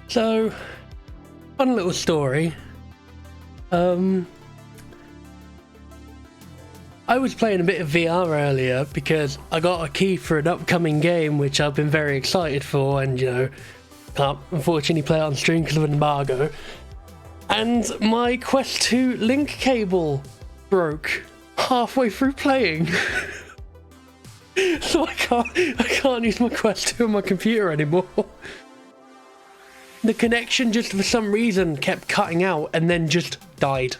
So, fun little story. I was playing a bit of VR earlier because I got a key for an upcoming game which I've been very excited for, and can't unfortunately play it on stream because of an embargo. And my Quest 2 link cable broke halfway through playing. So I can't use my Quest 2 on my computer anymore. The connection just for some reason kept cutting out and then just died.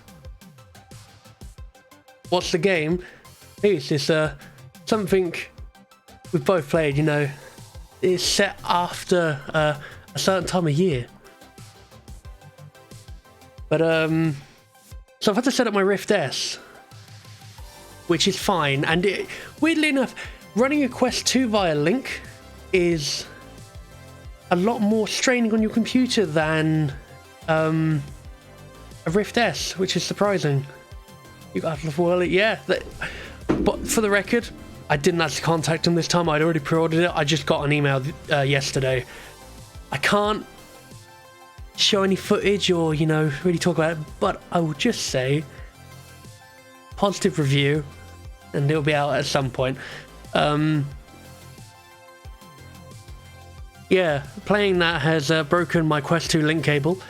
What's the game? It's just something we've both played, It's set after a certain time of year. But so I've had to set up my Rift S, which is fine. And weirdly enough, running a Quest 2 via Link is a lot more straining on your computer than a Rift S, which is surprising. You got to well, yeah. But for the record, I didn't actually contact them this time. I'd already pre-ordered it. I just got an email yesterday. I can't show any footage or really talk about it, but I will just say positive review, and it'll be out at some point. Yeah, playing that has broken my Quest 2 link cable.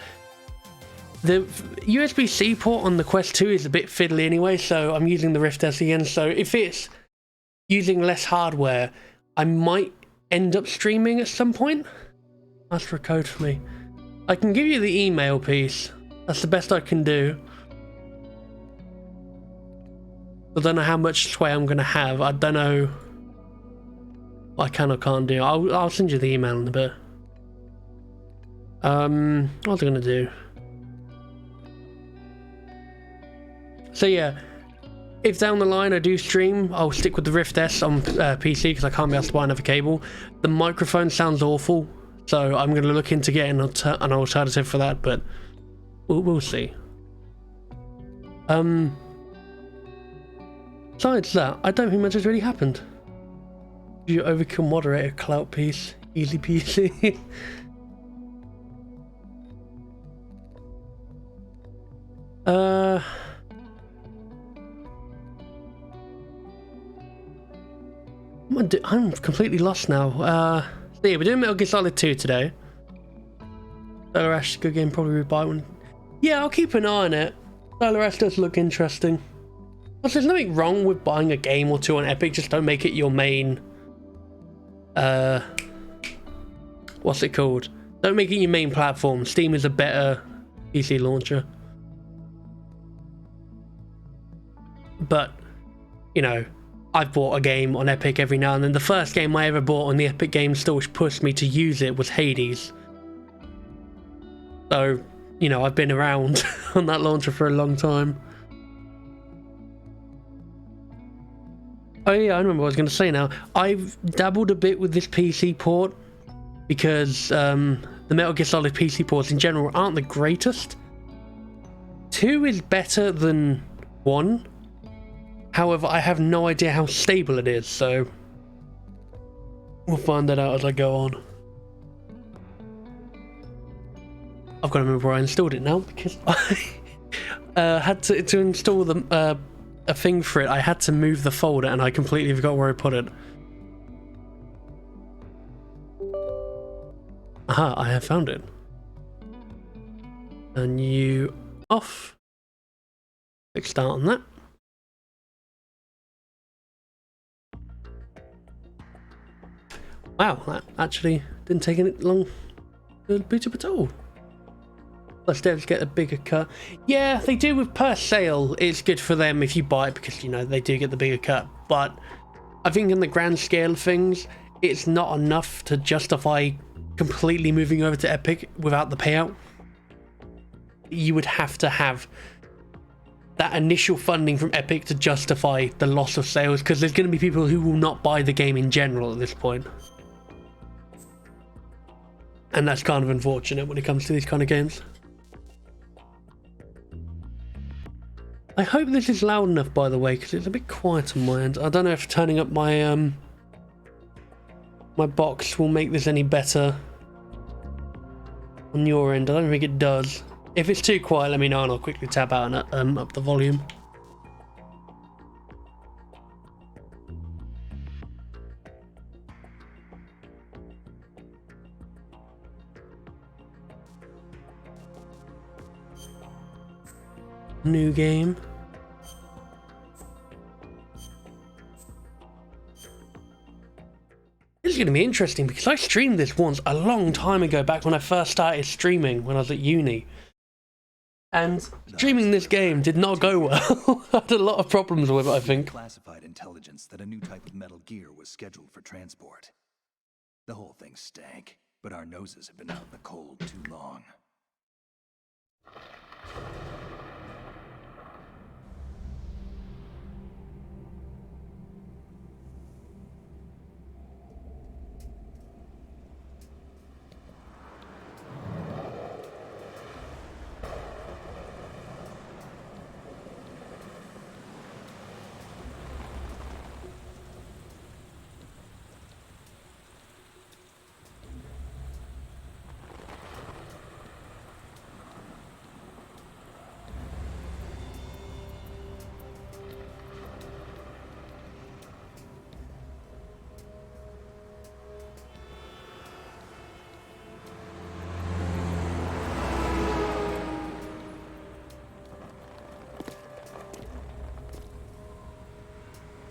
The USB-C port on the Quest 2 is a bit fiddly anyway, so I'm using the Rift S again. So if it's using less hardware, I might end up streaming at some point. Ask for a code for me. I can give you the email piece. That's the best I can do. I don't know how much sway I'm going to have. I don't know what I can or can't do. I'll send you the email in a bit. What's I going to do? So yeah, if down the line I do stream, I'll stick with the Rift S on PC because I can't be asked to buy another cable. The microphone sounds awful, so I'm going to look into getting an alternative for that, but we'll see. Besides that, I don't think much has really happened. You overkill moderator clout piece, easy peasy. I'm completely lost now. So yeah, we're doing Metal Gear Solid 2 today. Solar Ash is a good game, probably buy one. Yeah, I'll keep an eye on it. Solar Ash does look interesting. Plus, there's nothing wrong with buying a game or two on Epic, just don't make it your main... what's it called? Don't make it your main platform. Steam is a better PC launcher. But, I've bought a game on Epic every now and then. The first game I ever bought on the Epic Game Store which pushed me to use it was Hades. So, I've been around on that launcher for a long time. Oh yeah, I remember what I was going to say now. I've dabbled a bit with this PC port because the Metal Gear Solid PC ports in general aren't the greatest. 2 is better than 1. However, I have no idea how stable it is, so we'll find that out as I go on. I've got to remember where I installed it now because I had to install a thing for it. I had to move the folder and I completely forgot where I put it. Aha, I have found it. And you off. Click start on that. Wow, that actually didn't take any long to boot up at all. Let's get a bigger cut. Yeah, they do with per sale. It's good for them if you buy it because, they do get the bigger cut. But I think in the grand scale of things, it's not enough to justify completely moving over to Epic without the payout. You would have to have that initial funding from Epic to justify the loss of sales because there's going to be people who will not buy the game in general at this point. And that's kind of unfortunate when it comes to these kind of games. I hope this is loud enough, by the way, because it's a bit quiet on my end. I don't know if turning up my my box will make this any better. on your end? I don't think it does. If it's too quiet, let me know and I'll quickly tab out and up the volume. New game. This is going to be interesting because I streamed this once a long time ago, back when I first started streaming when I was at uni. And streaming this game did not go well. I had a lot of problems with it, I think. Classified intelligence that a new type of metal gear was scheduled for transport. The whole thing stank, but our noses have been out in the cold too long.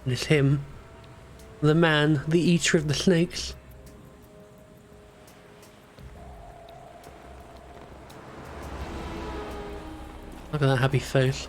And it's him, the man, the eater of the snakes. Look at that happy face.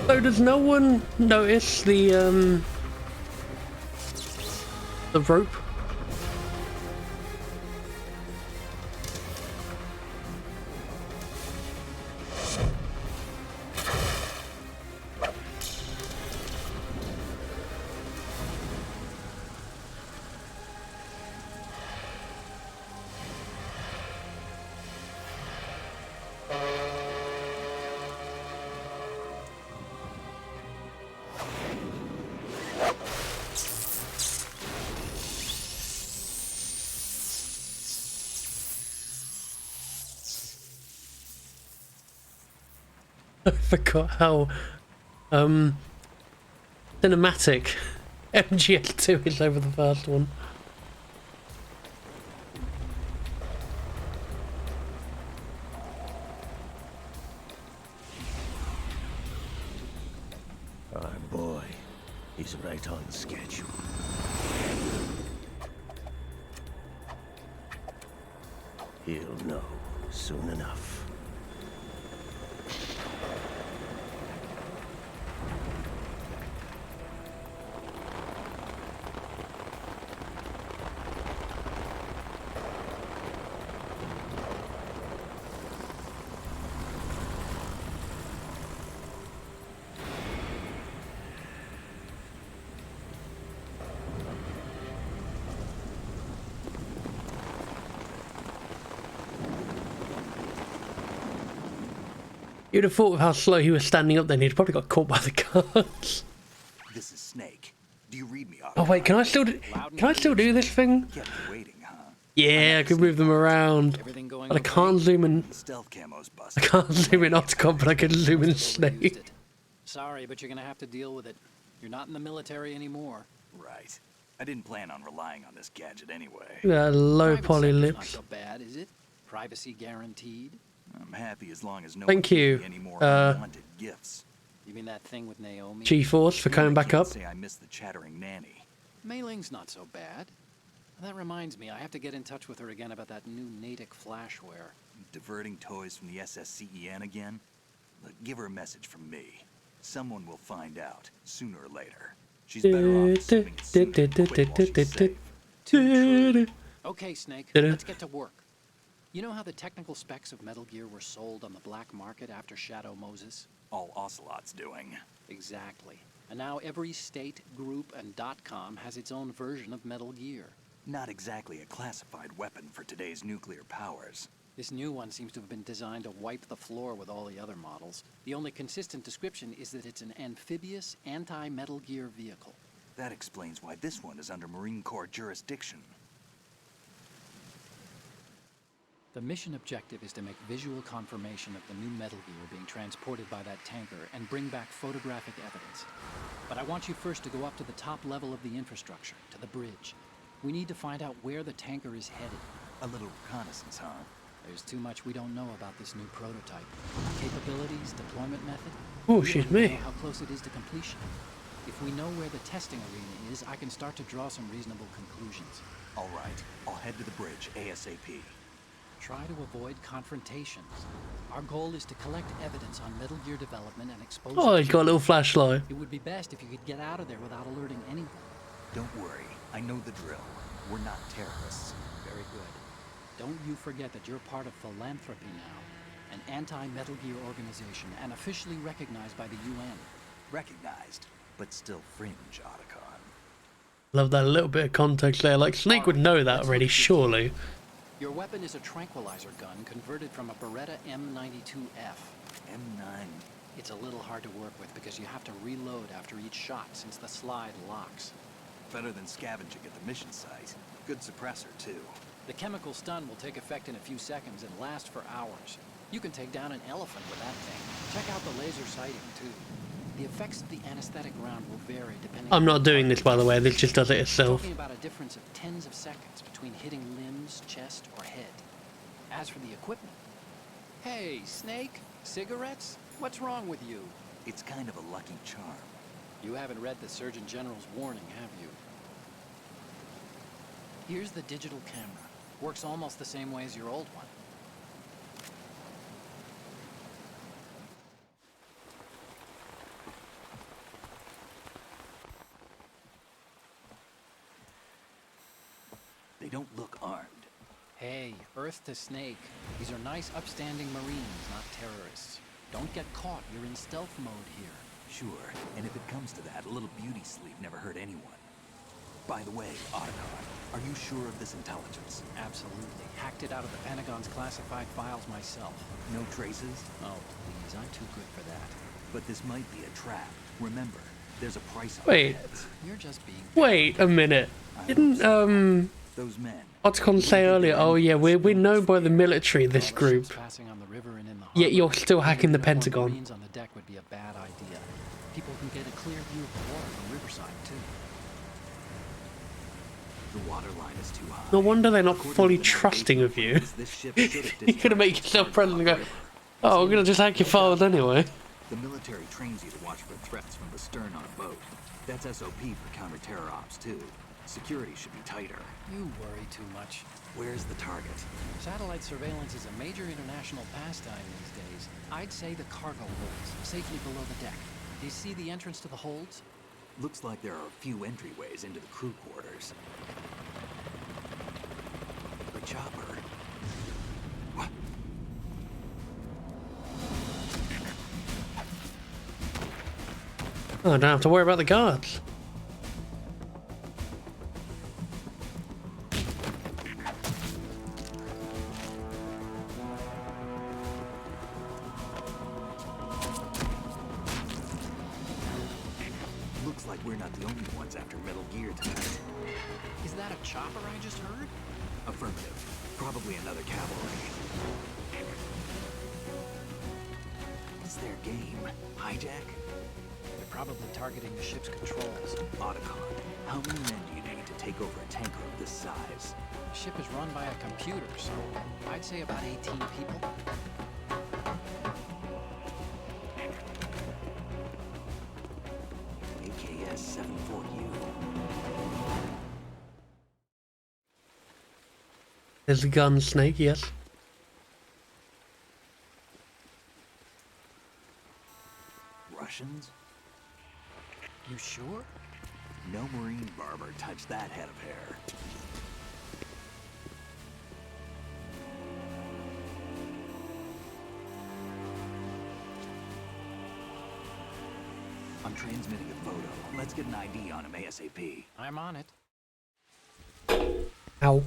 So does no one notice the rope? I forgot how cinematic MGS2 is over the first one. Our boy, he's right on schedule. He'll know soon enough. You'd have thought of how slow he was standing up then, he'd probably got caught by the guards. This is Snake. Do you read me, Oh wait, can I still do this thing? Kept you waiting, huh? Yeah, I can move them around. But I can't zoom in. Stealth camo's I busted. can't zoom in Otacon, but I can zoom in Snake. Sorry, but you're gonna have to deal with it. You're not in the military anymore. Right. I didn't plan on relying on this gadget anyway. That low Private poly sector's lips. Not so bad, is it? Privacy guaranteed. I'm happy as long as no Thank one you, gives me any more unwanted gifts. You mean that thing with Naomi? G-Force, for coming back up. Say I miss the chattering nanny. Mei Ling's not so bad. That reminds me, I have to get in touch with her again about that new Natick flashware. Diverting toys from the SSCEN again? Look, give her a message from me. Someone will find out, sooner or later. She's better off assuming it's sooner than quit while she's safe. Okay, Snake, Did it? let's get to work. You know how the technical specs of Metal Gear were sold on the black market after Shadow Moses? All Ocelot's doing. Exactly. And now every state, group, and .com has its own version of Metal Gear. Not exactly a classified weapon for today's nuclear powers. This new one seems to have been designed to wipe the floor with all the other models. The only consistent description is that it's an amphibious, anti-Metal Gear vehicle. That explains why this one is under Marine Corps jurisdiction. The mission objective is to make visual confirmation of the new Metal Gear being transported by that tanker and bring back photographic evidence. But I want you first to go up to the top level of the infrastructure, to the bridge. We need to find out where the tanker is headed. A little reconnaissance, huh? There's too much we don't know about this new prototype. Capabilities, deployment method. Oh, We she's don't even me. know how close it is to completion. If we know where the testing arena is, I can start to draw some reasonable conclusions. All right, I'll head to the bridge ASAP. Try to avoid confrontations. Our goal is to collect evidence on Metal Gear development and expose Oh, it he's to got a you. little flashlight. It would be best if you could get out of there without alerting anyone. Don't worry, I know the drill. We're not terrorists. Very good. Don't you forget that you're part of Philanthropy now, an anti-Metal Gear organization and officially recognized by the UN. Recognized, but still fringe, Otacon. Love that little bit of context there. Like, Snake would know that already, surely. Your weapon is a tranquilizer gun converted from a Beretta M92F. M9. It's a little hard to work with because you have to reload after each shot since the slide locks. Better than scavenging at the mission site. Good suppressor, too. The chemical stun will take effect in a few seconds and last for hours. You can take down an elephant with that thing. Check out the laser sighting, too. The effects of the anesthetic round will vary depending I'm on not doing this, by the way. This just does it itself. Talking about a difference of tens of seconds between hitting limbs, chest, or head. As for the equipment... Hey, Snake? Cigarettes? What's wrong with you? It's kind of a lucky charm. You haven't read the Surgeon General's warning, have you? Here's the digital camera. Works almost the same way as your old one. They don't look armed. Hey, Earth to Snake. These are nice, upstanding Marines, not terrorists. Don't get caught. You're in stealth mode here. Sure, and if it comes to that, a little beauty sleep never hurt anyone. By the way, Otacon, are you sure of this intelligence? Absolutely. Hacked it out of the Pentagon's classified files myself. No traces? Oh, please, I'm too good for that. But this might be a trap. Remember, there's a price on Wait. heads. You're just being... Wait a minute. Didn't, Those men. Otacon say earlier, oh yeah, we're known by the military, this All the group. ships passing on the river and in the Yet harbor. you're still hacking the More Pentagon. Marines on the deck would be a bad idea. People can get a clear view of the water from Riverside, too. The water line is too high. No wonder they're not According fully to the trusting of you. navigational plans, this ship should have You're gonna make yourself discharged present and go, river. oh, we're gonna just hack your files anyway. The military trains you to watch for threats from the stern on a boat. That's SOP for counter-terror ops, too. Security should be tighter. You worry too much. Where's the target? Satellite surveillance is a major international pastime these days. I'd say the cargo holds, safely below the deck. Do you see the entrance to the holds? Looks like there are a few entryways into the crew quarters. The chopper. What? Oh, I don't have to worry about the guards. Looks like we're not the only ones after Metal Gear tonight. Is that a chopper I just heard? Affirmative. Probably another cavalry. It's their game. Hijack? They're probably targeting the ship's controls. Otacon, how many men do you need to take over a tanker of this size? The ship is run by a computer, so I'd say about 18 people. SS-74U. There's a gun, Snake, yes. Russians? You sure? No Marine barber touched that head of hair. I'm transmitting a photo. Let's get an ID on him ASAP. I'm on it. Ow.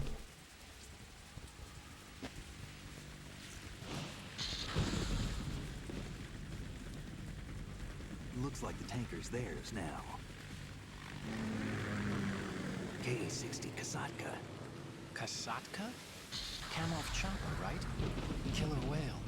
Looks like the tanker's theirs now. Ka-60 Kasatka. Kasatka? Kamov chopper, right? Killer whale.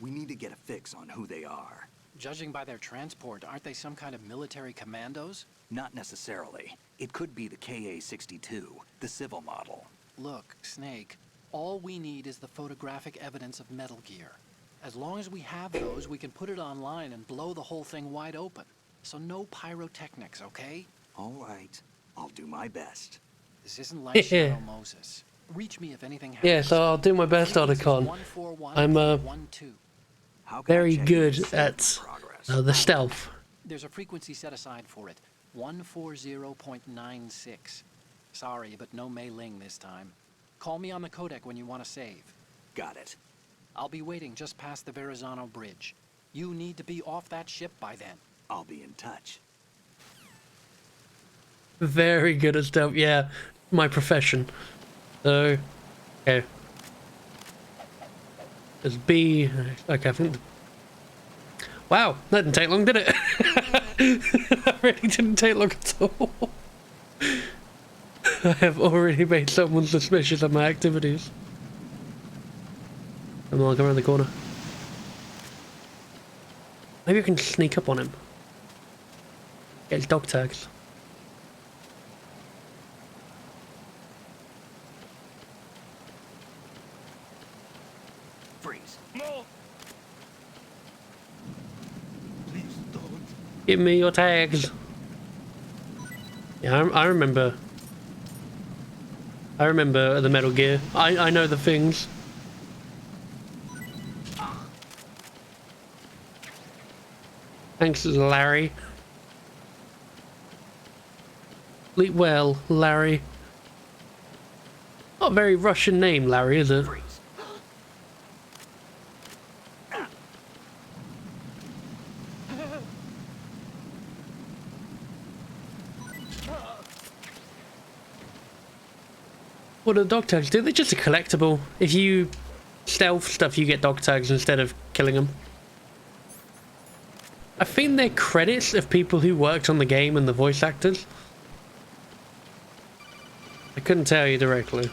We need to get a fix on who they are. Judging by their transport, aren't they some kind of military commandos? Not necessarily. It could be the Ka-62, the civil model. Look, Snake, all we need is the photographic evidence of Metal Gear. As long as we have those, we can put it online and blow the whole thing wide open. So no pyrotechnics, okay? All right. I'll do my best. This isn't like Shadow Moses. Reach me if anything happens. Yeah, so I'll do my best, Otacon. I'm How can I very check good your at progress? the stealth. There's a frequency set aside for it. 140.96. Sorry, but no Mei Ling this time. Call me on the codec when you want to save. Got it. I'll be waiting just past the Verrazano Bridge. You need to be off that ship by then. I'll be in touch. Very good at stealth. Yeah, my profession. So, okay. There's B. Okay, I think. Wow, that didn't take long, did it? That really didn't take long at all. I have already made someone suspicious of my activities. Come on, come around the corner. Maybe I can sneak up on him. Get his dog tags. Freeze. Give me your tags. Yeah, I remember. I remember the Metal Gear. I know the things. Thanks, Larry. Sleep well, Larry. Not a very Russian name, Larry, is it? Freeze. What do the dog tags do? They're just a collectible. If you stealth stuff, you get dog tags instead of killing them. I think they're credits of people who worked on the game and the voice actors. I couldn't tell you directly.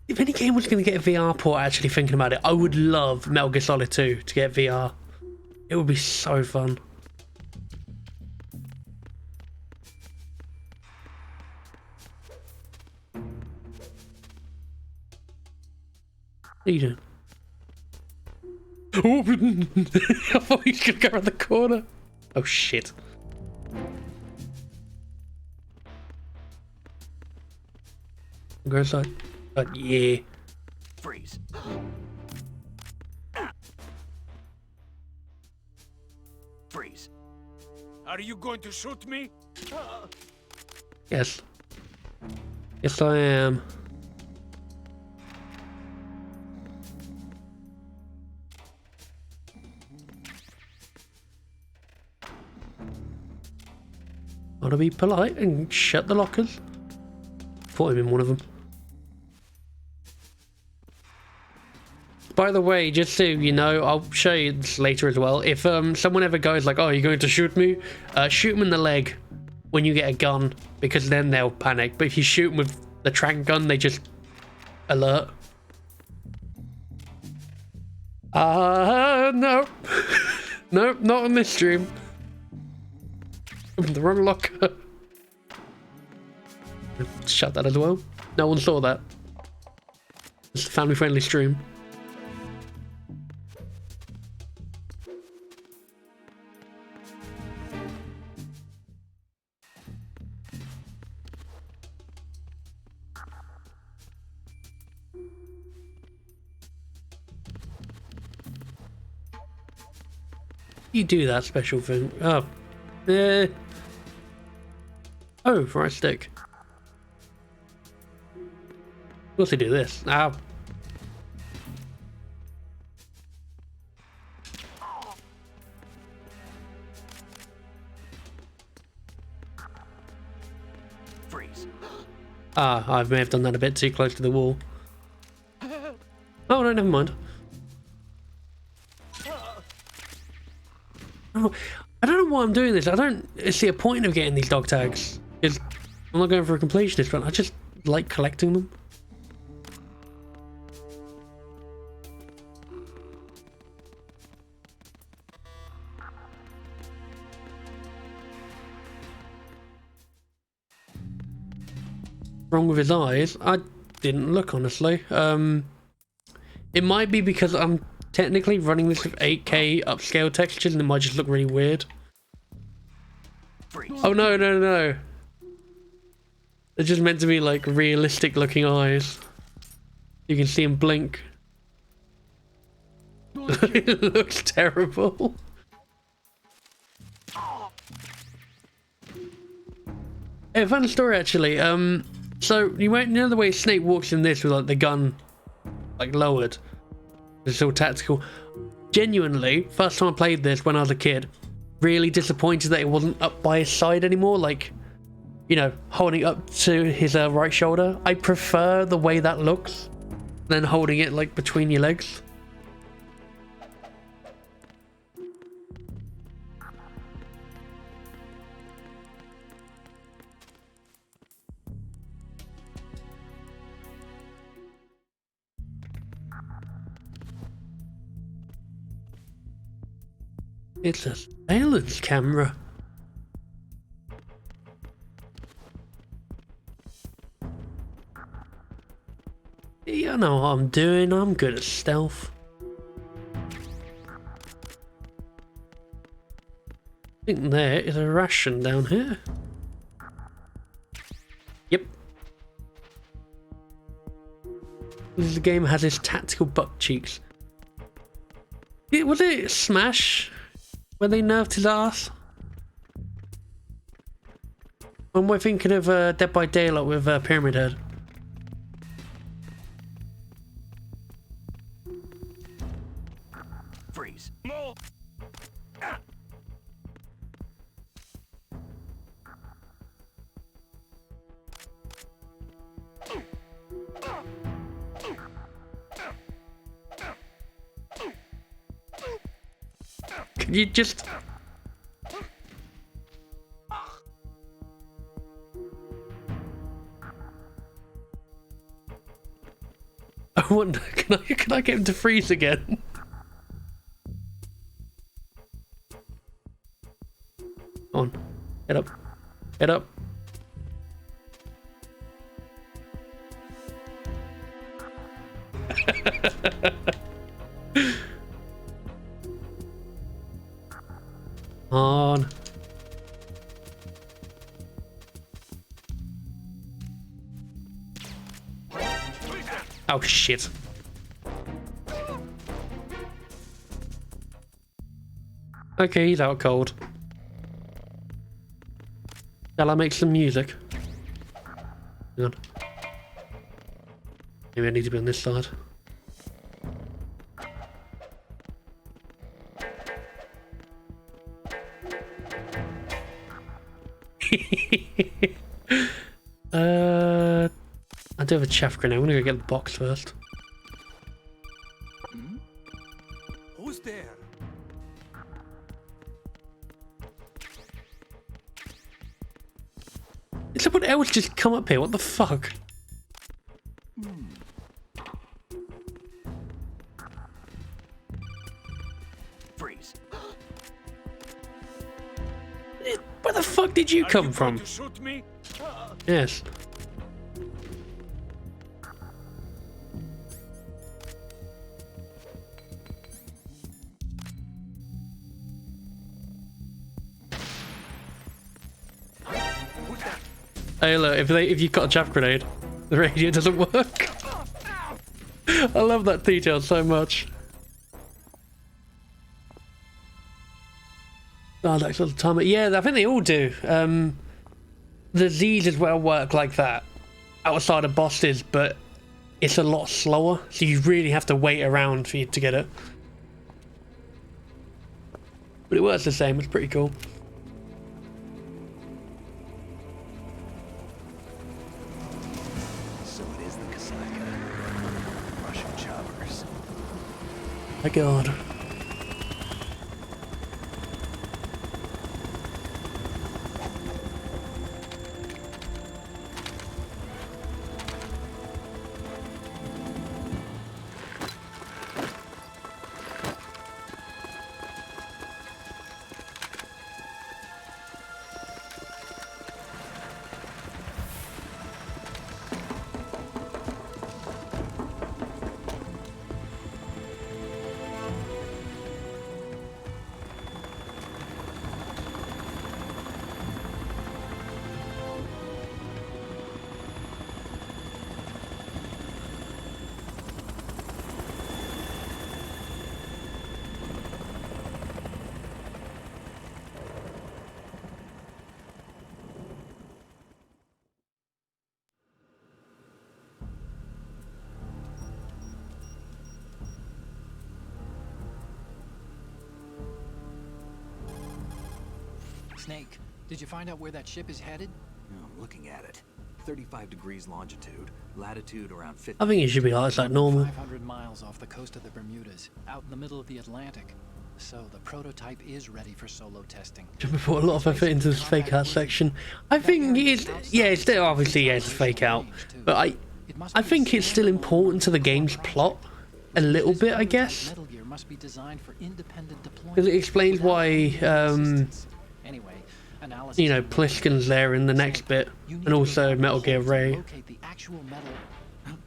If any game was going to get a VR port, actually thinking about it, I would love Metal Gear Solid 2 to get VR. It would be so fun. What are you doing? Oh, I thought he was going to go around the corner. Oh shit. Go inside. Yeah. Freeze. Freeze. Are you going to shoot me? Yes. Yes, I am. Gotta be polite and shut the lockers. Thought him in one of them. By the way, just so you know, I'll show you this later as well. If someone ever goes like, "Oh, you're going to shoot me?" Shoot them in the leg when you get a gun, because then they'll panic. But if you shoot them with the trank gun, they just alert. No. Nope, not on this stream. The wrong locker. Shut that as well. No one saw that. It's a family-friendly stream. You do that special thing. Oh. Oh, right stick. Of course they do this. Ow. Freeze. Ah, I may have done that a bit too close to the wall. Oh, no, never mind. Oh, I don't know why I'm doing this. I don't see a point of getting these dog tags. I'm not going for a completionist run. I just like collecting them. Wrong with his eyes? I didn't look, honestly. It might be because I'm technically running this with 8K upscale textures and it might just look really weird. Freeze. Oh no, no, no. They're just meant to be like realistic looking eyes. You can see him blink. It looks terrible. Hey, fun story actually. So you might know the way Snake walks in this with like the gun like lowered. It's all tactical. Genuinely, first time I played this when I was a kid, really disappointed that it wasn't up by his side anymore, like, you know, holding up to his right shoulder. I prefer the way that looks than holding it like between your legs. It's a surveillance camera. You know what I'm doing, I'm good at stealth. I think there is a ration down here. Yep. This game has its tactical butt cheeks. Was it Smash when they nerfed his ass? When we're thinking of Dead by Daylight with Pyramid Head. Freeze. No. Can you just... I wonder, can I get him to freeze again? On. Head up. Head up. On. Oh shit. Okay, he's out cold. Shall I make some music? Hang on. Maybe I need to be on this side. I do have a chaff grenade. I'm gonna go get the box first. Who's there? Did someone else just come up here? What the fuck? Freeze. Where the fuck did you come You from? going to shoot me? Yes. Hey, look, if you've got a chaff grenade, the radio doesn't work. I love that detail so much. Oh, that's all the time. Yeah, I think they all do. The Z's as well work like that outside of bosses, but it's a lot slower, so you really have to wait around for you to get it. But it works the same. It's pretty cool. So it is the Kasaka. Russian choppers. My God. Snake, did you find out where that ship is headed? Oh, I'm looking at it. 35 degrees longitude, latitude around 50. I think it should be like normal. 500 miles off the coast of the Bermudas, out in the middle of the Atlantic. So the prototype is ready for solo testing. We put a lot of effort into this fake out section. I think it is. Yeah, it's still obviously it's a fake out, but I think it's still important to the game's plot a little bit, I guess, Metal Gear must be designed for independent deployment. because it explains why Anyway, analysis you know Pliskin's there in the next bit, You need and to also go Metal Gear to Ray. locate the actual metal.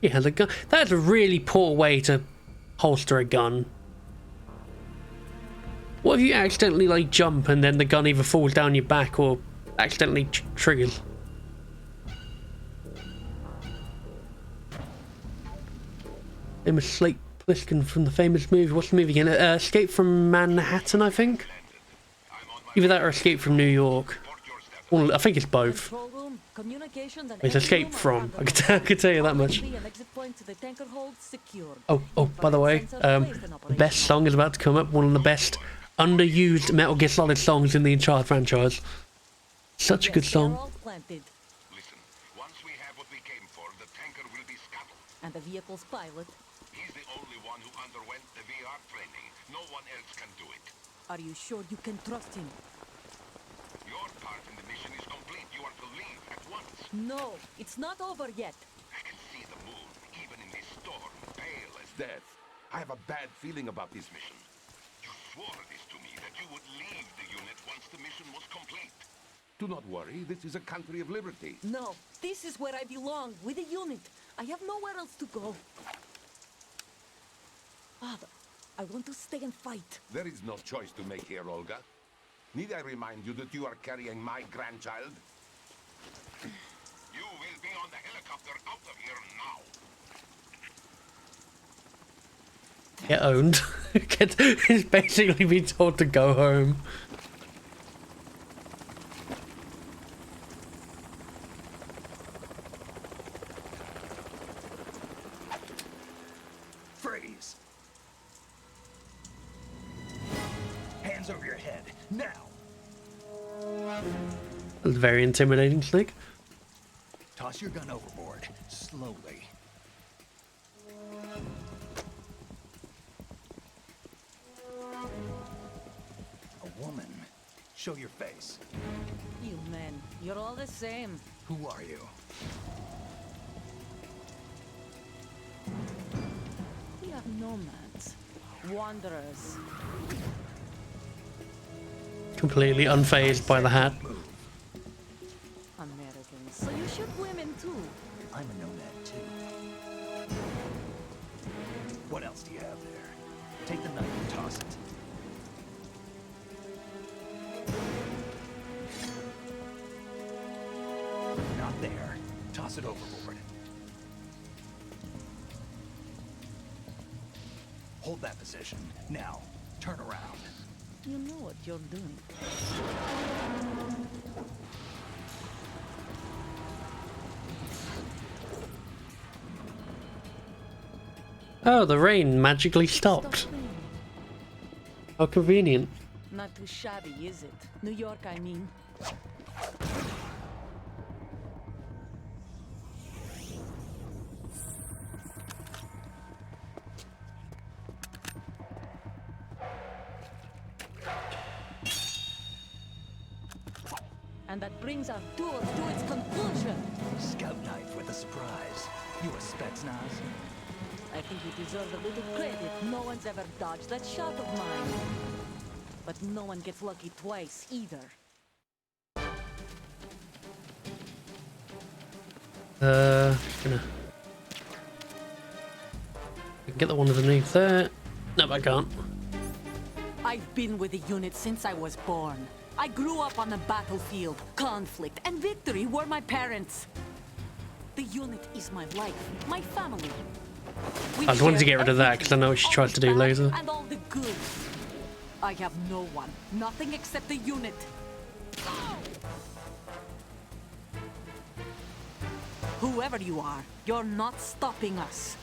He has a gun. That's a really poor way to holster a gun. What if you accidentally like jump and then the gun either falls down your back or accidentally triggers? Famous Slate Pliskin from the famous movie. What's the movie again? Escape from Manhattan, I think. Either that or Escape from New York. Well, I think it's both. Control room, communications and It's engine Escape room are from. under I can tell you that much. Entry and exit points to the tanker hold secured. Oh, by the way, the best song is about to come up. One of the best underused Metal Gear Solid songs in the entire franchise. Such a good song. Planted, Listen, once we have what we came for, the tanker will be scuttled. and the vehicle's pilot. He's the only one who underwent the VR training. No one else can do it. Are you sure you can trust him? Your part in the mission is complete. You are to leave at once. No, it's not over yet. I can see the moon, even in this storm, pale as death. I have a bad feeling about this mission. You swore this to me, that you would leave the unit once the mission was complete. Do not worry, this is a country of liberty. No, this is where I belong, with the unit. I have nowhere else to go. Father, I want to stay and fight. There is no choice to make here, Olga. Need I remind you that you are carrying my grandchild? You will be on the helicopter out of here now. Get owned. He's basically been told to go home. Freeze! Hands over your head, now! That's very intimidating, Snake. Toss your gun overboard, slowly. A woman. Show your face. You men, you're all the same. Who are you? We are nomads, wanderers. Completely unfazed by the hat. Americans. So you shoot women too. I'm a nomad too. What else do you have there? Take the knife and toss it. Not there. Toss it overboard. Hold that position. Now, turn around. You know what you're doing. Oh, the rain magically stopped. Stop playing. How convenient. Not too shabby, is it? New York, I mean. And that brings our tour to its conclusion. Scout knife with a surprise. You a Spetsnaz? I think you deserve a little credit. No one's ever dodged that shot of mine. But no one gets lucky twice, either. Just gonna... I can get the one underneath there. No, I can't. I've been with the unit since I was born. I grew up on the battlefield. Conflict and victory were my parents. The unit is my life, my family. I just wanted to get rid of that because I know what she tries to do later. And all the good. I have no one, nothing except the unit. Whoever you are, you're not stopping us.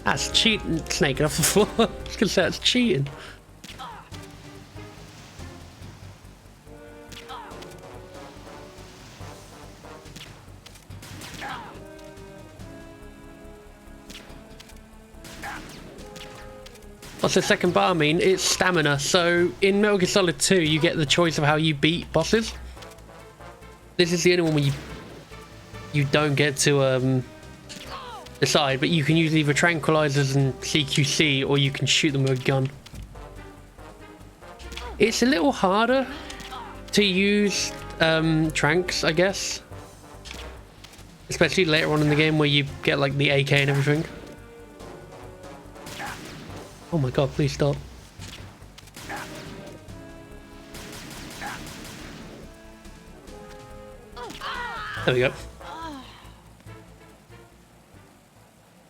That's cheating, snaking off the floor. I was gonna say that's cheating. What's the second bar mean? It's stamina. So in Metal Gear Solid 2, you get the choice of how you beat bosses. This is the only one where you don't get to decide, but you can use either tranquilizers and CQC, or you can shoot them with a gun. It's a little harder to use tranks, I guess. Especially later on in the game where you get like the AK and everything. Oh my god, please stop. There we go.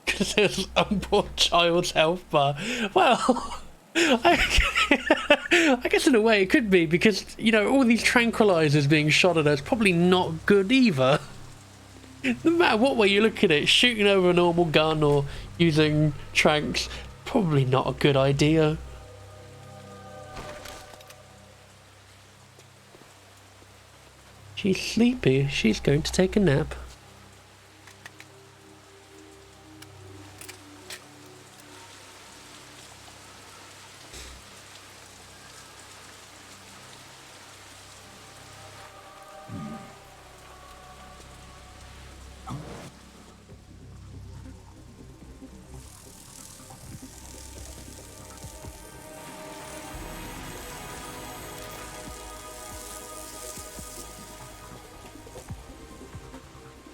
Because there's a poor child's health bar. Well, I guess in a way it could be, because, you know, all these tranquilizers being shot at us probably not good either. No matter what way you look at it, shooting over a normal gun or using tranks, probably not a good idea. She's sleepy. She's going to take a nap.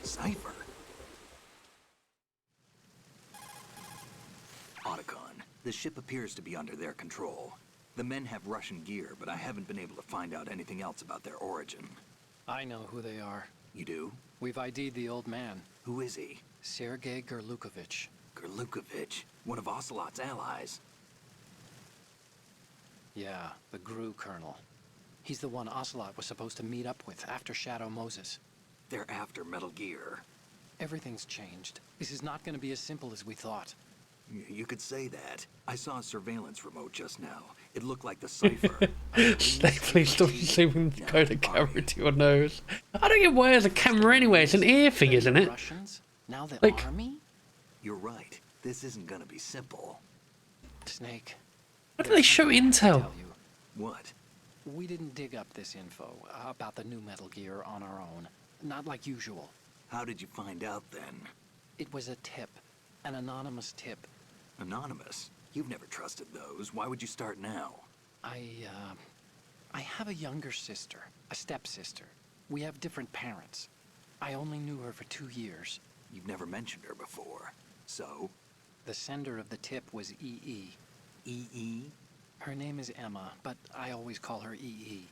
Cypher. Otacon, the ship appears to be under their control. The men have Russian gear, but I haven't been able to find out anything else about their origin. I know who they are. You do? We've ID'd the old man, Who is he? Sergei Gerlukovich. Gerlukovich, one of Ocelot's allies. Yeah, the GRU colonel. He's the one Ocelot was supposed to meet up with after Shadow Moses. They're after Metal Gear. Everything's changed. This is not going to be as simple as we thought. You could say that. I saw a surveillance remote just now. It looked like the cipher. Snake, please stop zooming the Kodak camera to your nose. I don't get why there's a camera anyway. It's an ear thing, isn't it? Russians? Now the Like- army? You're right. This isn't gonna be simple. Snake. Why do they show intel? Tell you, What? we didn't dig up this info about the new Metal Gear on our own. Not like usual. How did you find out then? It was a tip. An anonymous tip. Anonymous? You've never trusted those. Why would you start now? I have a younger sister. A stepsister. We have different parents. I only knew her for 2 years. You've never mentioned her before. So? The sender of the tip was EE. E.E.? Her name is Emma, but I always call her EE.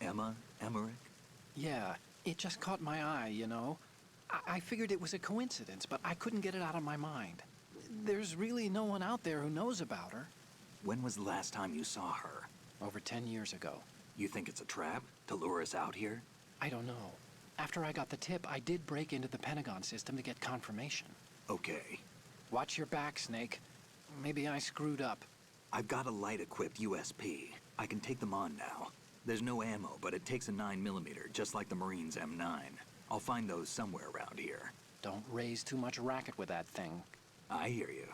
Emma? Emmerich? Yeah, it just caught my eye, you know? I figured it was a coincidence, but I couldn't get it out of my mind. There's really no one out there who knows about her. When was the last time you saw her? Over 10 years ago. You think it's a trap? To lure us out here? I don't know. After I got the tip, I did break into the Pentagon system to get confirmation. Okay. Watch your back, Snake. Maybe I screwed up. I've got a light-equipped USP. I can take them on now. There's no ammo, but it takes a 9mm, just like the Marines' M9. I'll find those somewhere around here. Don't raise too much racket with that thing. I hear you.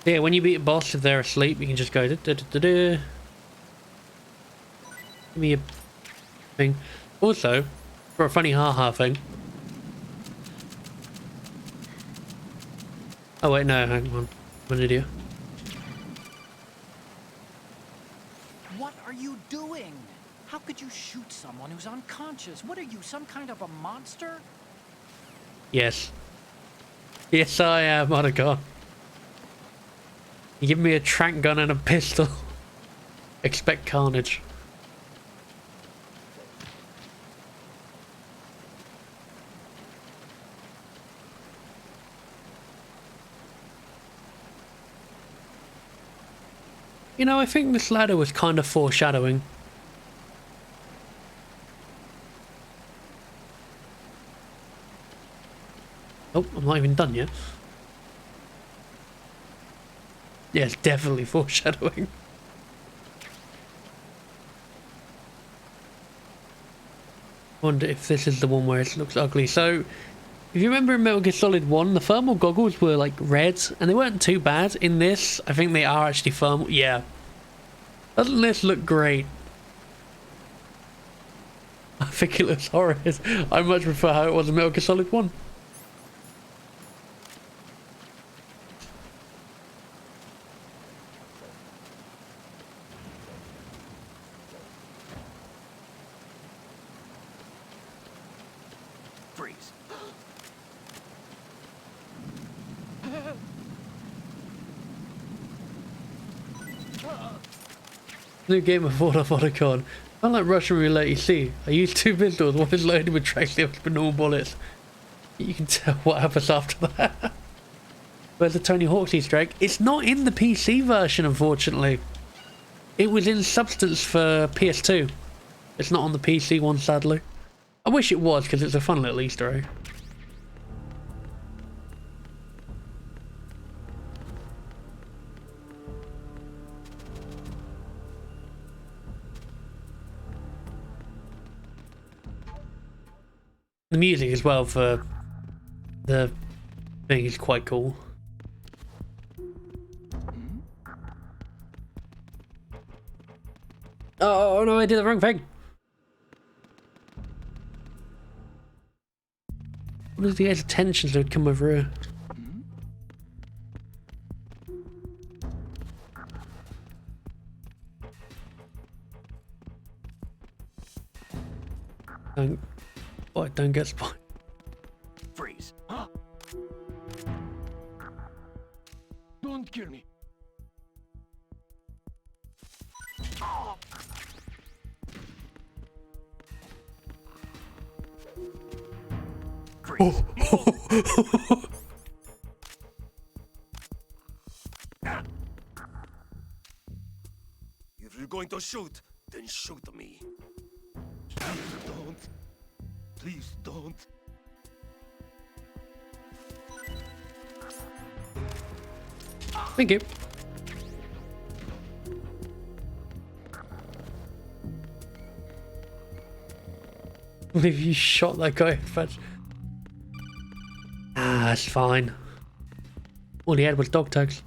Yeah, when you beat a boss, if they're asleep, you can just go da-da-da-da-da. Give me a thing. Also, for a funny ha-ha thing. Oh wait, no, hang on. I'm an idiot. What are you doing? How could you shoot someone who's unconscious? What are you, some kind of a monster? Yes. Yes, I am, Monaco. You give me a trank gun and a pistol. Expect carnage. You know, I think this ladder was kind of foreshadowing. Oh, I'm not even done yet. Yeah, it's definitely foreshadowing. Wonder if this is the one where it looks ugly. So, if you remember in Metal Gear Solid 1, the thermal goggles were like red, and they weren't too bad. In this, I think they are actually thermal. Yeah. Doesn't this look great? I think it looks horrid. I much prefer how it was in Metal Gear Solid 1. Freeze. New game of World of Otacon. Unlike Russian roulette, you see, I use 2 pistols. One is loaded with tracks, the other with normal bullets. You can tell what happens after that. Where's the Tony Hawk's Easter egg? It's not in the PC version, unfortunately. It was in substance for PS2. It's not on the PC one, sadly. I wish it was, because it's a fun little Easter egg. The music as well for the thing is quite cool. Oh no, I did the wrong thing. What is the guy's attention so it'd come over here? Don't get spotted. Freeze. Don't kill me. Freeze. If you're going to shoot, then shoot me. Don't. Please don't. Thank you. Maybe you shot that guy first. Ah, that's fine. All he had was dog tags.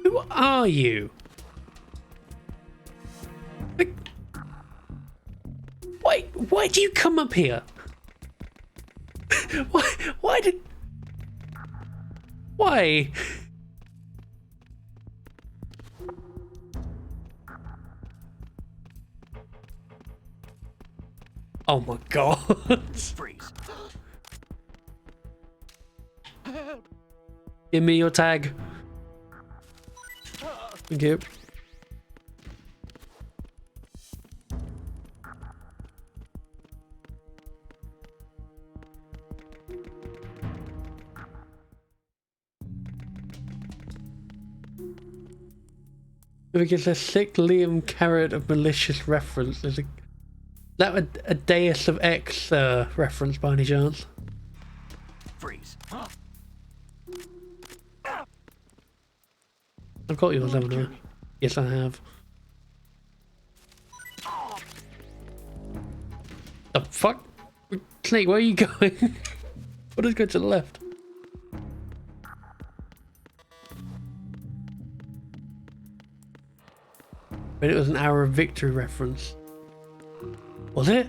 Who are you? Like, why do you come up here? Why? Oh my god. Freeze. Give me your tag. Thank you. If it gets a sick Liam Carrot of malicious reference, is that a Deus of X reference by any chance? Freeze. I've got yours, haven't I? Yes, I have. The fuck? Snake, where are you going? What is going to the left? But it was an Hour of Victory reference. Was it?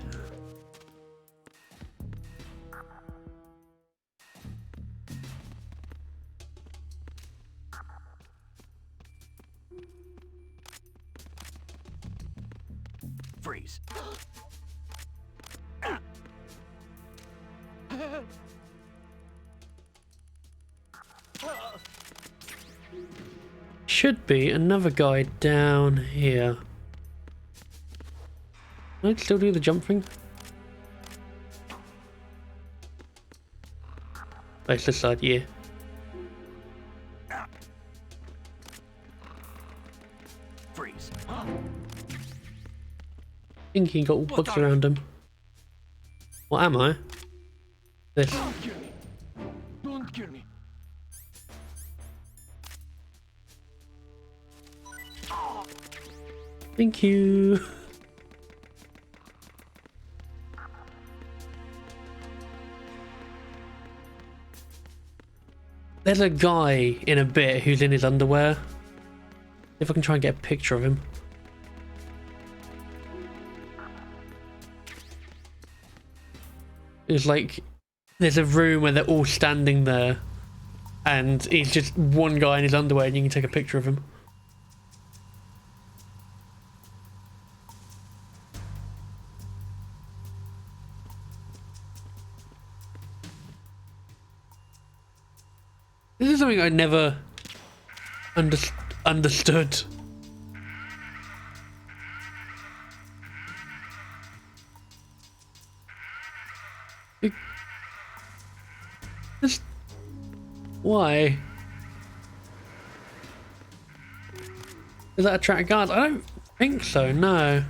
Freeze. Should be another guy down here. Can I still do the jump thing? Place this side, yeah. Freeze. Think he got bugs around him. What am I? This. Don't kill me. Don't kill me. Thank you. There's a guy in a bit who's in his underwear. If I can try and get a picture of him. It's like there's a room where they're all standing there and he's just one guy in his underwear and you can take a picture of him. This is something I never understood. Just why? Does that attract guards? I don't think so, no.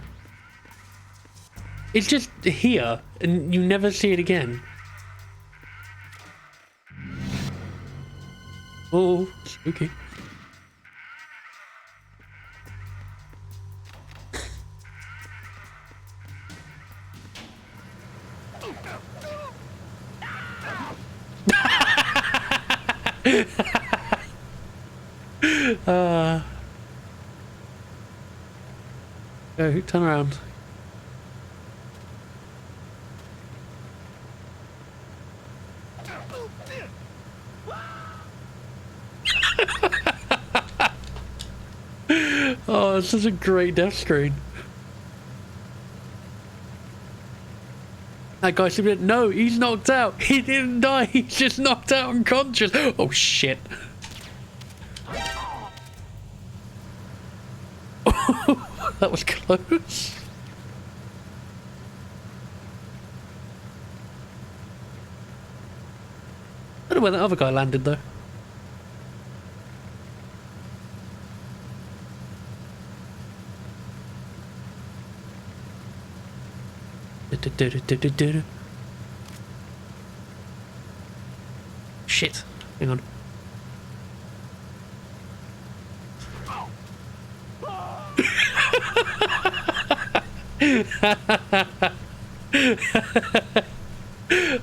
It's just here and you never see it again. Oh, spooky. Go, turn around. Oh, this is a great death screen. That guy said, no, he's knocked out. He didn't die. He's just knocked out unconscious. Oh, shit. That was close. I don't know where that other guy landed, though. Shit. Hang on.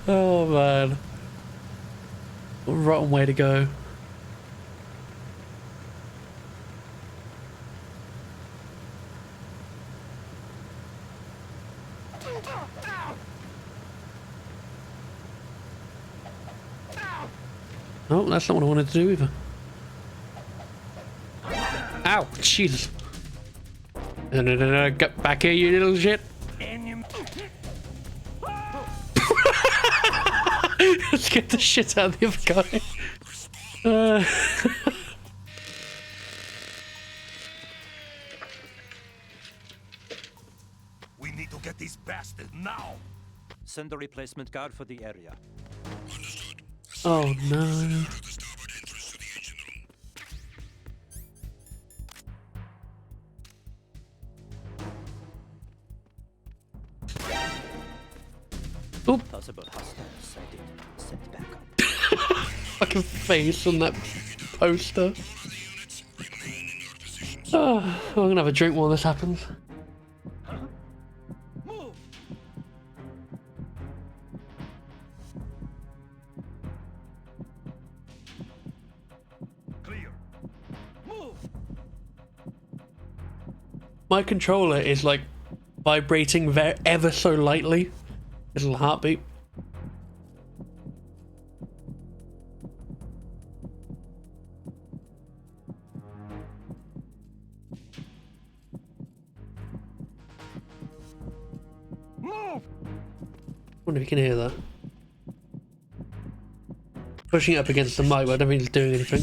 Oh man. Rotten way to go. Oh, that's not what I wanted to do either. Ow, Jesus. No, get back here, you little shit. Let's get the shit out of the other guy. We need to get these bastards now. Send a replacement guard for the area. Oh no. Oop. Possible hostiles sighted. Send back up. Fucking face on that poster. Oh, I'm gonna have a drink while this happens. Clear. My controller is like vibrating ever so lightly. A little heartbeat. Wonder if you can hear that. Pushing it up against the mic, but I don't think it's doing anything.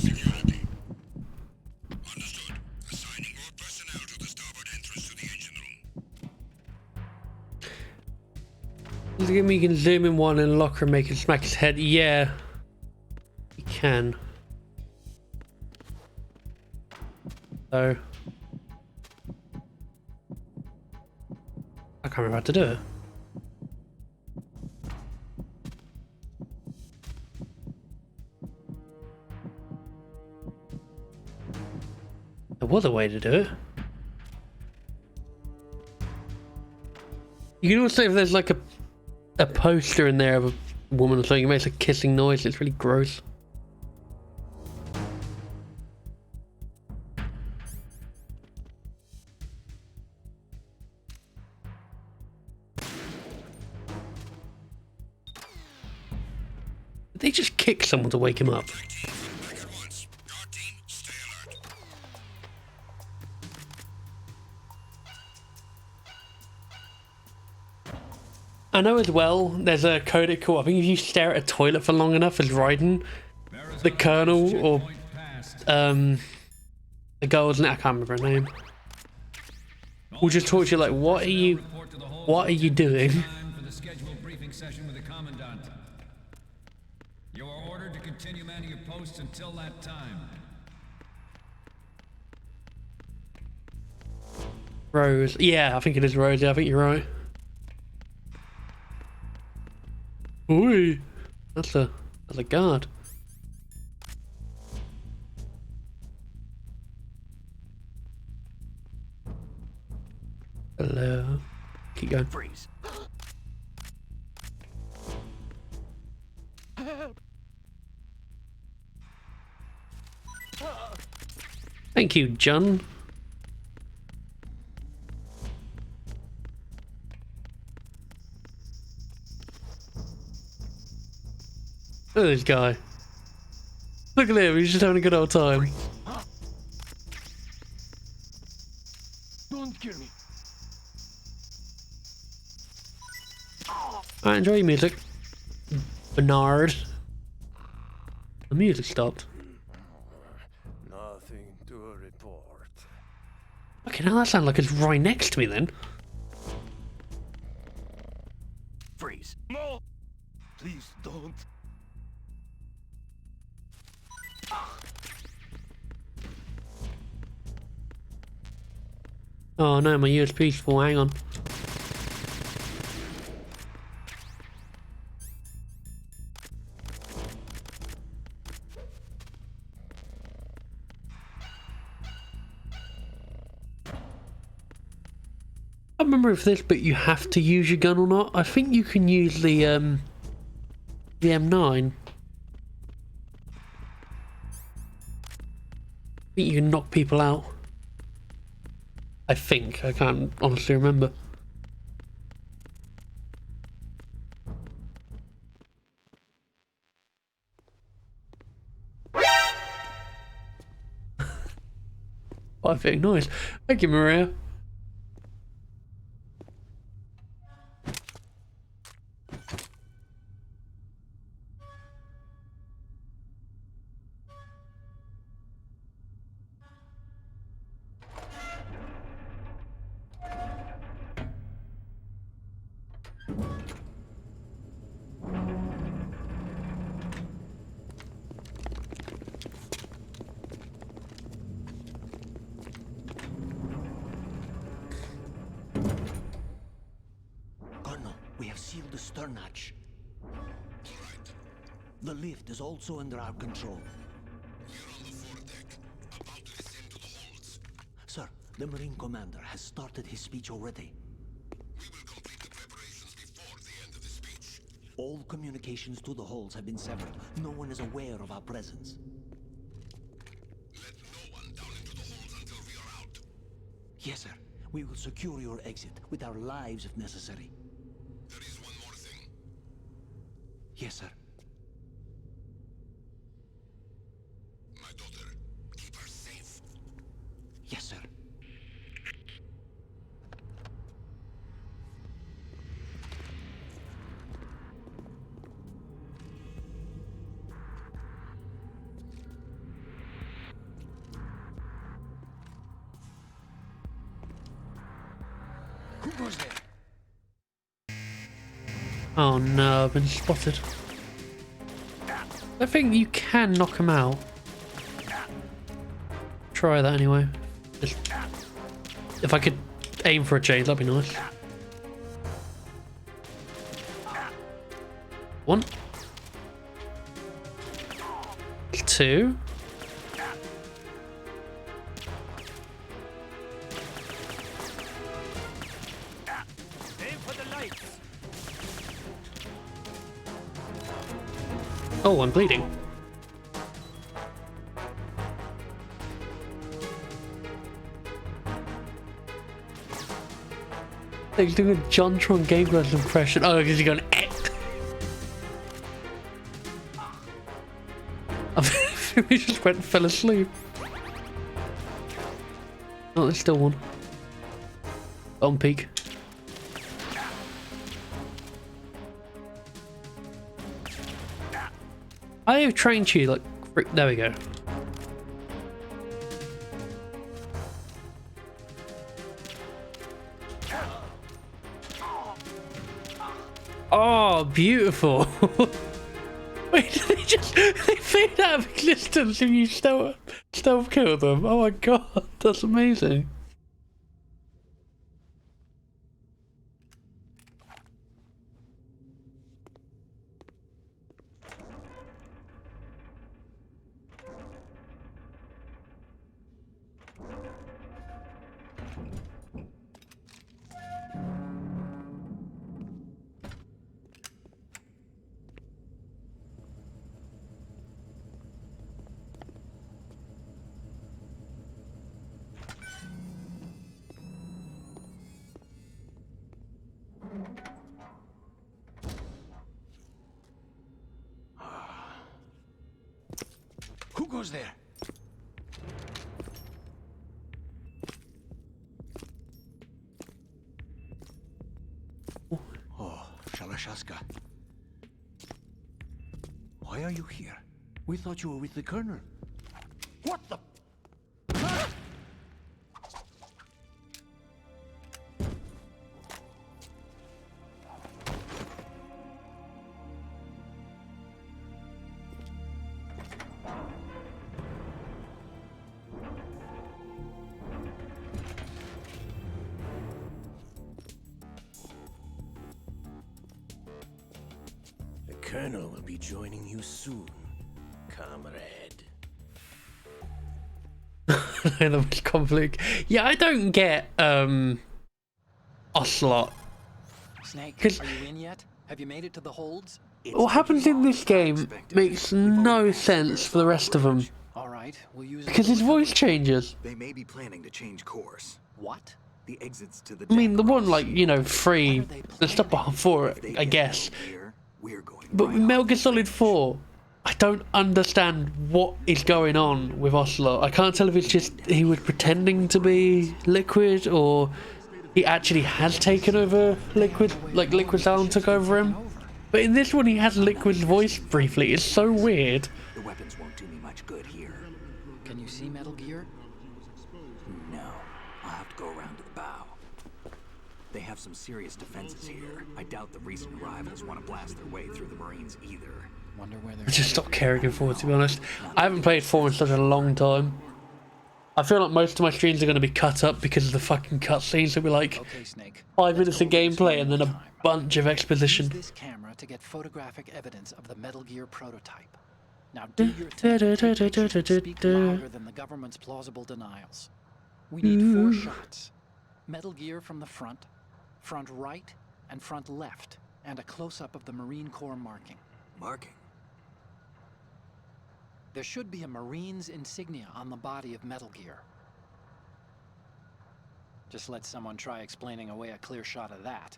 You can zoom in one and lock her and make it smack his head. Yeah, you can. So I can't remember how to do it. There was a way to do it. You can also, if there's like a poster in there of a woman or something, it makes a kissing noise. It's really gross. Did they just kick someone to wake him up? I know as well, there's a codec call. I think if you stare at a toilet for long enough as Raiden, the colonel or the girl's name, I can't remember her name, will just talk to you like, what are you doing? For the scheduled briefing session with the commandant. You are ordered to continue manning your posts until that time. Rose. Yeah, I think it is Rose. Yeah, I think you're right. Oi, that's a guard. Hello. Keep going. Freeze. Thank you, John. Look at this guy. Look at him, he's just having a good old time. Don't kill me. I enjoy your music, Bernard. The music stopped. Nothing to report. Okay, now that sounds like it's right next to me then. Freeze. No! Please don't. Oh no, my USB's full, hang on. can't remember if this bit you have to use your gun or not. I think you can use the M9. I think you can knock people out. I think. I can't honestly remember. I think nice. Thank you, Maria. Colonel, we have sealed the stern hatch. The lift is also under our control. Sir, the Marine Commander has started his speech already. We will complete the preparations before the end of the speech. All communications to the halls have been severed. No one is aware of our presence. Let no one down into the halls until we are out. Yes, sir. We will secure your exit with our lives if necessary. There is one more thing. Yes, sir. My daughter, keep her safe. Yes, sir. Who goes there? Oh no, I've been spotted. I think you can knock him out. Try that anyway. Just, if I could aim for a chain, that'd be nice. One. Two. Oh, I'm bleeding. He's doing a JonTron Game Grumps impression. Oh, because he's going eh. I think we just went and fell asleep. Oh, there's still one. On peak. I have trained you like there we go. Oh, beautiful. Wait, they fade out of existence if you stealth kill them. Oh my god, that's amazing. Who goes there? Oh, Shalashaska. Why are you here? We thought you were with the Colonel. What the? The Colonel will be joining you soon, comrade. The conflict. Yeah, I don't get Ocelot. Snake, 'Cause- are you in yet? Have you made it to the holds? What happens in this game makes no sense for the rest of them. All right, we'll use Because his voice changes. They may be planning to change course. What? The exits to the I mean, the deck are one, all like, you know, free, the stuff before it, If they I get guess. Metal Gear, we're going But right with off Metal Gear the Solid bridge. 4, I don't understand what is going on with Ocelot. I can't tell if it's just he was pretending to be Liquid, or he actually has taken over Liquid, like Liquid's Alan took over him. But in this one, he has Liquid's voice briefly. It's so weird. The weapons won't do me much good here. Can you see Metal Gear? No, I'll have to go around to the bow. They have some serious defenses here. I doubt the recent arrivals want to blast their way through the Marines either. Wonder where they're I just stopped caring for it, to be honest. I haven't played 4 in such a long time. I feel like most of my streams are going to be cut up because of the fucking cutscenes. It'll be like Okay, Snake. 5 minutes of gameplay and then a bunch of exposition. Use this camera to get photographic evidence of the Metal Gear prototype. Now do your thing. Take pictures that speak louder than the government's plausible denials. We need 4 shots. Metal Gear from the front right, and front left, and a close-up of the Marine Corps marking. Marking? There should be a Marine's insignia on the body of Metal Gear. Just let someone try explaining away a clear shot of that.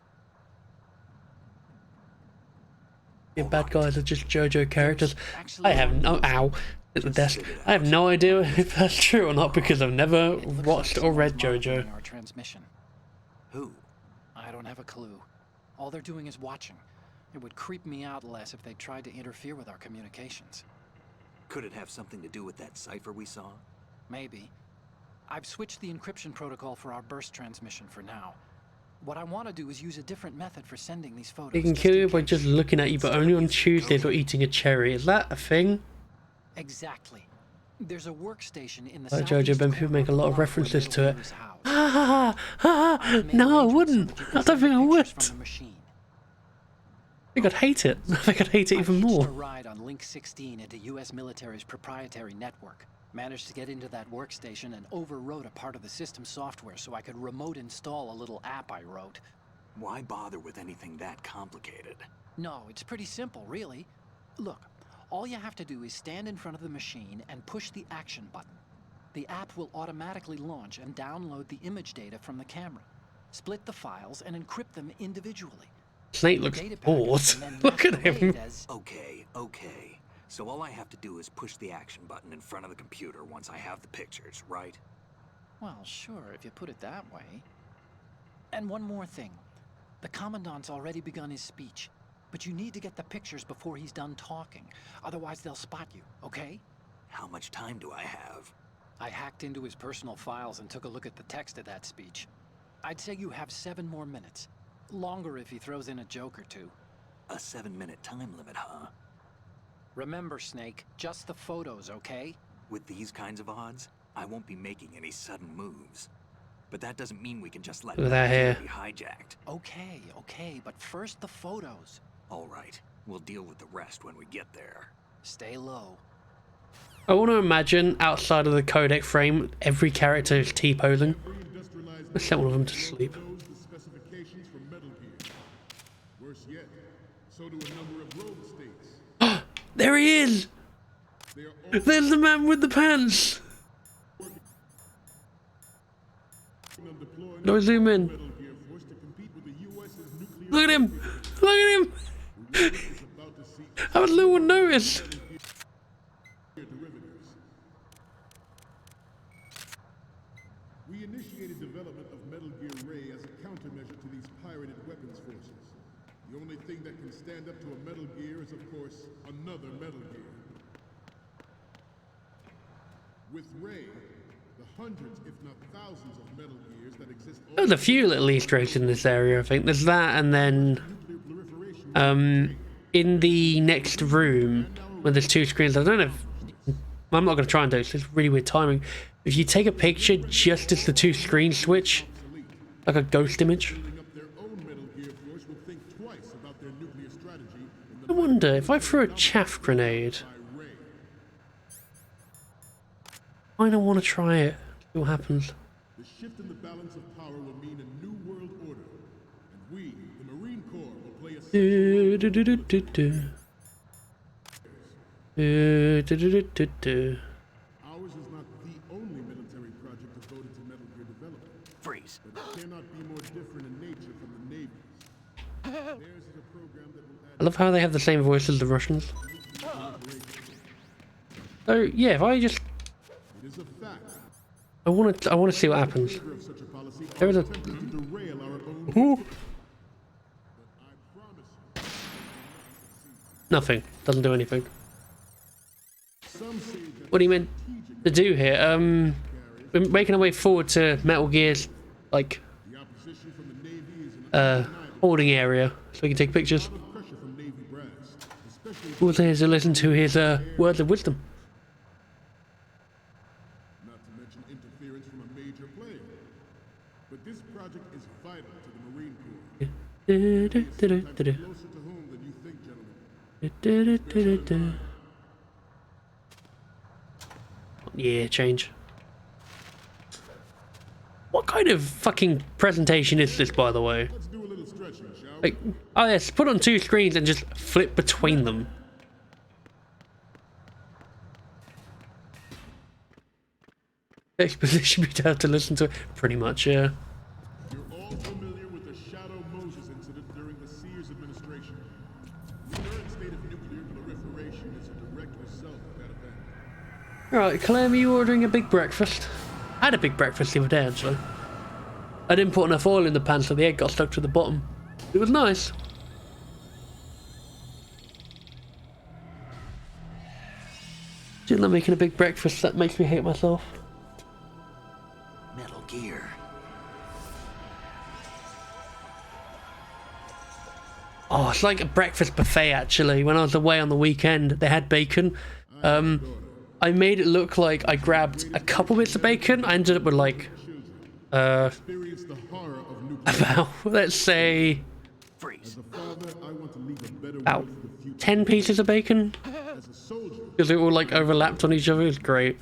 Your bad guys are just JoJo characters. I have no at the desk. I have no idea if that's true or not because I've never watched or read JoJo. Our transmission. Who? I don't have a clue. All they're doing is watching. It would creep me out less if they tried to interfere with our communications. Could it have something to do with that cipher we saw? Maybe. I've switched the encryption protocol for our burst transmission for now. What I want to do is use a different method for sending these photos. They can just kill in you by case. just looking at you, but only on Tuesdays or eating a cherry. Is that a thing? Exactly. There's a workstation in the Like southeast JoJo, Ben, people corner make a lot of above where references to Metal it. Gear is housed. Ah, no, I wouldn't. I don't think I would. From the machine. I think I'd hate it. I think I'd hate it even I hitched more. a ride on Link 16 into U.S. military's proprietary network. Managed to get into that workstation and overwrote a part of the system software so I could remote install a little app I wrote. Why bother with anything that complicated? No, it's pretty simple, really. Look, all you have to do is stand in front of the machine and push the action button. The app will automatically launch and download the image data from the camera, split the files, and encrypt them individually. Snake looks Data packets bored. and then Look at masquerade him. as- Okay. So all I have to do is push the action button in front of the computer once I have the pictures, right? Well, sure, if you put it that way. And one more thing. The Commandant's already begun his speech, but you need to get the pictures before he's done talking. Otherwise, they'll spot you, okay? How much time do I have? I hacked into his personal files and took a look at the text of that speech. I'd say you have 7 more minutes. Longer if he throws in a joke or two. A 7-minute time limit, huh? Remember, Snake, just the photos, okay? With these kinds of odds, I won't be making any sudden moves. But that doesn't mean we can just let Look at that hair. be hijacked. Okay, but first the photos. All right, we'll deal with the rest when we get there. Stay low. I want to imagine outside of the codec frame, every character is T-posing. Let's set one of them to sleep. Knows the specifications for Metal Gear. Worse yet, so do a number of rogue states. There he is! They are all There's the man with the pants! on deploying Do I zoom in? Metal Gear Force to compete with the US's nuclear Look at him! Look at him! is about to see How was no one notice? derivatives. We initiated development of Metal Gear Ray as a countermeasure to these pirated weapons forces. The only thing that can stand up to a Metal Gear is, of course, another Metal Gear. With Ray, the hundreds, if not thousands, of Metal Gears that exist all There's a few little Easter eggs in this area, I think. There's that, and then nuclear proliferation. in the next room, where there's 2 screens, I don't know if... I'm not going to try and do this, it's really weird timing. If you take a picture just as the 2 screens switch, like a ghost image, Building up their own Metal Gear Force will think twice about their nuclear strategy in I the wonder if I threw a chaff grenade, by Ray. I don't want to try it, see what happens. The shift in the balance of power will mean a new world order, We, the Marine Corps, will play a Do, do, do, do, do, do. Do, do, do, do, do. Ours is not the only military project devoted to Metal Gear development, Freeze. but it cannot be more different in nature from the Navy's. Theirs is a program that will I love how they have the same voice as the Russians. So yeah, if I just, It is a fact. I want to see what happens. Favor of such a policy There is a. attempting to derail our own. Ooh. I promise you, Nothing. Doesn't do anything. some say that What do you mean to do here? We're making our way forward to Metal Gear's like the opposition from the Navy is an holding area, so we can take pictures. lot of pressure from Navy brass, especially We'll there to listen to his words of wisdom. not to mention interference from a major player. But this project is vital to the Marine Corps. Sometimes closer to home than you think, gentlemen. Yeah, change. What kind of fucking presentation is this, by the way? Let's do a little stretching, shall we? Like, oh yes, put on two screens and just flip between them. Exposition you'd have to listen to it. Pretty much, yeah. You're all familiar with the Shadow Moses incident during the Sears administration. The current state of nuclear proliferation is a direct result of that event. Alright, Clem, are you ordering a big breakfast? I had a big breakfast the other day, actually. I didn't put enough oil in the pan, so the egg got stuck to the bottom. It was nice. Didn't like making a big breakfast, that makes me hate myself. Metal Gear. Oh, it's like a breakfast buffet, actually. When I was away on the weekend, they had bacon. I made it look like I grabbed a couple bits of bacon. I ended up with like, Experience the horror of nuclear. about, let's say, Freeze. As a father, I want to leave a better about world for the future. 10 pieces of bacon. As a soldier, Because they all like overlapped on each other. It was great.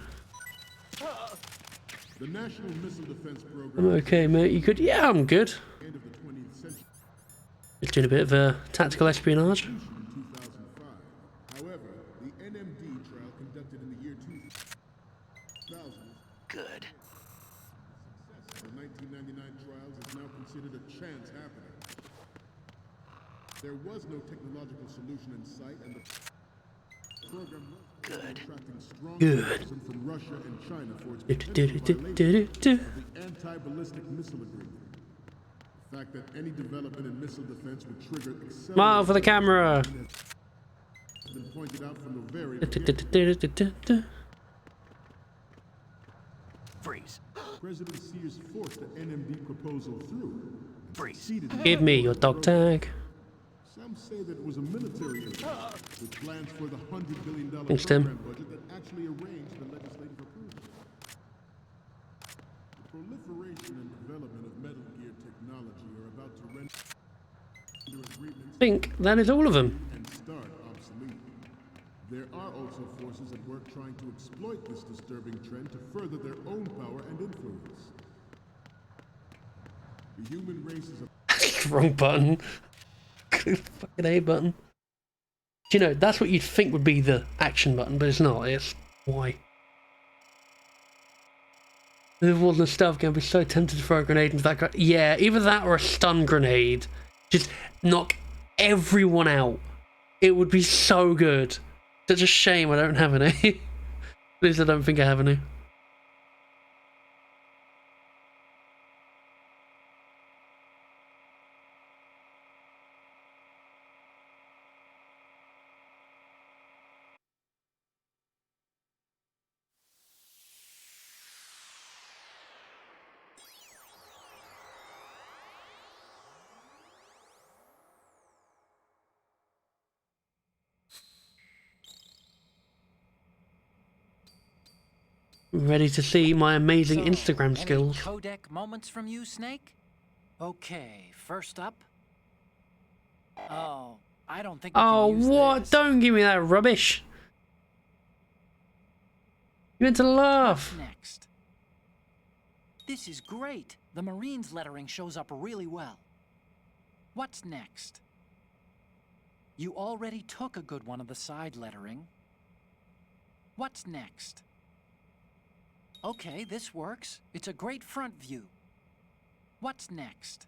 the National Missile Defense I'm Program okay, mate. You good? Yeah, I'm good. at the end of the 20th century Just doing a bit of tactical espionage. in 2005. However, the NMD trial conducted in the year 2000, Good. the 1999 trials is now considered a chance happening. There was no technological solution in sight, and the program was Good. attracting strong Good. criticism from Russia and China for its Do, potential do, do, violation do, do, do. of the anti-ballistic missile agreement. The fact that any development in missile defense would trigger Smile for the camera. has been pointed out from the very Do, do, do, do, do, do. Freeze. President Sears forced the NMD proposal through. Freeze. Succeeded in Give me your dog tag. Some say that it was a military effort with plans for the $100 billion Thanks, Tim. program budget that actually arranged the legislative approval. The proliferation and development of Metal Gear technology are about to render agreements I think that is all of them. and start obsolete. There are also forces at work trying to exploit this disturbing trend to further their own power and influence. The human race is a Wrong button. Fucking A button. You know, that's what you'd think would be the action button, but it's not. It's Y. If it wasn't a stealth game, I'd be so tempted to throw a grenade into that guy. Yeah, either that or a stun grenade. Just knock everyone out. It would be so good. Such a shame I don't have any. At least I don't think I have any. Ready to see my amazing Instagram skills. Any codec moments from you, Snake? Okay, first up. Oh, I don't think. Oh, we can use what? this. Don't give me that rubbish. You meant to laugh. Next. This is great. The Marines lettering shows up really well. What's next? You already took a good one of the side lettering. What's next? Okay, this works. It's a great front view. What's next?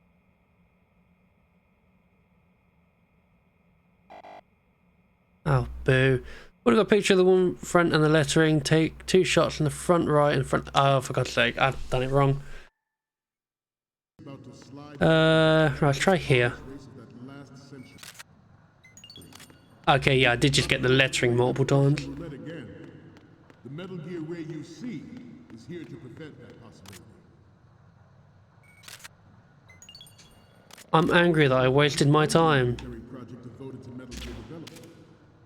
Oh, boo. What have got a picture of the one front and the lettering? Take 2 shots in the front right and front. Oh, for God's sake, I've done it wrong. Right, let's try here. Okay, yeah, I did just get the lettering multiple times. The Metal Gear Ray you see is here to prevent that possibility. I'm angry that I wasted my time. Project devoted to Metal Gear development,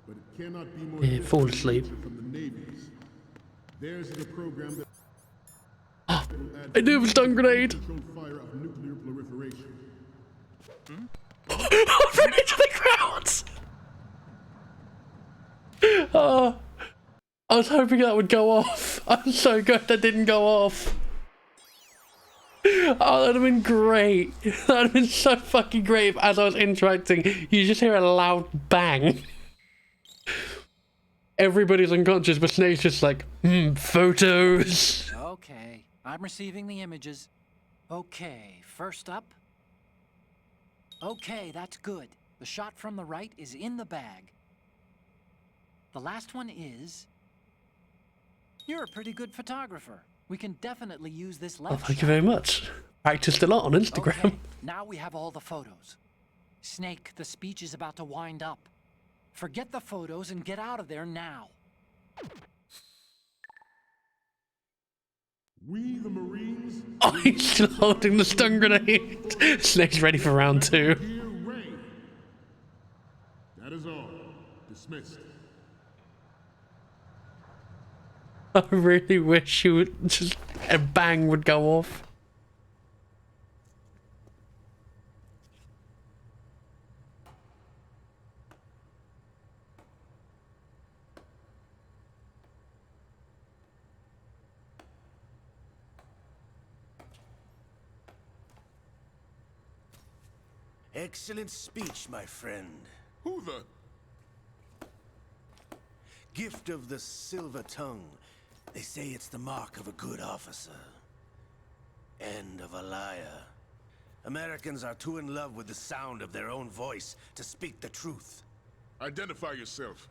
but it cannot be more Yeah, fall asleep. from the navies. Theirs is a program that I knew it was stun grenade. controlled fire of nuclear proliferation. I ran into the ground. Oh, I was hoping that would go off. I'm so good that didn't go off. Oh, that'd have been great. That'd have been so fucking great if as I was interacting, you just hear a loud bang. Everybody's unconscious, but Snake's just like, photos. Okay, I'm receiving the images. Okay, first up. Okay, that's good. The shot from the right is in the bag. The last one is... You're a pretty good photographer. We can definitely use this left Oh, thank shot. you very much. Practiced a lot on Instagram. Okay, now we have all the photos. Snake, the speech is about to wind up. Forget the photos and get out of there now. We, the Marines, Oh, he's still holding the stun grenade. Snake's ready for round 2. Gear Ray. That is all. Dismissed. I really wish you would just a bang would go off. Excellent speech, my friend. Who the? Gift of the silver tongue. They say it's the mark of a good officer. End of a liar. Americans are too in love with the sound of their own voice to speak the truth. Identify yourself.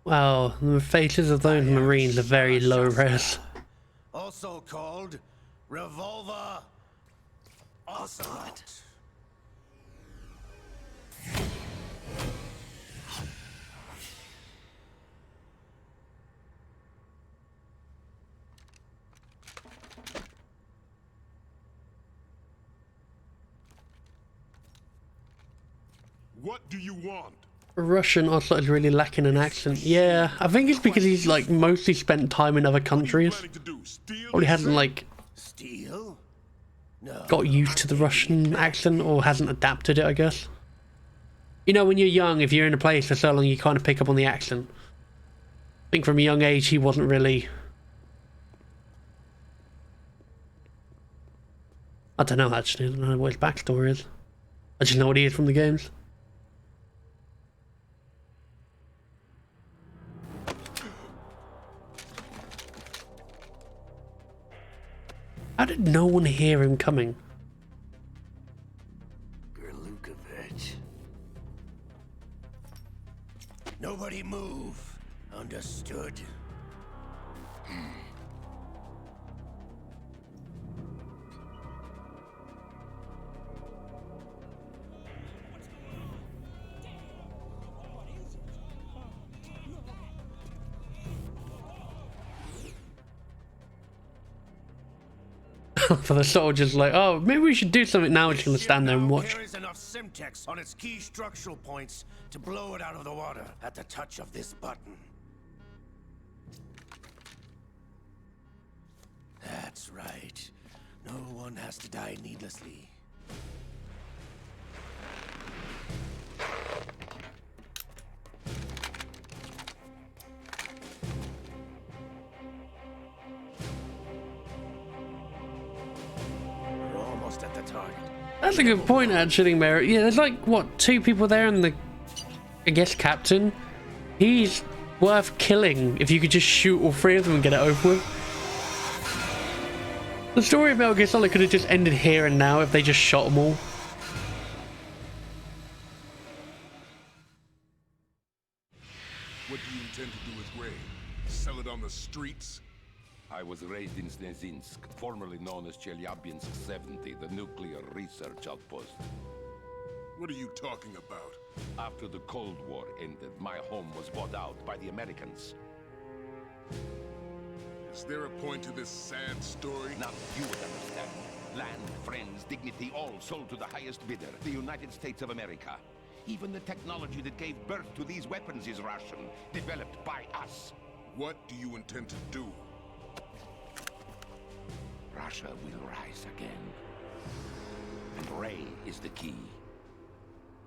Wow, the faces of those Marines are very low res. Also called Revolver Ocelot. What do you want? Russian Ocelot is really lacking an accent. Yeah, I think it's because he's like mostly spent time in other countries. Planning to do? Steal? Probably hasn't like Steal? No. got used to the Russian accent or hasn't adapted it, I guess. You know, when you're young, if you're in a place for so long, you kind of pick up on the accent. I think from a young age, he wasn't really... I don't know, actually. I don't know what his backstory is. I just know what he is from the games. How did no one hear him coming? Gerlukovich. Nobody move. Understood? For the soldiers, like, oh, maybe we should do something now. We're just gonna stand there and watch. Carries enough Simtex on its key structural points to blow it out of the water at the touch of this button. That's right. No one has to die needlessly. That's a good point, actually, Mary. Yeah, there's like, what, 2 people there and the, I guess, captain? He's worth killing if you could just shoot all 3 of them and get it over with. The story of Metal Gear Solid could have just ended here and now if they just shot them all. What do you intend to do with Gray? Sell it on the streets? I was raised in Snezinsk, formerly known as Chelyabinsk 70, the nuclear research outpost. What are you talking about? After the Cold War ended, my home was bought out by the Americans. Is there a point to this sad story? Now you would understand. Land, friends, dignity, all sold to the highest bidder, the United States of America. Even the technology that gave birth to these weapons is Russian, developed by us. What do you intend to do? Russia will rise again. And Ray is the key.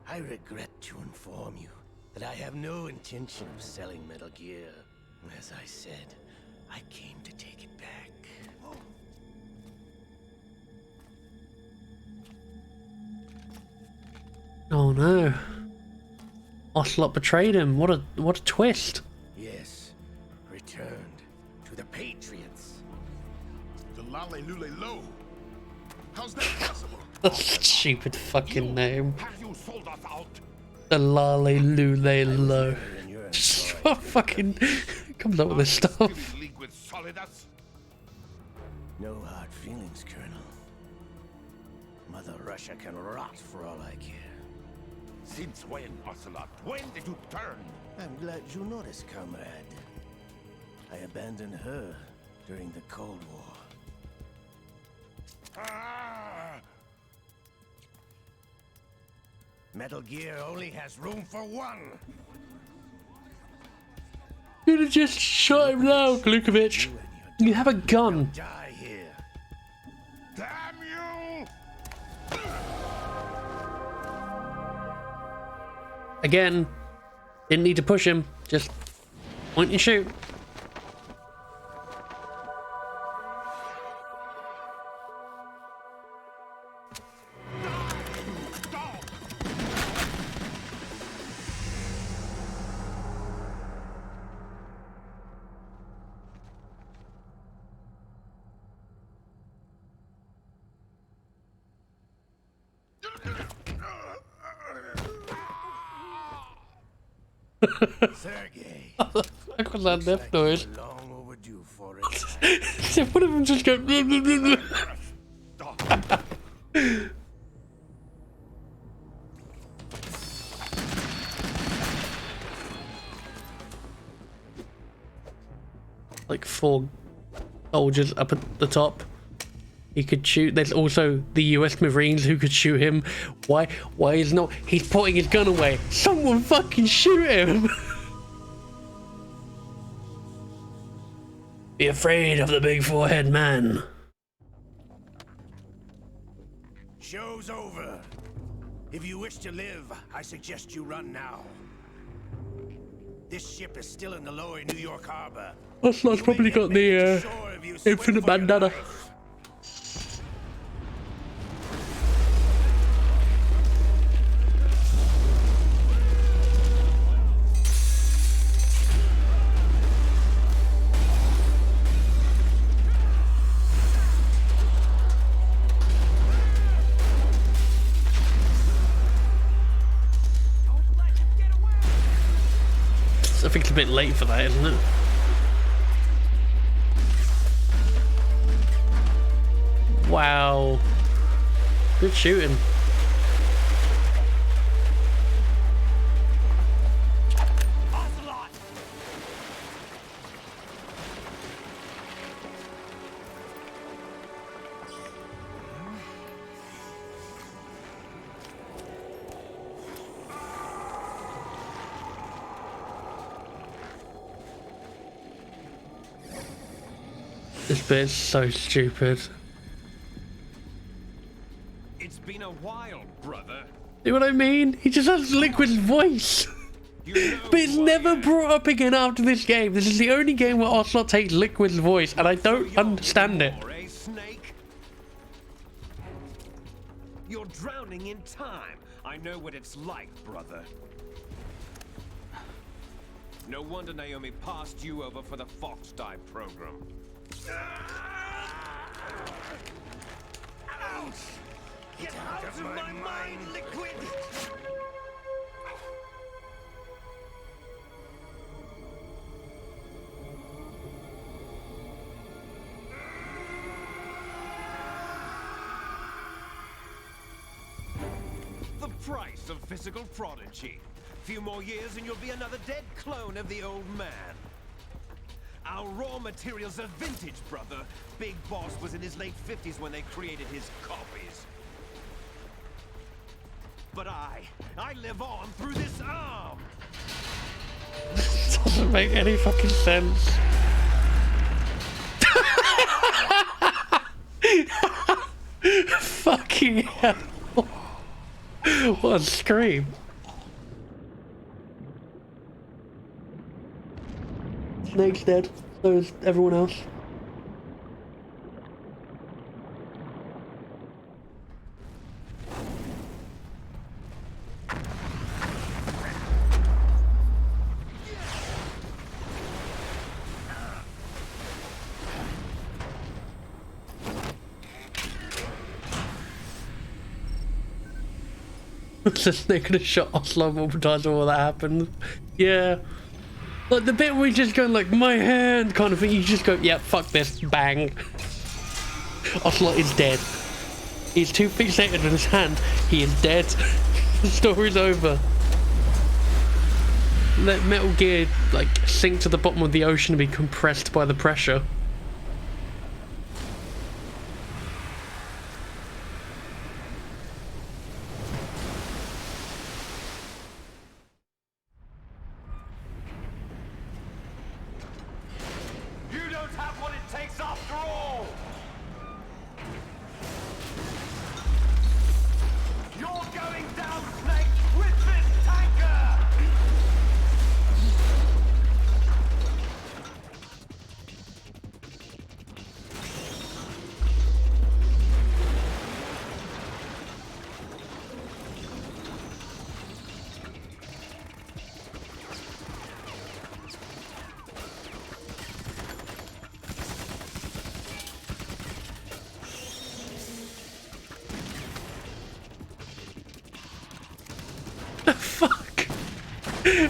I regret to inform you that I have no intention of selling Metal Gear. As I said, I came to take it back. Oh no. Ocelot betrayed him. What a twist. Yes, returned to the Patriots. The Lale Lule Lo. How's that possible? That's a stupid fucking name. Have you sold us out? The Lale Lule Lo. What fucking comes up with this stuff? In league with Solidus? No hard feelings, Colonel. Mother Russia can rot for all I care. Since when, Ocelot? When did you turn? I'm glad you noticed, comrade. I abandoned her during the Cold War. Ah! Metal Gear only has room for one. You'd have just shot him now, Glukovich. You have a gun. Die here. Damn you! Again, didn't need to push him. Just point and shoot. Sergey. What was that death noise? Long overdue for it. One of them just go. Like 4 soldiers up at the top. He could shoot. There's also the US Marines who could shoot him. Why is not? He's putting his gun away. Someone fucking shoot him. Be afraid of the big forehead man. Show's over. If you wish to live, I suggest you run now. This ship is still in the lower New York harbor. Ocelot's probably got the infinite bandana. I think it's a bit late for that, isn't it? Wow. Good shooting. This bit's so stupid. It's been a while, brother. See what I mean? He just has Liquid's voice. But it's never brought up again after this game. This is the only game where Ocelot takes Liquid's voice, and I don't understand it. Snake? Your drowning in time. I know what it's like, brother. No wonder Naomi passed you over for the Fox Dive program. Ouch! Get out of my mind, Liquid! The price of physical prodigy. Few more years and you'll be another dead clone of the old man. Our raw materials are vintage, brother. Big Boss was in his late 50s when they created his copies. But I live on through this arm! Doesn't make any fucking sense. Fucking hell. What a scream. Snake's dead, so is everyone else. The snake could have shot Ocelot multiple times before that happened. Yeah. Like the bit where you just go like, my hand kind of thing, you just go, yeah, fuck this, bang. Ocelot is dead. He's too fixated on his hand. He is dead. The story's over. Let Metal Gear like sink to the bottom of the ocean and be compressed by the pressure.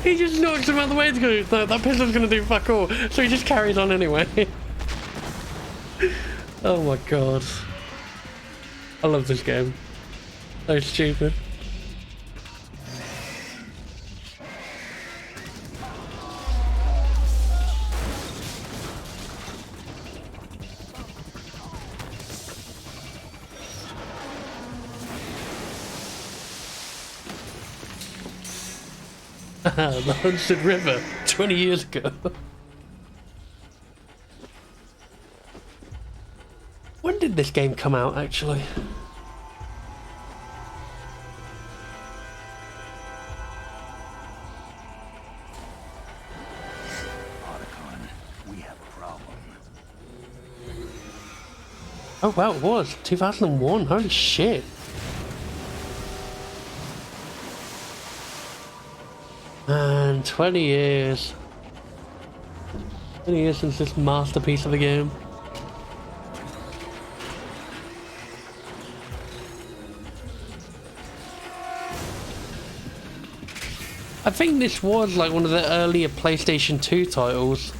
He just knocks him out of the way to go, no, that pistol's gonna do fuck all. So he just carries on anyway. Oh my god. I love this game. So stupid. The Hudson River, 20 years ago. When did this game come out, actually? Otacon, we have a problem. Oh wow, it was 2001. Holy shit. And 20 years. 20 years since this masterpiece of a game. I think this was like one of the earlier PlayStation 2 titles.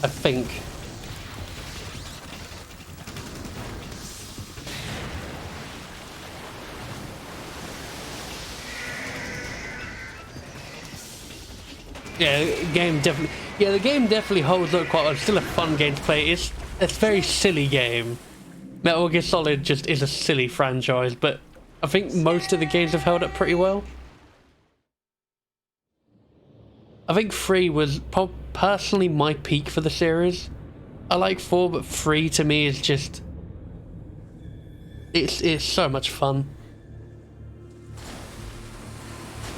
I think. Yeah, the game definitely holds up quite well. It's still a fun game to play. It's a very silly game. Metal Gear Solid just is a silly franchise, but I think most of the games have held up pretty well. I think 3 was personally my peak for the series. I like 4, but 3 to me is just... It's so much fun.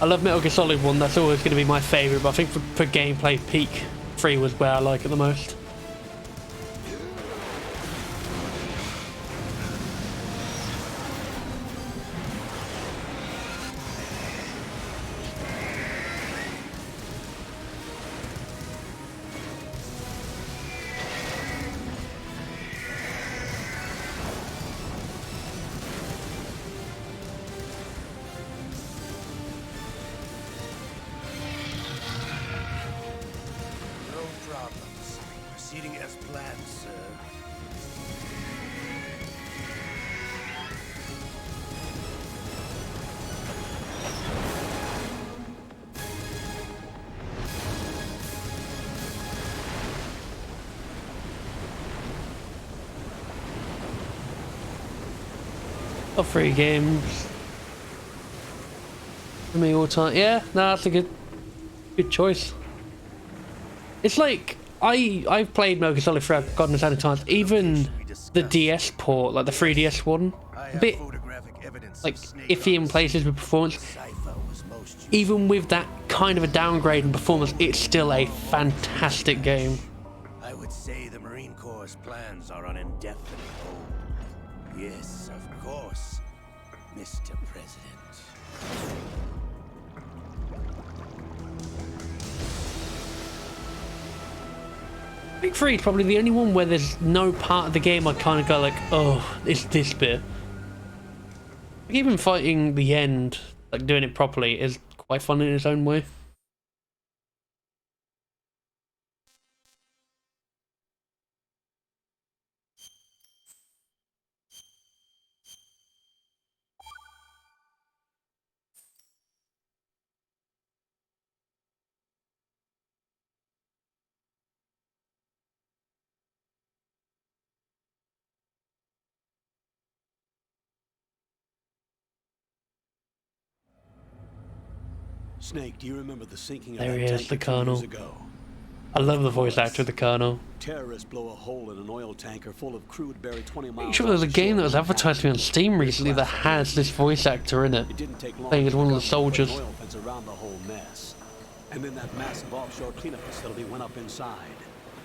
I love Metal Gear Solid 1, that's always going to be my favourite, but I think for gameplay, peak 3 was where I like it the most. proceeding as planned, sir. Got 3 games. I mean, all time. Yeah, no, that's a good choice. It's like I've played Metal Gear Solid for God knows how many times. Even the DS port, like the 3DS one, a bit like iffy in places with performance. Even with that kind of a downgrade in performance, it's still a fantastic game. I would say the Marine Corps' plans are on indefinite hold. Yes, of course, Mr. President. Big 3 is probably the only one where there's no part of the game I kind of go like, oh, it's this bit. Like even fighting the end, like doing it properly, is quite fun in its own way. Snake, do you remember the sinking of There that he is, tanker the 2 Colonel. years ago? I love the voice actor of the Colonel. Terrorists blow a hole in an oil tanker full of crude buried 20 miles. I'm sure there's a game that was advertised to me on Steam recently that has this voice actor in it, playing as one of the soldiers. Oil fence around the whole mess. And then that massive offshore cleanup facility went up inside.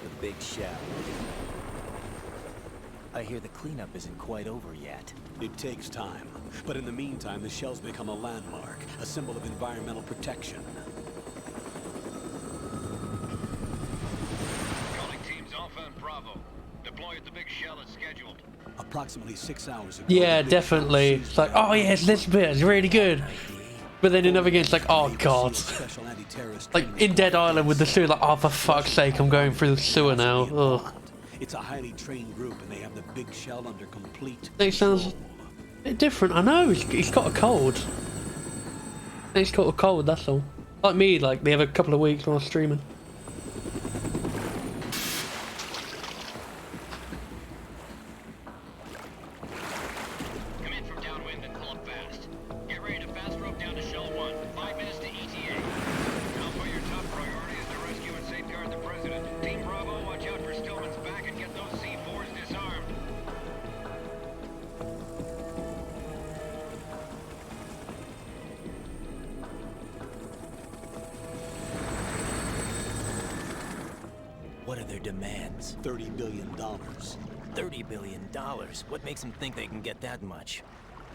The big shell. I hear the cleanup isn't quite over yet. It takes time. But in the meantime, the shell's become a landmark, a symbol of environmental protection. Calling teams Alpha and Bravo. Deploy at the big shell as scheduled. Approximately 6 hours ago. Yeah, definitely. It's like, oh yeah, it's this bit, it's really good. But then in other games, it's like, oh god. Like in Dead Island with the sewer, like, oh for fuck's sake, I'm going through the sewer now. Ugh. It's a highly trained group, and they have the big shell under complete It sounds a bit different. I know, he's got a cold. He's got a cold, that's all. Like me, like, they have a couple of weeks while streaming. Come in from downwind and pull up fast. Get ready to fast rope down to Shell 1. 5 minutes to ETA. Alpha, your top priority is to rescue and safeguard the President. Team Bravo, watch out for Stillman's back and get those C4s disarmed. What are their demands? $30 billion. $30 billion? What makes them think they can get that much?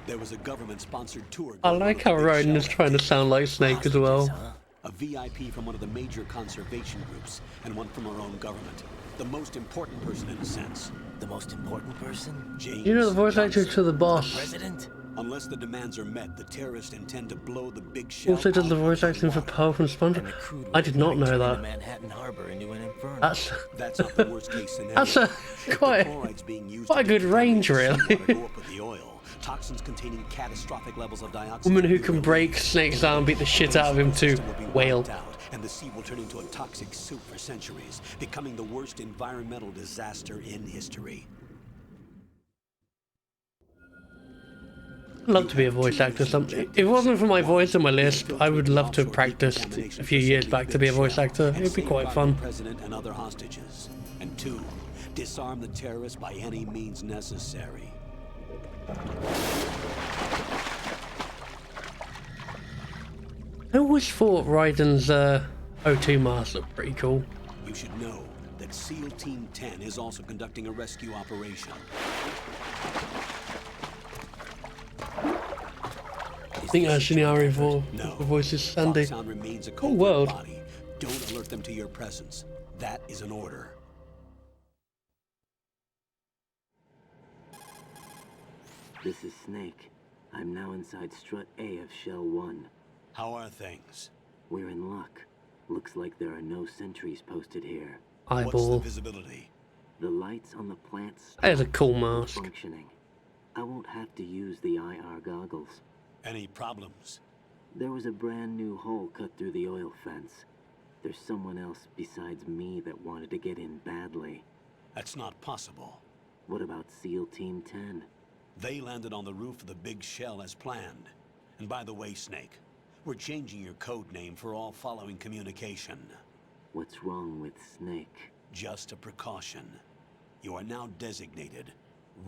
There was a government-sponsored tour. I like how Roden is trying to sound like Snake as well. A VIP from one of the major conservation groups, and one from our own government. The most important person in a sense. The most important person? James You know the voice actor to the boss. President? Unless the demands are met, the terrorists intend to blow the big shell. Also does the voice acting for Pearl from SpongeBob. I did not know that. Manhattan Harbor into an inferno. That's not the worst case scenario. That's a quite a good range, really. Toxins containing catastrophic levels of dioxide. Woman who can break Snake's arm, beat the shit out of him to whale. And the sea will turn into a toxic soup for centuries, becoming the worst environmental disaster in history. I'd love to be a voice actor. If it wasn't for my voice on my list, I would love to have practiced a few years back to be a voice actor. It'd be quite fun. President and other hostages. And 2, disarm the terrorists by any means necessary. I always thought Raiden's O2 mask looked pretty cool. You should know that SEAL Team 10 is also conducting a rescue operation. I think Ashinari for the voice is Sandy. Cool world. Don't alert them to your presence. That is an order. This is Snake. I'm now inside Strut A of Shell 1. How are things? We're in luck. Looks like there are no sentries posted here. What's the eyeball. visibility? The lights on the plant That is a cool are mask. functioning. I won't have to use the IR goggles. Any problems? There was a brand new hole cut through the oil fence. There's someone else besides me that wanted to get in badly. That's not possible. What about SEAL Team 10? They landed on the roof of the big shell as planned. And by the way, Snake, we're changing your code name for all following communication. What's wrong with Snake? Just a precaution. You are now designated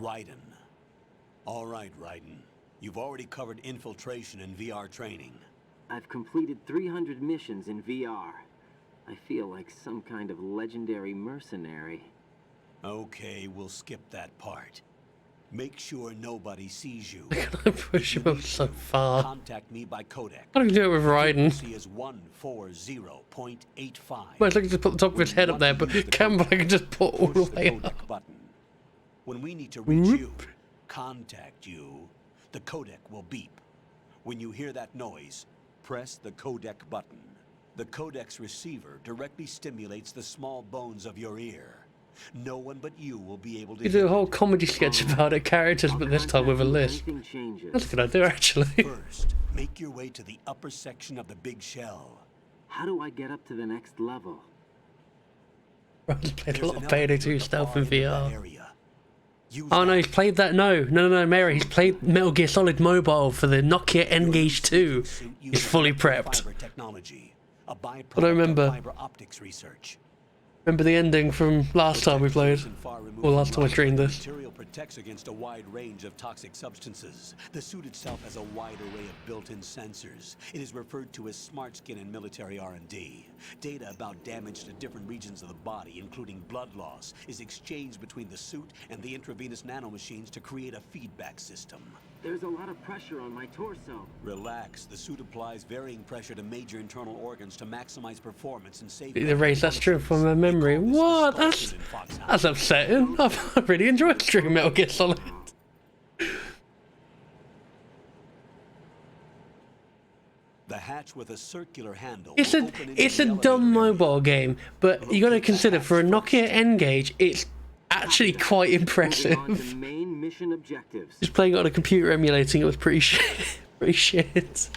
Raiden. All right, Raiden. You've already covered infiltration and VR training. I've completed 300 missions in VR. I feel like some kind of legendary mercenary. Okay, we'll skip that part. Make sure nobody sees you. I push him up so far. Contact me by codec. How do you do it with Raiden? Frequency is 140.85. Well, I can just put the top of his head up there, but Campbell I can just put all the Push the way codec up. button. When we need to reach you, contact you, the codec will beep. When you hear that noise, press the codec button. The codec's receiver directly stimulates the small bones of your ear. No one but you will be able to You do a whole comedy sketch about it, characters, but this time with a lisp. Anything changes. That's a good idea, actually. First, make your way to the upper section of the big shell. How do I get up to the next level? He's played a There's lot an of Payday elevator 2 at the stuff far in end of that VR. area. Use Oh no, that. he's played that. No, Mary. He's played Metal Gear Solid Mobile for the Nokia N-Gage 2. He's fully prepped. Fiber technology, a byproduct But I remember- of fiber optics research. Remember the ending from last time we played? Or last time I streamed The this. material protects against a wide range of toxic substances. The suit itself has a wide array of built-in sensors. It is referred to as smart skin in military R&D. Data about damage to different regions of the body, including blood loss, is exchanged between the suit and the intravenous nanomachines to create a feedback system. There's a lot of pressure on my torso. Relax. The suit applies varying pressure to major internal organs to maximize performance and save. Erase that strip from my memory. What? That's upsetting. I really enjoyed streaming Metal Gear Solid. The hatch with a circular handle. It's will a open into it's the a elevator dumb area. mobile game, but you got to consider for a Nokia N-Gage, it's actually quite impressive. Moving on to main mission objectives. Just playing it on a computer emulating it was pretty shit. Pretty shit.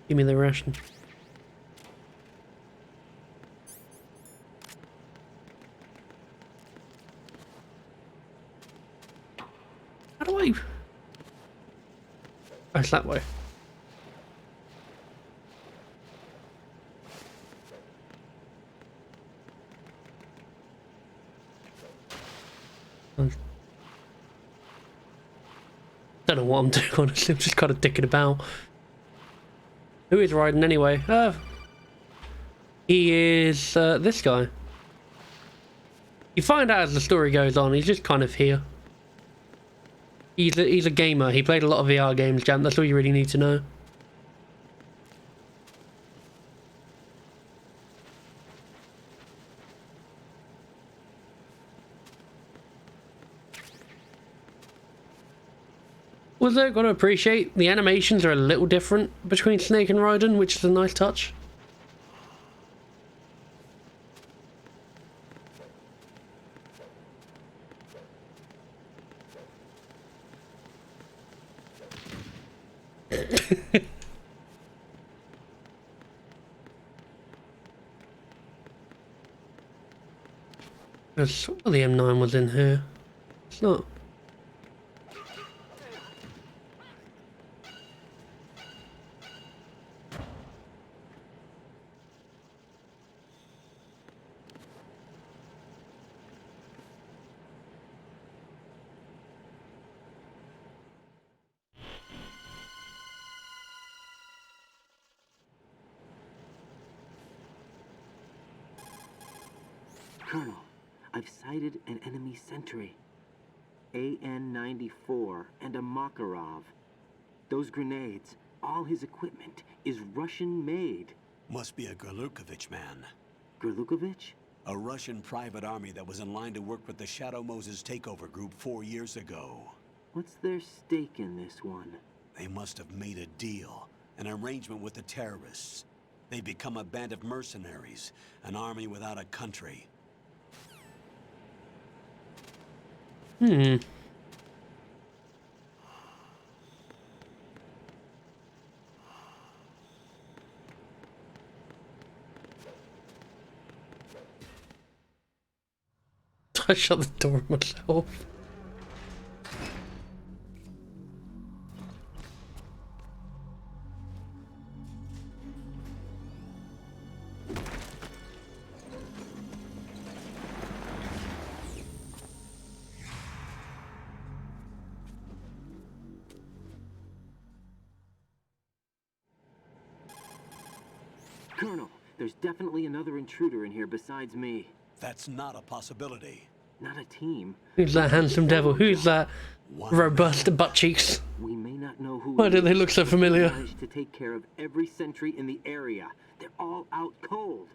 Give me the ration. How do I? Oh, it's that way. Don't know what I'm doing, honestly. I'm just kind of dicking about. Who is riding anyway? He is this guy. You find out as the story goes on, he's just kind of here. He's a gamer. He played a lot of VR games, Jam. That's all you really need to know. Also, got to appreciate the animations are a little different between Snake and Raiden, which is a nice touch. I saw the M9 was in here. It's not. Colonel, I've sighted an enemy sentry. AN-94 and a Makarov. Those grenades, all his equipment, is Russian-made. Must be a Gorlukovich man. Gorlukovich? A Russian private army that was in line to work with the Shadow Moses takeover group 4 years ago. What's their stake in this one? They must have made a deal, an arrangement with the terrorists. They become a band of mercenaries, an army without a country. I shut the door myself. Colonel, there's definitely another intruder in here besides me. That's not a possibility. Not a team. Who's that handsome devil? Who's that robust butt cheeks? We may not know who. Why do they look so familiar? Managed to take care of every sentry in the area. They're all out cold.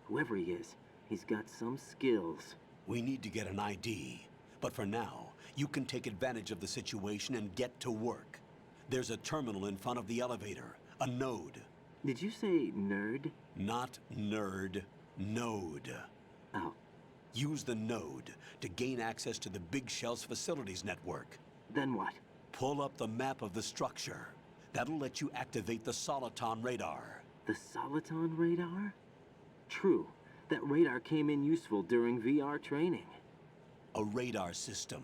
Whoever he is, he's got some skills. We need to get an ID. But for now, you can take advantage of the situation and get to work. There's a terminal in front of the elevator. A node. Did you say nerd? Not nerd. Node. Oh. Use the node to gain access to the Big Shell's facilities network. Then what? Pull up the map of the structure. That'll let you activate the Soliton radar. The Soliton radar? True. That radar came in useful during VR training. A radar system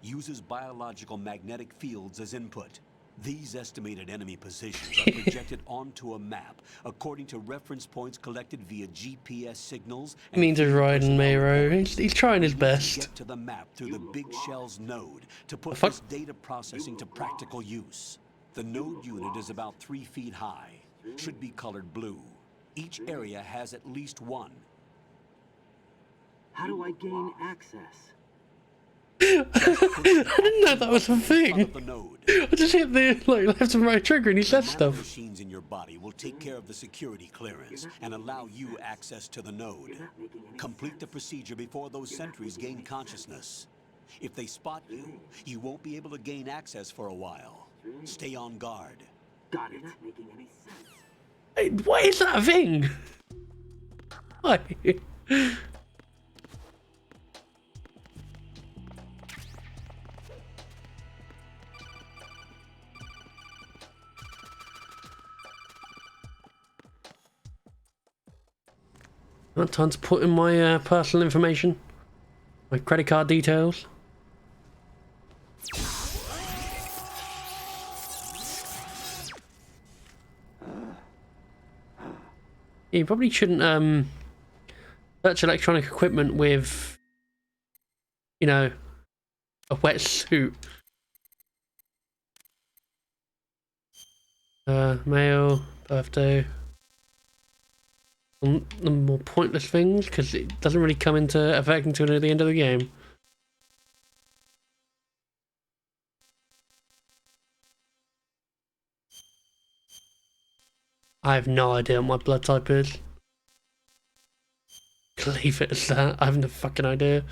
uses biological magnetic fields as input. These estimated enemy positions are projected onto a map according to reference points collected via GPS signals. He means he's riding Mayro. He's trying his best. Get to the map through the Big Shell's node to put this data processing to practical use. The node unit is about 3 feet high. Should be colored blue. Each area has at least one. How do I gain access? I didn't know that was a thing. I just hit the left and right trigger and he said stuff. Machines in your body will take care of the security clearance and allow you access to the node. Complete the procedure before those sentries gain consciousness. If they spot you, you won't be able to gain access for a while. Stay on guard. Got it. Not making any sense. Hey, what is that thing? Why? Time to put in my personal information, my credit card details. You probably shouldn't touch electronic equipment with, you know, a wetsuit. Mail, birthday. The more pointless things, because it doesn't really come into effect until near the end of the game. I have no idea what my blood type is. Leave it as that. I have no fucking idea.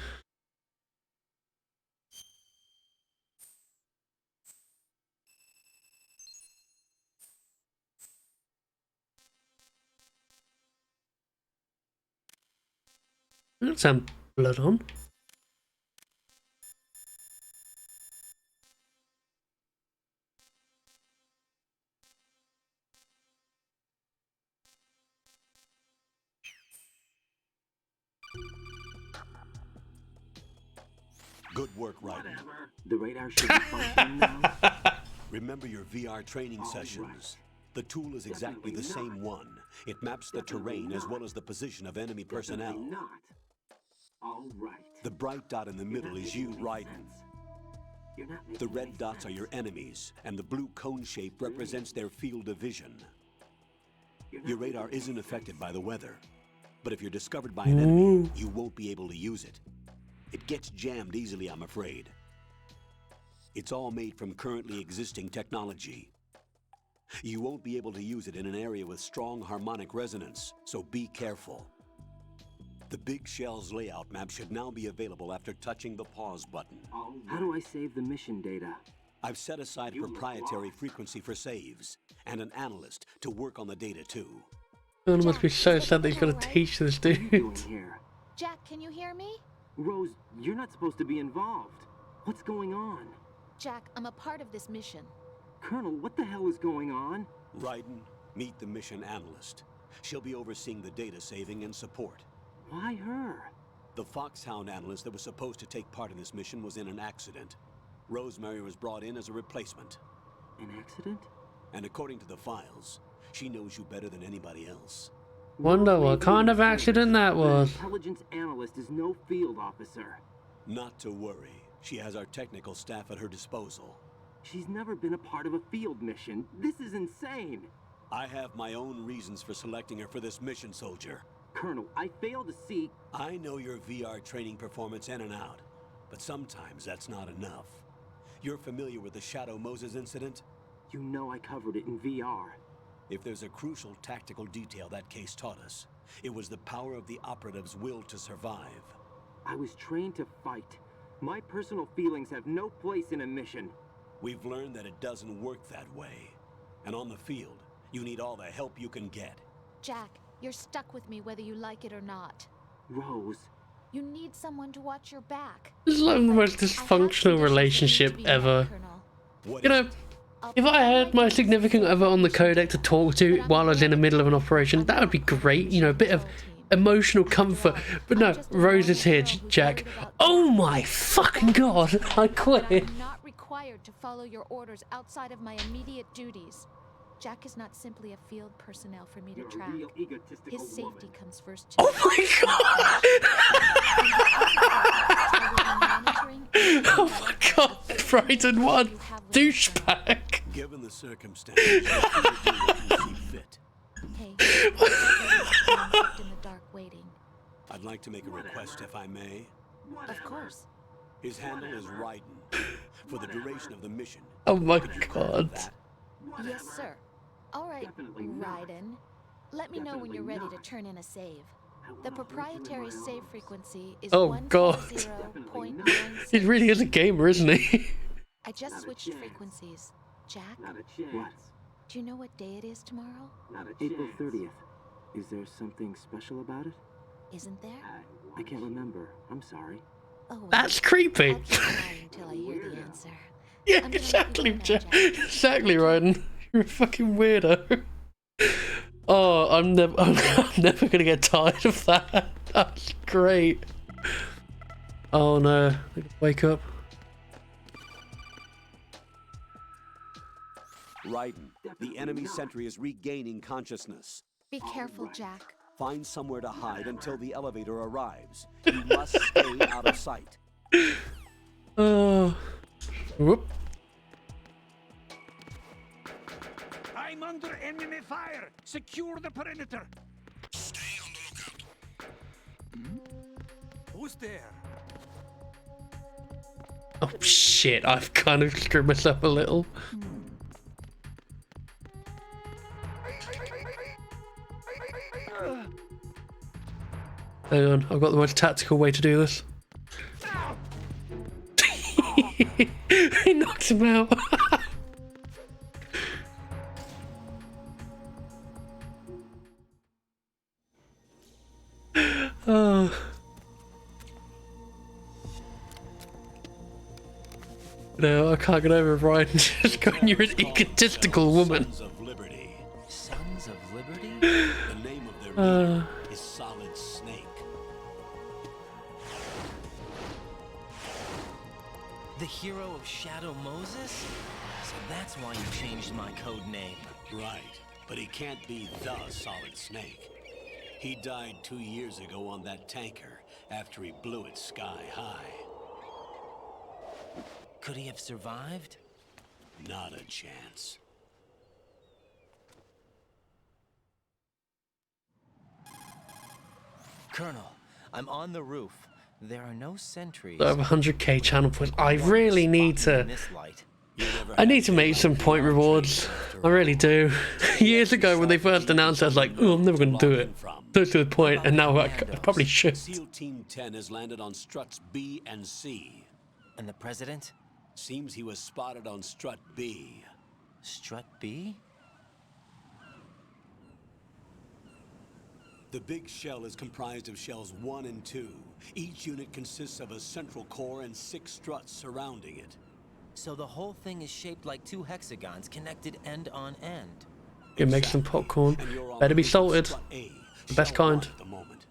That's some blood on. Good work, Ryder. The radar should be functioning now. Remember your VR training sessions. The tool is exactly the same one. It maps the terrain as well as the position of enemy personnel. All right. The bright dot in the middle is you, Raiden. The red dots are your enemies, and the blue cone shape represents their field of vision. Your radar isn't affected by the weather, but if you're discovered by an enemy, you won't be able to use it. It gets jammed easily, I'm afraid. It's all made from currently existing technology. You won't be able to use it in an area with strong harmonic resonance, so be careful. The Big Shell's layout map should now be available after touching the pause button. How do I save the mission data? I've set aside a proprietary frequency for saves, and an analyst to work on the data too. It must be so sad that he's got to teach this dude. Jack, can you hear me? Rose, you're not supposed to be involved. What's going on? Jack, I'm a part of this mission. Colonel, what the hell is going on? Raiden, meet the mission analyst. She'll be overseeing the data saving and support. Why her? The Foxhound analyst that was supposed to take part in this mission was in an accident. Rosemary was brought in as a replacement. An accident? And according to the files, she knows you better than anybody else. Wonder what kind of accident that was. An intelligence analyst is no field officer. Not to worry. She has our technical staff at her disposal. She's never been a part of a field mission. This is insane. I have my own reasons for selecting her for this mission, soldier. Colonel, I fail to see... I know your VR training performance in and out, but sometimes that's not enough. You're familiar with the Shadow Moses incident? You know I covered it in VR. If there's a crucial tactical detail that case taught us, it was the power of the operative's will to survive. I was trained to fight. My personal feelings have no place in a mission. We've learned that it doesn't work that way. And on the field, you need all the help you can get. Jack, you're stuck with me whether you like it or not. Rose. You need someone to watch your back. This is like the most dysfunctional relationship ever. You know, if I had my significant other on the codec to talk to while I was in the middle of an operation, that would be great. You know, a bit of emotional comfort. But no, Rose is here, Jack. Oh my fucking god, I quit. I'm not required to follow your orders outside of my immediate duties. Jack is not simply a field personnel for me to track. His safety comes first. Oh my god! Oh my god! Frightened one douchebag. Given the circumstances, you see fit. Hey, in the dark waiting. I'd like to make a request, if I may. Of course. His handle is Raiden. For the duration of the mission. Oh my god. Yes, sir. All right, Raiden. Let me know when you're ready to turn in a save. The proprietary save frequency is oh god. 150.96. He really is a gamer, isn't he? I just switched frequencies. Jack? What? Do you know what day it is tomorrow? April 30th. Is there something special about it? Isn't there? I can't remember. I'm sorry. Oh, well, that's creepy. I'll keep trying until I hear the answer. Yeah, exactly, exactly, Raiden. You're a fucking weirdo. Oh, I'm never gonna get tired of that. That's great. Oh no, I gotta wake up. Raiden, the enemy sentry is regaining consciousness. Be careful, Jack. Find somewhere to hide until the elevator arrives. You must stay out of sight. Whoop. I'm under enemy fire! Secure the perimeter! Stay on the lookout. Who's there? Oh shit, I've kind of screwed myself a little. Hang on, I've got the most tactical way to do this. He knocks him out. Oh. No, I can't get over Ryan just going, you're an egotistical woman. Sons of Liberty. Sons of Liberty? The name of their leader is Solid Snake. The hero of Shadow Moses? So that's why you changed my code name. Right, but he can't be the Solid Snake. He died 2 years ago on that tanker after he blew it sky high. Could he have survived? Not a chance. Colonel, I'm on the roof. There are no sentries. I have 100k channel points. I really need to... I need to make some point rewards. I really do. Years ago when they first announced it, I was like, oh, I'm never going to do it. So to the point, and now I probably should. SEAL Team 10 has landed on struts B and C. And the president? Seems he was spotted on Strut B. Strut B? The big shell is comprised of shells 1 and 2. Each unit consists of a central core and 6 struts surrounding it. So the whole thing is shaped like 2 hexagons connected end on end. You make some popcorn. Better be salted. The best kind. At the moment.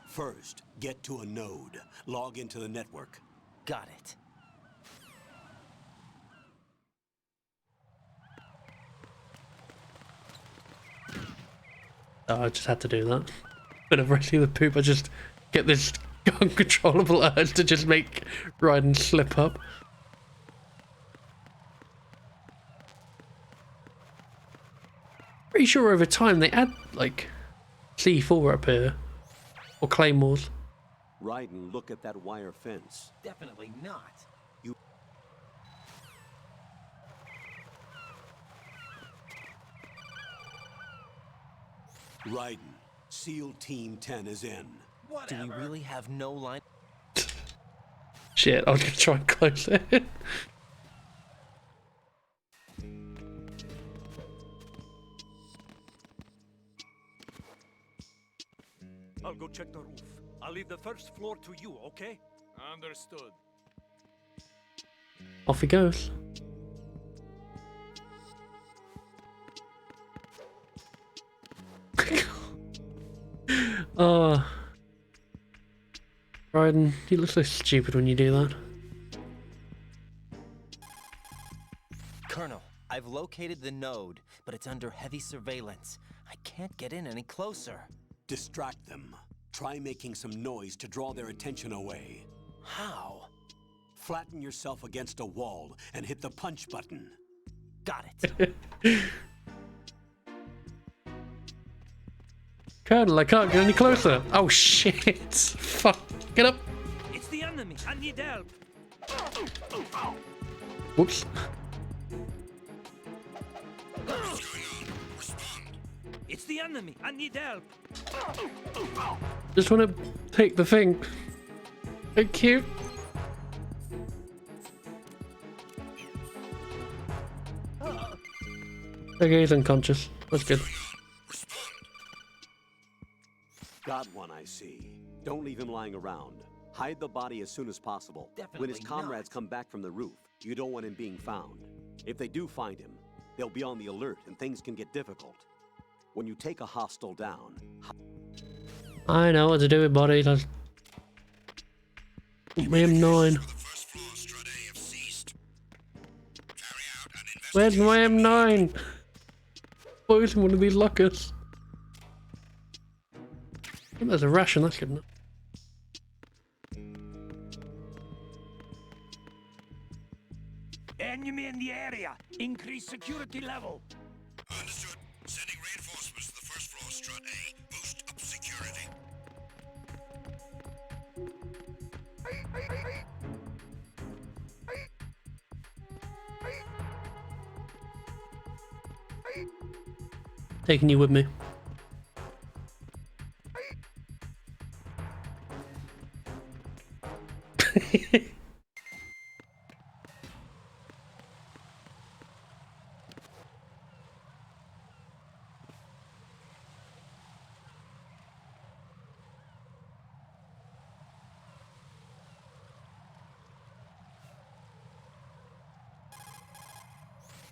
First, get to a node. Log into the network. Got it. Oh, I just had to do that. Whenever I see the poop, I just get this uncontrollable urge to just make Raiden slip up. Pretty sure over time they add like C4 up here. Or claymores. Raiden, look at that wire fence. Definitely not. Raiden, SEAL Team 10 is in. Whatever. Do we really have no line? Shit, I was gonna try and close it. I'll go check the roof. I'll leave the first floor to you, okay? Understood. Off he goes. Oh, Raiden, you look so stupid when you do that. Colonel, I've located the node, but it's under heavy surveillance. I can't get in any closer. Distract them. Try making some noise to draw their attention away. How? Flatten yourself against a wall and hit the punch button. Got it. Colonel, I can't get any closer. Oh shit. Fuck. Get up. It's the enemy. I need help. Whoops. It's the enemy. I need help. Just want to take the thing. Thank you. Okay, he's unconscious. That's good. Got one, I see. Don't leave him lying around. Hide the body as soon as possible. Definitely when his comrades come back from the roof, you don't want him being found. If they do find him, they'll be on the alert and things can get difficult. When you take a hostile down... I know what to do with bodies. Put me M9. Where's my M9? Boys in one of these lockers. I think there's a ration, that's good enough. Enemy in the area. Increase security level. Understood. Sending reinforcements to the first floor, Strut A. Boost up security. Taking you with me.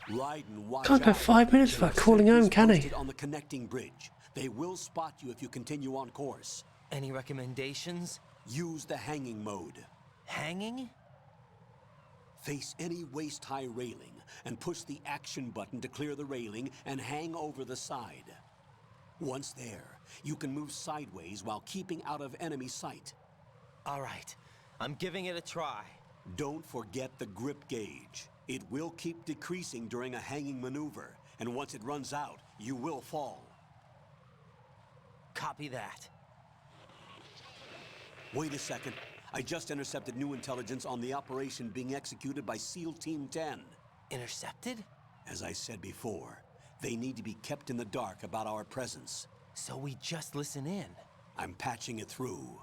Raiden, watch Can't go out. 5 minutes without calling home, can he? On the connecting bridge. They will spot you if you continue on course. Any recommendations? Use the hanging mode. Hanging? Face any waist-high railing and push the action button to clear the railing and hang over the side. Once there, you can move sideways while keeping out of enemy sight. All right, I'm giving it a try. Don't forget the grip gauge. It will keep decreasing during a hanging maneuver, and once it runs out, you will fall. Copy that. Wait a second. I just intercepted new intelligence on the operation being executed by SEAL Team 10. Intercepted? As I said before, they need to be kept in the dark about our presence. So we just listen in. I'm patching it through.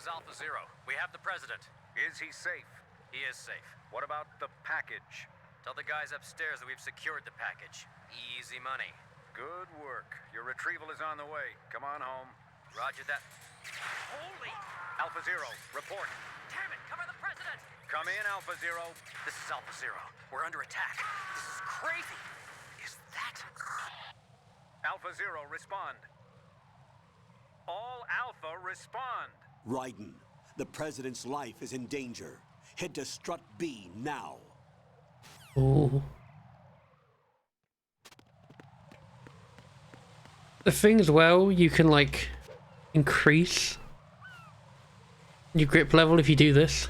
is Alpha Zero. We have the president. Is he safe? He is safe. What about the package? Tell the guys upstairs that we've secured the package. Easy money. Good work. Your retrieval is on the way. Come on home. Roger that. Holy! Alpha Zero, report. Damn it, cover the president! Come in, Alpha Zero. This is Alpha Zero. We're under attack. This is crazy. Is that... Alpha Zero, respond. All Alpha, respond. Raiden, the president's life is in danger. Head to Strut B now. Oh. The thing as well, you can like increase your grip level if you do this.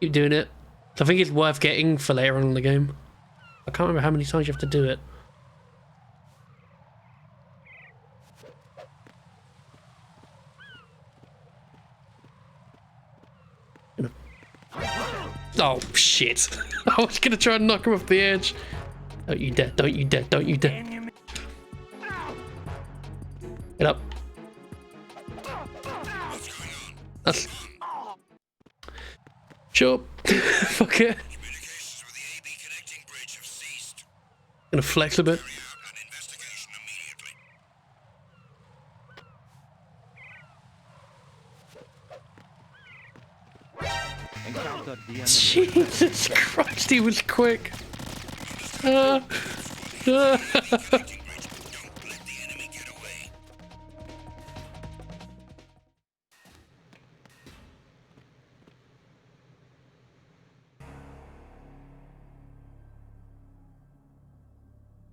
Keep doing it. So I think it's worth getting for later on in the game. I can't remember how many times you have to do it. Oh shit. I was gonna try and knock him off the edge. Don't you dare, don't you dare, don't you dare. Get up. That's... Sure. Fuck it. Gonna flex a bit. Jesus Christ, he was quick.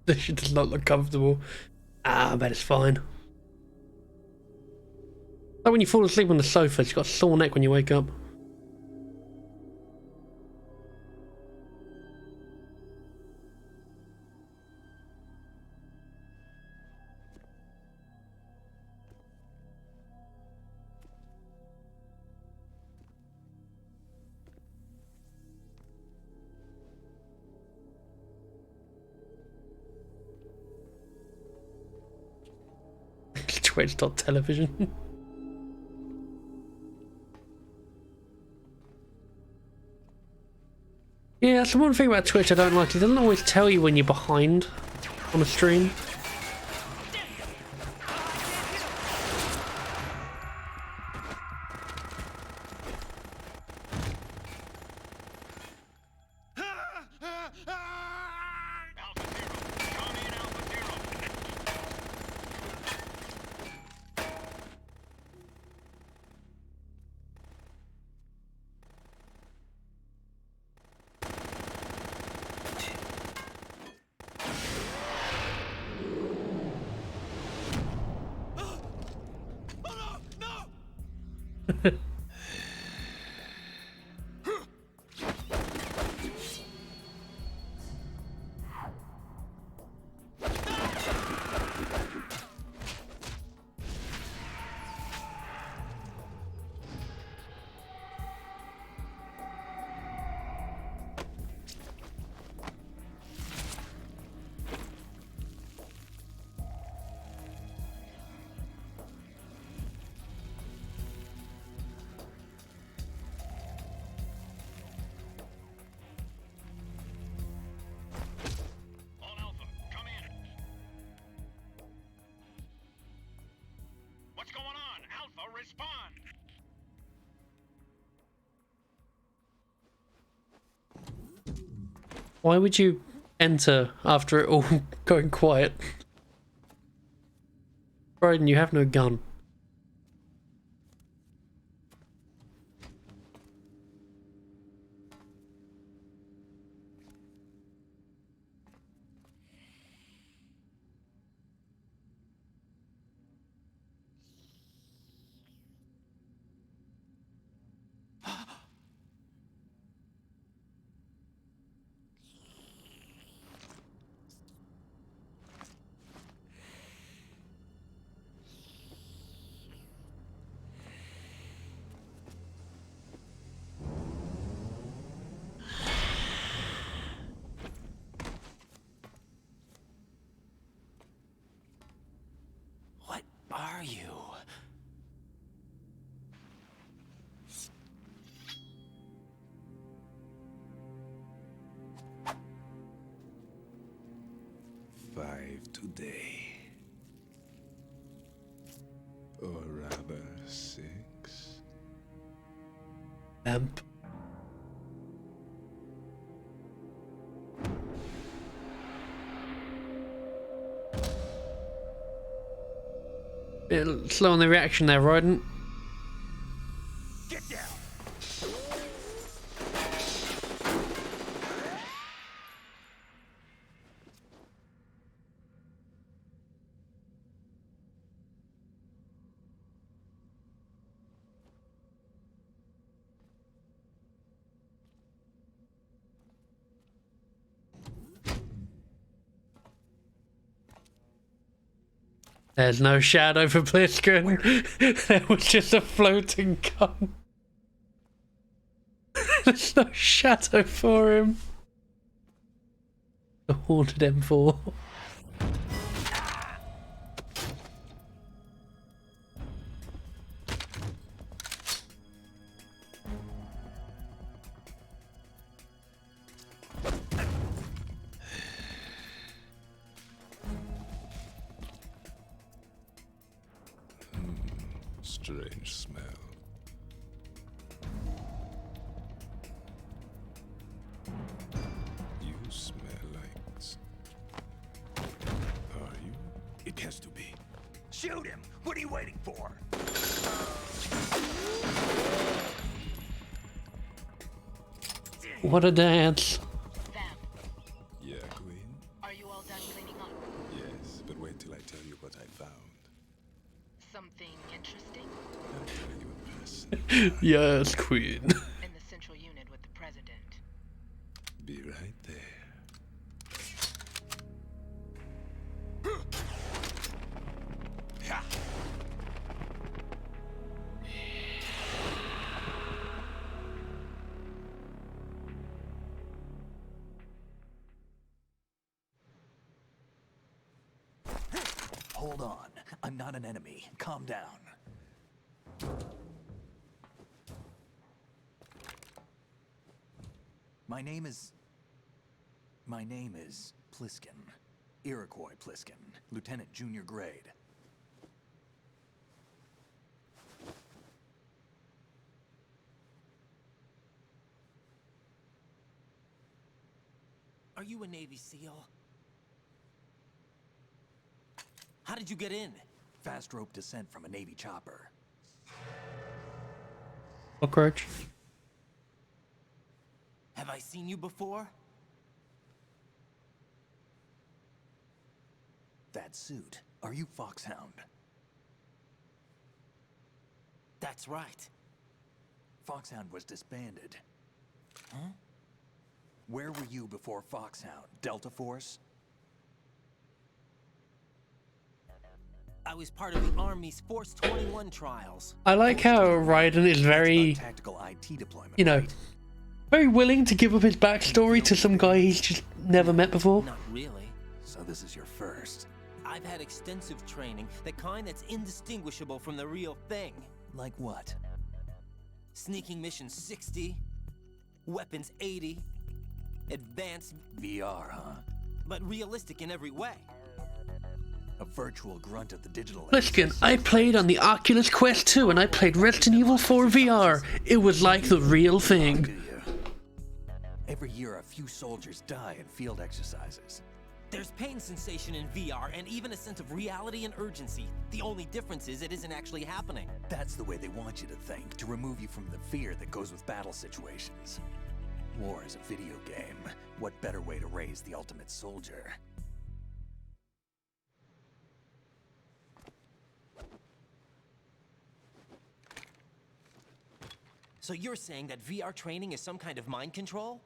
This shit does not look comfortable. I bet it's fine. Like when you fall asleep on the sofa, you've got a sore neck when you wake up. Twitch.television. Yeah, that's the one thing about Twitch I don't like. It doesn't always tell you when you're behind on a stream. Why would you enter after it all going quiet? Raiden, you have no gun. Are you? 5 today. Or rather, 6. Amp. Bit slow on the reaction there, Rodent. Get down! There's no shadow for Pliskin. There was just a floating gun. There's no shadow for him. The haunted M4. Strange smell. You smell like... Are you? It has to be. Shoot him! What are you waiting for? What a dance. Yeah, Queen? Are you all done cleaning up? Yes, but wait till I tell you what I found. Something interesting? I'll tell you in person. Yes, Queen. In the central unit with the president. Be right there. Hold on. I'm not an enemy. Calm down. My name is Pliskin. Iroquois Pliskin. Lieutenant Junior Grade. Are you a Navy SEAL? How did you get in? Fast rope descent from a Navy chopper. Cockroach. Have I seen you before? That suit. Are you Foxhound? That's right. Foxhound was disbanded. Huh? Where were you before Foxhound? Delta Force? I was part of the Army's Force 21 trials. I like how Raiden is very, Tactical IT deployment. you know, very willing to give up his backstory to some guy he's just never met before. Not really. So this is your first. I've had extensive training, the kind that's indistinguishable from the real thing. Like what? Sneaking mission 60, weapons 80, advanced VR, huh? but realistic in every way. A virtual grunt of the digital. Pliskin, I played on the Oculus Quest 2 and I played Resident Evil 4 VR. It was like the real thing. Every year a few soldiers die in field exercises. There's pain sensation in VR and even a sense of reality and urgency. The only difference is it isn't actually happening. That's the way they want you to think, to remove you from the fear that goes with battle situations. War is a video game. What better way to raise the ultimate soldier? So you're saying that VR training is some kind of mind control?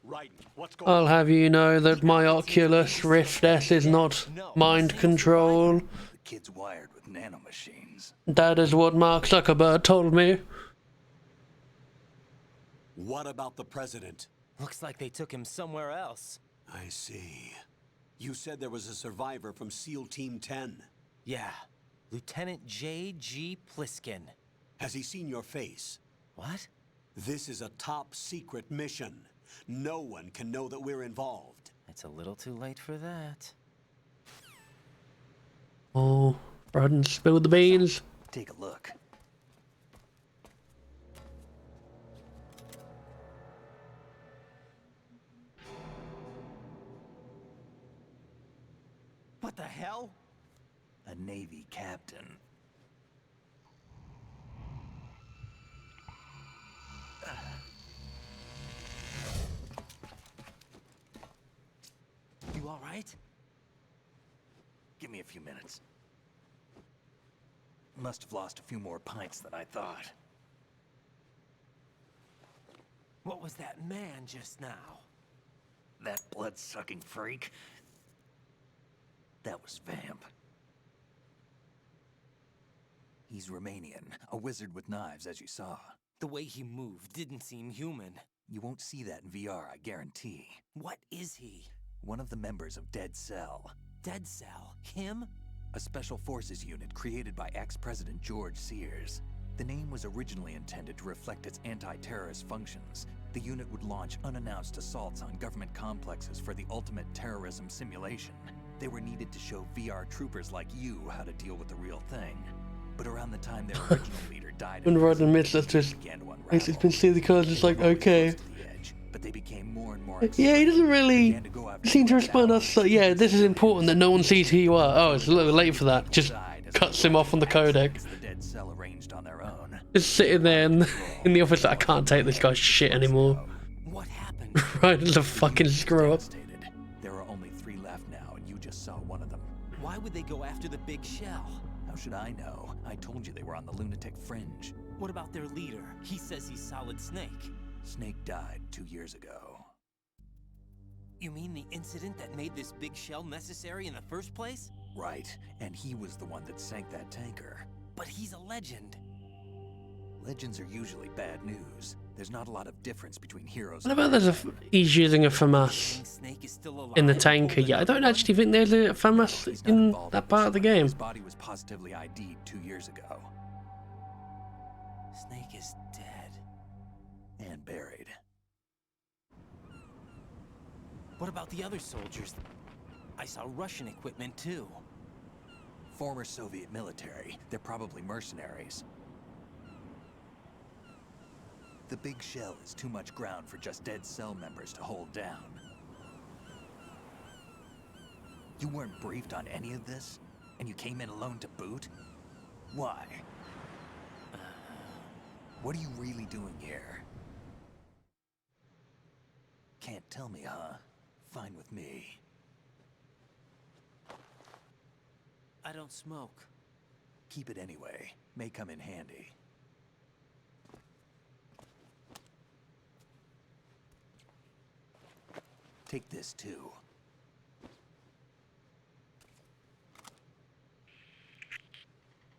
Raiden, what's going on? I'll have you know that my Oculus Rift S is not mind control. The kid's wired with nanomachines. That is what Mark Zuckerberg told me. What about the president? Looks like they took him somewhere else. I see. You said there was a survivor from SEAL Team 10. Yeah. Lieutenant J.G. Pliskin. Has he seen your face? What? This is a top secret mission. No one can know that we're involved. It's a little too late for that. Oh, Rodden spilled the beans. Take a look. What the hell? A Navy captain. You all right? Give me a few minutes. Must have lost a few more pints than I thought. What was that man just now? That blood-sucking freak? That was Vamp. He's Romanian, a wizard with knives, as you saw. The way he moved didn't seem human. You won't see that in VR, I guarantee. What is he? One of the members of Dead Cell. Dead Cell? Him? A special forces unit created by ex-President George Sears. The name was originally intended to reflect its anti-terrorist functions. The unit would launch unannounced assaults on government complexes for the ultimate terrorism simulation. They were needed to show VR troopers like you how to deal with the real thing. But around the time their original leader died, When Rodden admits that's just makes it see the colours, it's like, okay. But they became more and more Yeah, he doesn't really seem to respond us like, yeah, this is important that no one sees who you are. Oh, it's a little late for that. Just cuts him off on the codec. the Dead Cell arranged on their own. Just sitting there in the office like, I can't take this guy's shit anymore. What happened? Rodden's a fucking screw up. There are only 3 left now, and you just saw one of them. Why would they go after the big shell? How should I know? I told you they were on the lunatic fringe. What about their leader? He says he's Solid Snake. Snake died 2 years ago. You mean the incident that made this big shell necessary in the first place? Right, and he was the one that sank that tanker. But he's a legend. Legends are usually bad news. There's not a lot of difference between heroes What about he's using a FAMAS in the tanker? Yeah, I don't actually think there's a FAMAS in that part of the game. His body was positively ID'd 2 years ago. Snake is dead. And buried. What about the other soldiers? I saw Russian equipment too. Former Soviet military. They're probably mercenaries. The big shell is too much ground for just Dead Cell members to hold down. You weren't briefed on any of this? And you came in alone to boot? Why? What are you really doing here? Can't tell me, huh? Fine with me. I don't smoke. Keep it anyway. May come in handy. Take this too.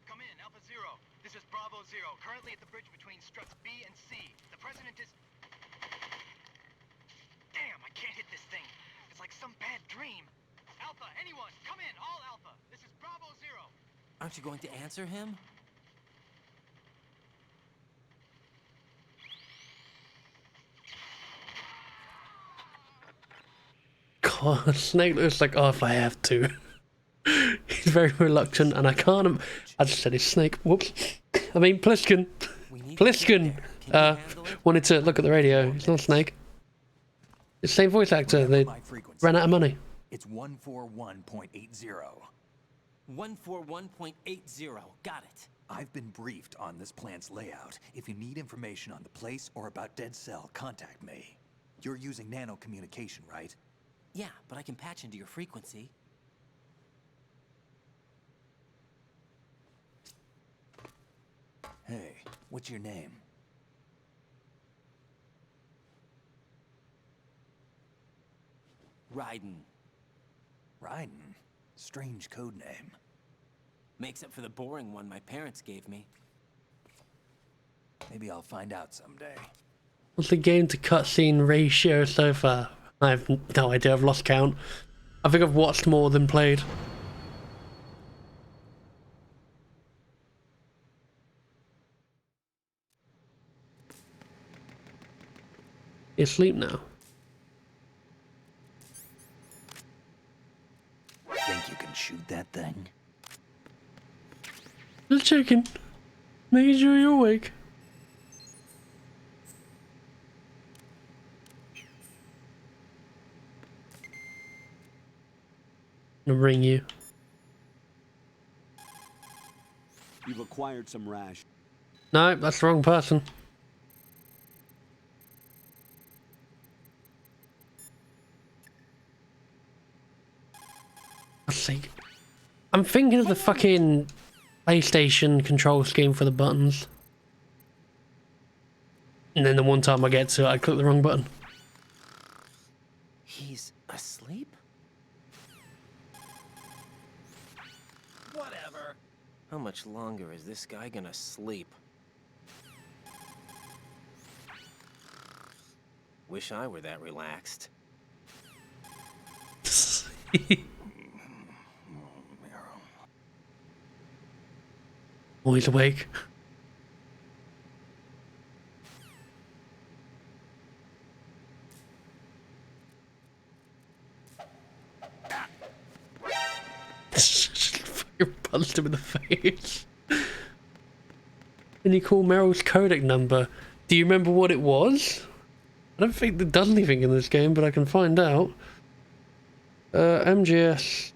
Come in, Alpha Zero. This is Bravo Zero, currently at the bridge between struts B and C. The President is... Damn, I can't hit this thing. It's like some bad dream. Alpha, anyone, come in, all Alpha. This is Bravo Zero. Aren't you going to answer him? God, Snake looks like, oh, if I have to. He's very reluctant, and I can't. I just said it's Snake. Whoops. I mean, Pliskin. Pliskin wanted to look at the radio. It's not Snake. It's the same voice actor. They ran out of money. It's 141.80. 141.80. Got it. I've been briefed on this plant's layout. If you need information on the place or about Dead Cell, contact me. You're using nano communication, right? Yeah, but I can patch into your frequency. Hey, what's your name? Raiden. Raiden? Strange code name. Makes up for the boring one my parents gave me. Maybe I'll find out someday. What's the game to cutscene ratio so far? I have no idea. I've lost count. I think I've watched more than played. You asleep now? can shoot that thing? Just checking. Making sure you're awake. I'm gonna ring you. You've acquired some rash. No, that's the wrong person. I'm thinking of the fucking PlayStation control scheme for the buttons. And then the one time I get to it, I click the wrong button. He's asleep? Whatever. How much longer is this guy gonna sleep? Wish I were that relaxed. Always awake. Fucking punched him in the face. Can you call Meryl's codec number? Do you remember what it was? I don't think it does anything in this game, but I can find out. MGS.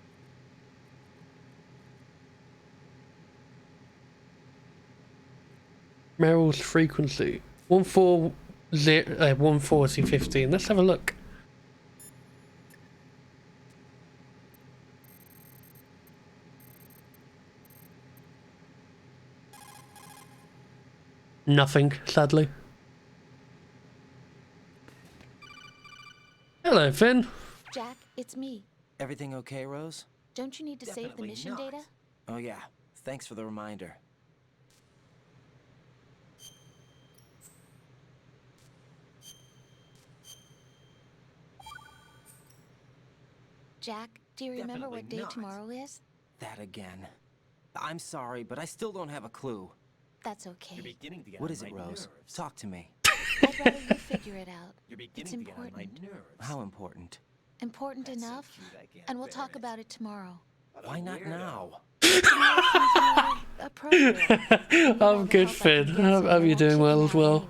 Meryl's frequency. 14015. Let's have a look. Nothing, sadly. Hello, Finn. Jack, it's me. Everything okay, Rose? Don't you need to save the mission data? Oh yeah, thanks for the reminder. Jack, do you remember what day tomorrow is? That again. I'm sorry, but I still don't have a clue. That's okay. What is it, Rose? Talk to me. I'd rather you figure it out. It's important. How important? Important enough, and we'll talk about it tomorrow. Why not now? I'm good, Finn. I hope you're doing well as well.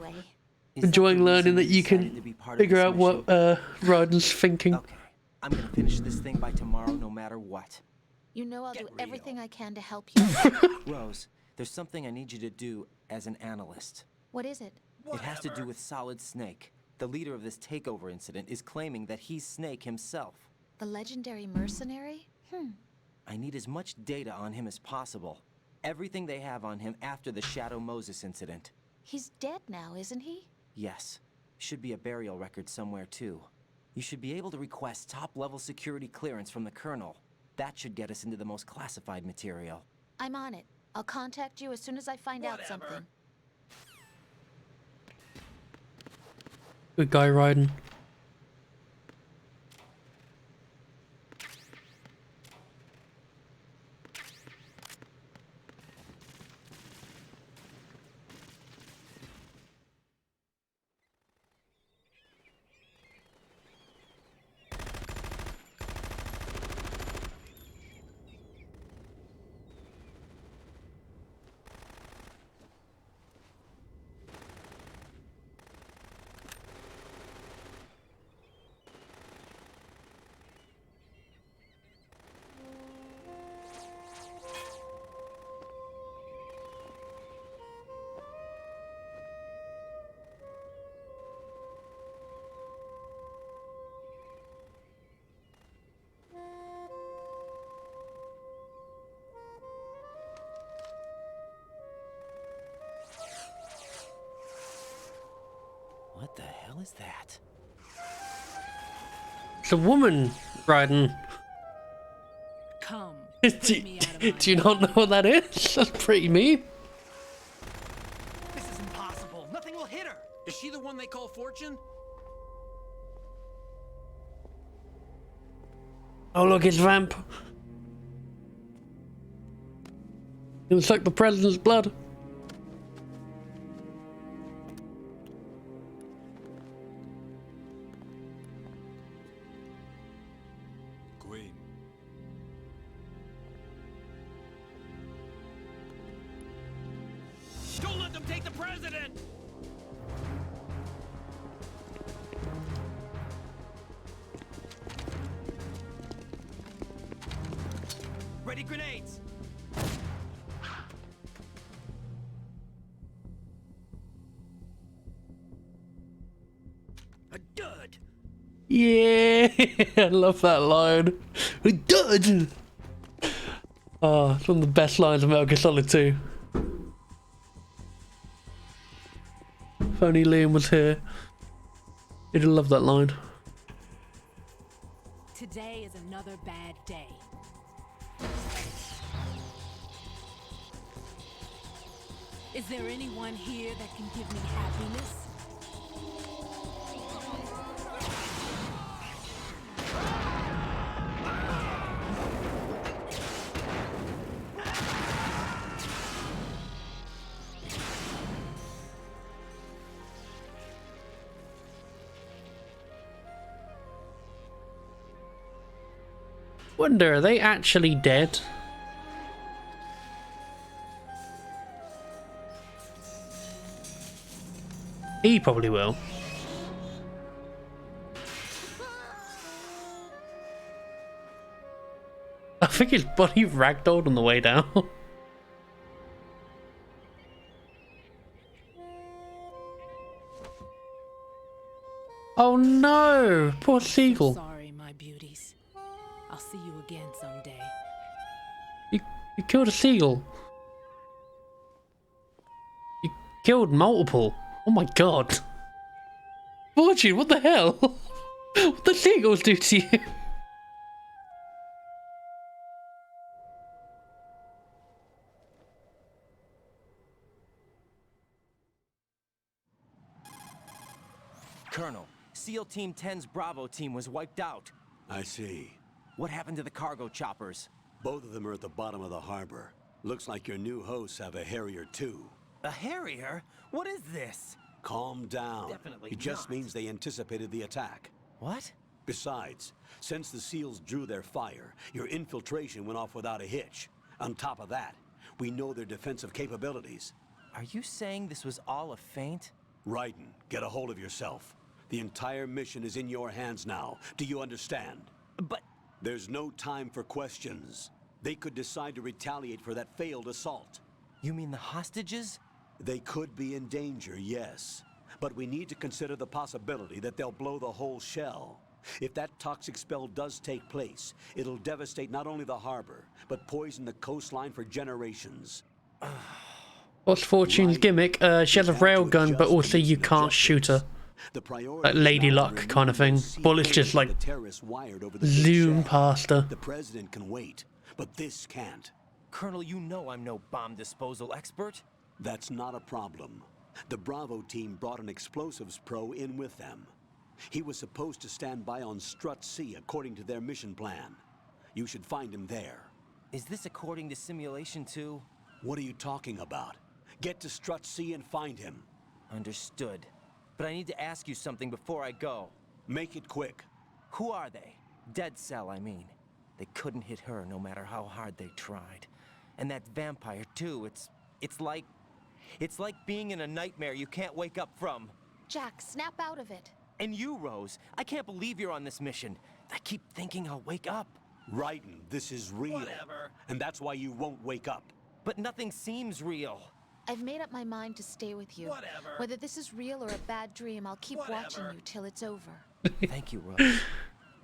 Enjoying learning that you can figure out what Ryden's thinking. Okay, I'm gonna finish this thing by tomorrow no matter what. You know I'll do everything I can to help you. Rose, there's something I need you to do as an analyst. What is it? It has to do with Solid Snake. The leader of this takeover incident is claiming that he's Snake himself. The legendary mercenary? I need as much data on him as possible. Everything they have on him after the Shadow Moses incident. He's dead now, isn't he? Yes. Should be a burial record somewhere too. You should be able to request top-level security clearance from the Colonel. That should get us into the most classified material. I'm on it. I'll contact you as soon as I find out something. Good guy, Ryden. What the hell is that? It's a woman, Ryden. Come. Do you not know what that is? That's pretty mean. This is impossible. Nothing will hit her. Is she the one they call Fortune? Oh look, it's Vamp. It looks like the president's blood. Queen. the president! Ready grenades! A dud! Yeah, I love that line. We did. Oh, it's one of the best lines of Metal Gear Solid 2. If only Liam was here, he'd love that line. Today is another bad day. Is there anyone here that can give me happiness? Wonder, are they actually dead? He probably will. I think his body ragdolled on the way down. Oh no! Poor seagull. Sorry, my beauties. I'll see you again someday. You killed a seagull. You killed multiple. Oh my god. Fortune, what the hell? What the seagulls do to you? Colonel, SEAL Team 10's Bravo team was wiped out. I see. What happened to the cargo choppers? Both of them are at the bottom of the harbor. Looks like your new hosts have a Harrier too. A Harrier? What is this? Calm down. Definitely It just not. means they anticipated the attack. What? Besides, since the SEALs drew their fire, your infiltration went off without a hitch. On top of that, we know their defensive capabilities. Are you saying this was all a feint? Raiden, get a hold of yourself. The entire mission is in your hands now. Do you understand? But... There's no time for questions. They could decide to retaliate for that failed assault. You mean the hostages? They could be in danger, yes. But we need to consider the possibility that they'll blow the whole shell. If that toxic spell does take place, it'll devastate not only the harbor, but poison the coastline for generations. What's Fortune's gimmick? She has a railgun, but also you can't shoot her. Like Lady Luck kind of thing. Bullets just like zoom past her. The president can wait, but this can't. Colonel, you know I'm no bomb disposal expert. That's not a problem. The Bravo team brought an explosives pro in with them. He was supposed to stand by on Strut C according to their mission plan. You should find him there. Is this according to simulation too? What are you talking about? Get to Strut C and find him. Understood. But I need to ask you something before I go. Make it quick. Who are they? Dead Cell, I mean. They couldn't hit her no matter how hard they tried. And that vampire too, it's like being in a nightmare you can't wake up from. Jack, snap out of it. And you, Rose, I can't believe you're on this mission. I keep thinking I'll wake up. Raiden, this is real. Whatever. And that's why you won't wake up. But nothing seems real. I've made up my mind to stay with you. Whatever. Whether this is real or a bad dream, I'll keep watching you till it's over. Thank you, Rose.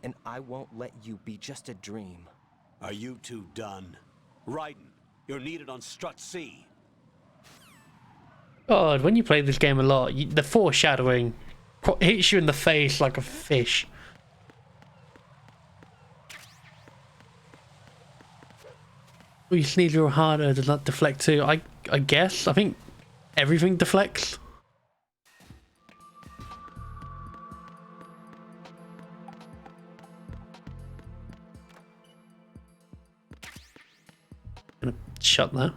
And I won't let you be just a dream. Are you two done? Raiden, you're needed on Strut C. God, when you play this game a lot, the foreshadowing hits you in the face like a fish. You sneeze real harder, does that deflect too? I guess. I think everything deflects. Gonna shut that.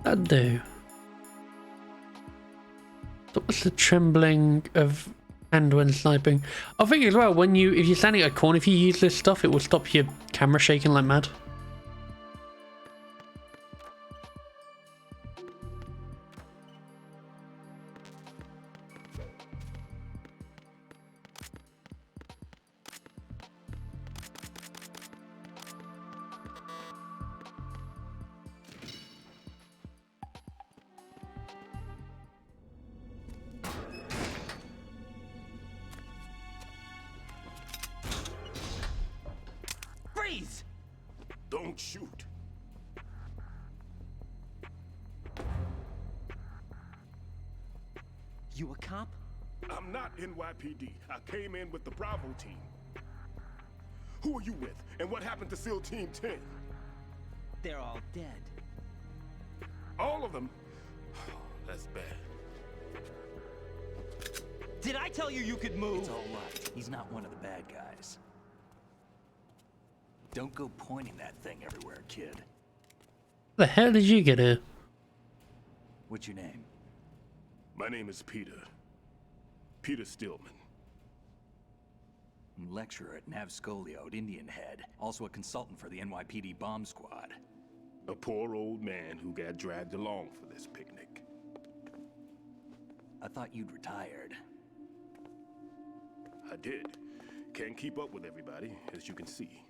That'd do. the trembling of hand when sniping. I think as well, when if you're standing at a corner, if you use this stuff, it will stop your camera shaking like mad. Freeze! Don't shoot. You a cop? I'm not NYPD. I came in with the Bravo team. Who are you with? And what happened to SEAL Team 10? They're all dead. All of them? That's bad. Did I tell you you could move? It's all right. He's not one of the bad guys. Don't go pointing that thing everywhere, kid. The hell did you get here? What's your name? My name is Peter. Peter Stillman. Lecturer at Navscolio at Indian Head. Also a consultant for the NYPD bomb squad. A poor old man who got dragged along for this picnic. I thought you'd retired. I did. Can't keep up with everybody, as you can see.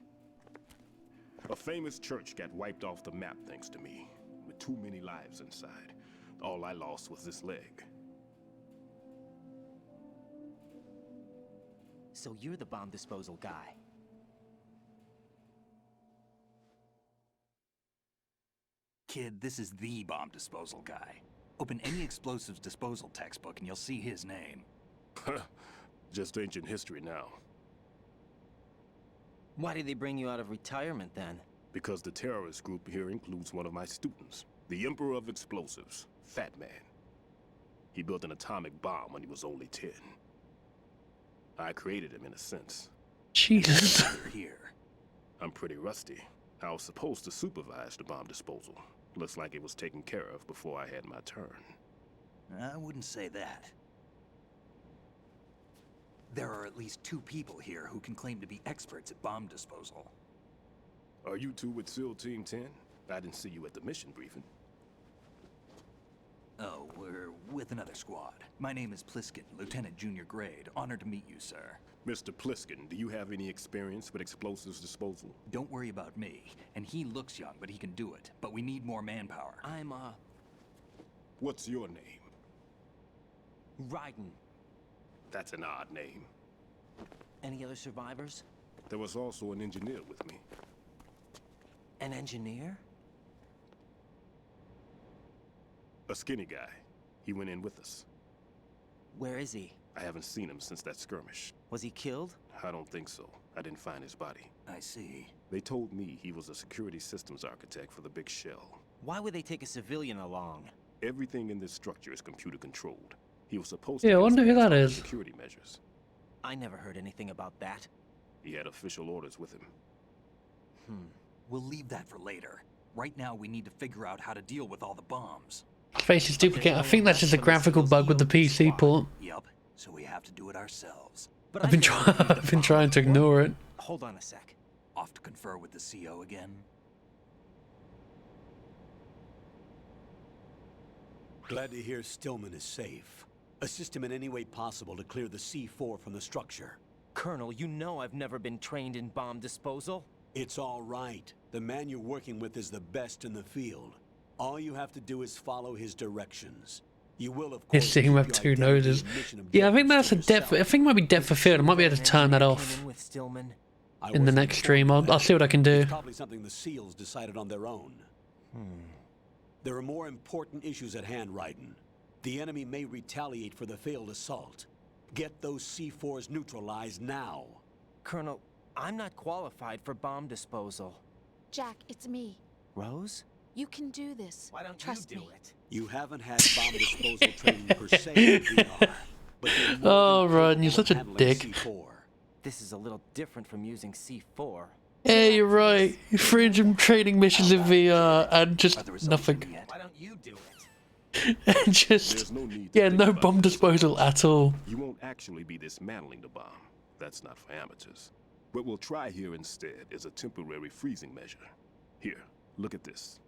A famous church got wiped off the map thanks to me, with too many lives inside. All I lost was this leg. So you're the bomb disposal guy. Kid, this is the bomb disposal guy. Open any explosives disposal textbook and you'll see his name. Just ancient history now. Why did they bring you out of retirement then? Because the terrorist group here includes one of my students, the Emperor of Explosives, Fat Man. He built an atomic bomb when he was only 10. I created him in a sense. Jesus. You're here. I'm pretty rusty. I was supposed to supervise the bomb disposal. Looks like it was taken care of before I had my turn. I wouldn't say that. There are at least 2 people here who can claim to be experts at bomb disposal. Are you two with SEAL Team 10? I didn't see you at the mission briefing. Oh, we're with another squad. My name is Pliskin, Lieutenant Junior Grade. Honored to meet you, sir. Mr. Pliskin, do you have any experience with explosives disposal? Don't worry about me. And he looks young, but he can do it. But we need more manpower. I'm, What's your name? Raiden. That's an odd name. Any other survivors? There was also an engineer with me. An engineer? A skinny guy. He went in with us. Where is he? I haven't seen him since that skirmish. Was he killed? I don't think so. I didn't find his body. I see. They told me he was a security systems architect for the big shell. Why would they take a civilian along? Everything in this structure is computer controlled. He was supposed to I wonder who that is. Security measures. I never heard anything about that. He had official orders with him. We'll leave that for later. Right now, we need to figure out how to deal with all the bombs. Face is duplicate. I think that's just a graphical bug with the PC port. Yup. So we have to do it ourselves. I've been trying to ignore it. Hold on a sec. Off to confer with the CO again? Glad to hear Stillman is safe. Assist him in any way possible to clear the C4 from the structure. Colonel, you know I've never been trained in bomb disposal. It's all right. The man you're working with is the best in the field. All you have to do is follow his directions. You will, of course, Seeing him have 2 noses. Yeah, I think that's a depth. I think it might be depth of field. I might be able to turn that off in the next stream. I'll see what I can do. It's probably something the SEALs decided on their own. There are more important issues at hand, Raiden. The enemy may retaliate for the failed assault. Get those C4s neutralized now. Colonel, I'm not qualified for bomb disposal. Jack, it's me. Rose? You can do this. Why don't Trust you do me. it? You haven't had bomb disposal training per se in VR, but you're more Oh, than Ron, capable you're of such a handling dick. C4. This is a little different from using C4. Hey, you're right. Fringe trading missions in VR and just nothing. Why don't you do it? And just, There's no need to yeah, think no about bomb this. disposal at all. You won't actually be dismantling the bomb. That's not for amateurs. What we'll try here instead is a temporary freezing measure. Here, look at this.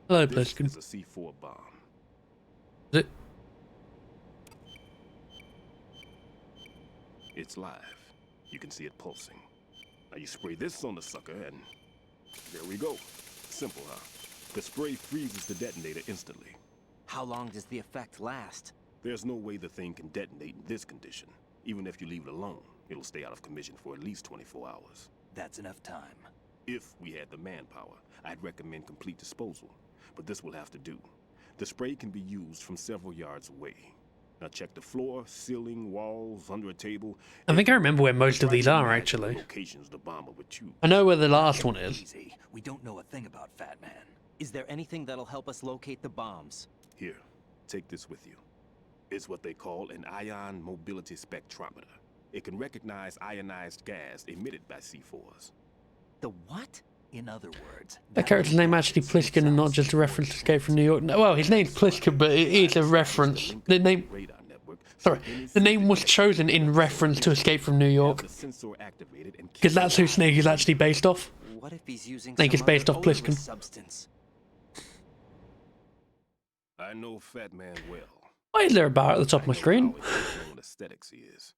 Hello, This Pliskin. is a C4 bomb. Is it? It's live. You can see it pulsing. Now you spray this on the sucker and there we go. Simple, huh? The spray freezes the detonator instantly. How long does the effect last? There's no way the thing can detonate in this condition. Even if you leave it alone, it'll stay out of commission for at least 24 hours. That's enough time. If we had the manpower, I'd recommend complete disposal. But this will have to do. The spray can be used from several yards away. Now check the floor, ceiling, walls, under a table. I think I remember where most of these are, actually. Locations the bomber would choose. I know where the last one is. Easy. We don't know a thing about Fat Man. Is there anything that'll help us locate the bombs? Here, take this with you. It's what they call an ion mobility spectrometer. It can recognize ionized gas emitted by C4s. The what? In other words, That character's name actually Pliskin and not just a reference to Escape from New York. No, well, his name's Pliskin, but it is a reference. The name... Sorry, the name was chosen in reference to Escape from New York. Because that's who Snake is actually based off. What if he's using Snake is some based other off Pliskin. odorless substance? I know Fat Man well. Why is there a bar at the top of my screen? Aesthetics he is.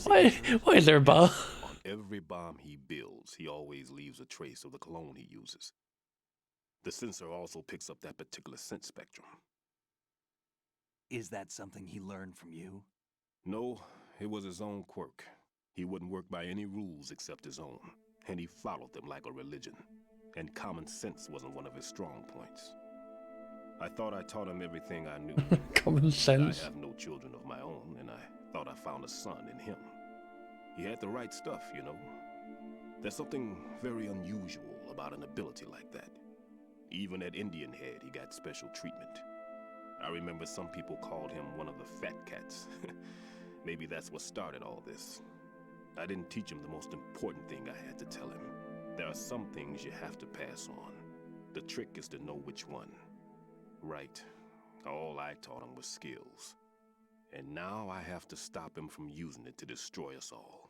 why is there a bar? On every bomb he builds, he always leaves a trace of the cologne he uses. The sensor also picks up that particular scent spectrum. Is that something he learned from you? No, it was his own quirk. He wouldn't work by any rules except his own, and he followed them like a religion. And common sense wasn't one of his strong points. I thought I taught him everything I knew. Common sense. I have no children of my own, and I thought I found a son in him. He had the right stuff, you know. There's something very unusual about an ability like that. Even at Indian Head, he got special treatment. I remember some people called him one of the fat cats. Maybe that's what started all this. I didn't teach him the most important thing I had to tell him. There are some things you have to pass on. The trick is to know which one. Right. All I taught him was skills. And now I have to stop him from using it to destroy us all.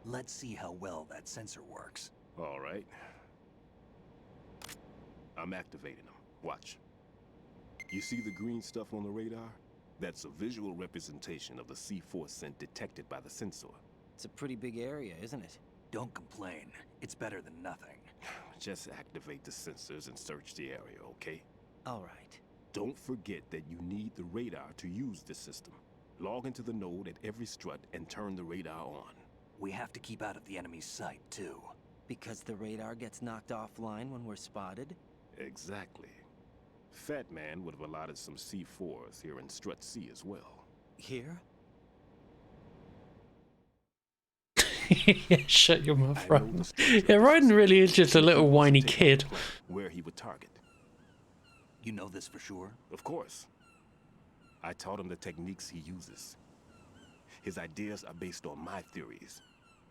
Let's see how well that sensor works. All right. I'm activating them. Watch. You see the green stuff on the radar? That's a visual representation of the C4 scent detected by the sensor. It's a pretty big area, isn't it? Don't complain. It's better than nothing. Just activate the sensors and search the area, okay? All right. Don't forget that you need the radar to use this system. Log into the node at every strut and turn the radar on. We have to keep out of the enemy's sight, too. Because the radar gets knocked offline when we're spotted? Exactly. Fat Man would have allotted some C4s here in Strut C as well. Here? Yeah, shut your mouth, Ryan. Yeah, Ryan really is just a little whiny kid. Where he would target. You know this for sure? Of course. I taught him the techniques he uses. His ideas are based on my theories.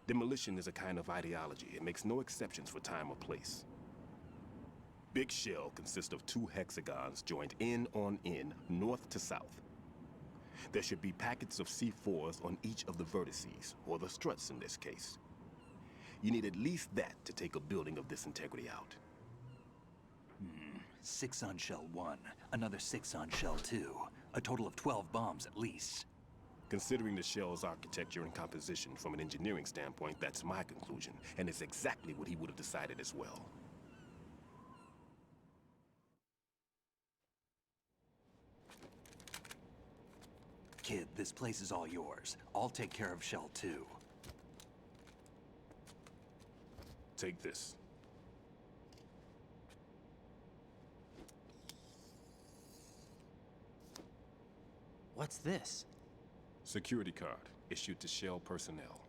Demolition is a kind of ideology. It makes no exceptions for time or place. Big Shell consists of 2 hexagons joined end on end, north to south. There should be packets of C4s on each of the vertices, or the struts in this case. You need at least that to take a building of this integrity out. 6 on Shell 1, another 6 on Shell 2. A total of 12 bombs at least. Considering the shell's architecture and composition from an engineering standpoint, that's my conclusion, and it's exactly what he would have decided as well. Kid, this place is all yours. I'll take care of Shell 2. Take this. What's this? Security card issued to Shell personnel.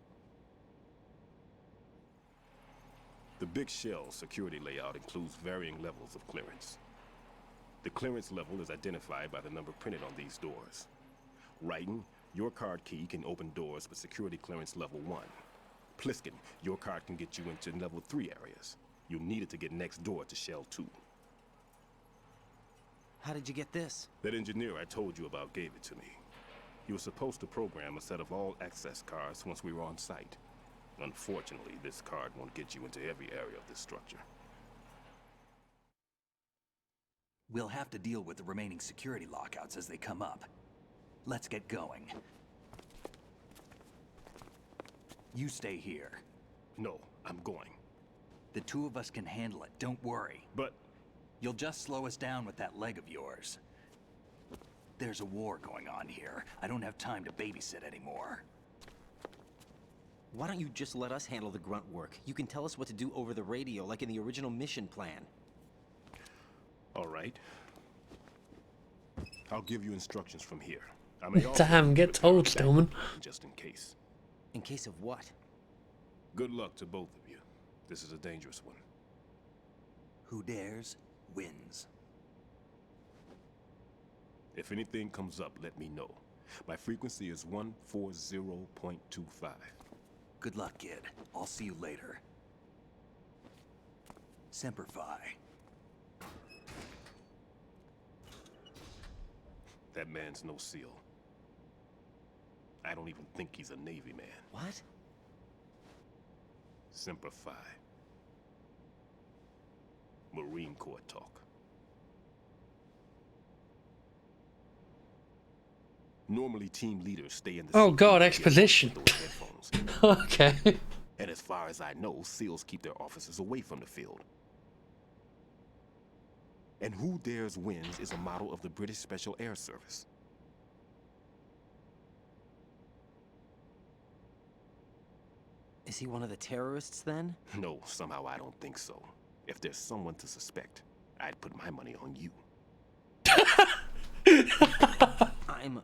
The Big Shell security layout includes varying levels of clearance. The clearance level is identified by the number printed on these doors. Raiden, your card key can open doors with security clearance level 1. Pliskin, your card can get you into level 3 areas. You'll need it to get next door to Shell 2. How did you get this? That engineer I told you about gave it to me. He was supposed to program a set of all access cards once we were on site. Unfortunately, this card won't get you into every area of this structure. We'll have to deal with the remaining security lockouts as they come up. Let's get going. You stay here. No, I'm going. The two of us can handle it, don't worry. But... You'll just slow us down with that leg of yours. There's a war going on here. I don't have time to babysit anymore. Why don't you just let us handle the grunt work? You can tell us what to do over the radio, like in the original mission plan. All right. I'll give you instructions from here. I may Damn, get told, Stillman. Just in case. In case of what? Good luck to both of you. This is a dangerous one. Who dares, wins. If anything comes up, let me know. My frequency is 140.25. Good luck, kid. I'll see you later. Semper Fi. That man's no SEAL. I don't even think he's a Navy man. What? Semper Fi. Marine Corps talk. Normally, team leaders stay in the... Oh god, exposition. Okay. And as far as I know, SEALs keep their officers away from the field. And Who Dares Wins is a model of the British Special Air Service. Is he one of the terrorists, then? No, somehow I don't think so. If there's someone to suspect, I'd put my money on you. I'm...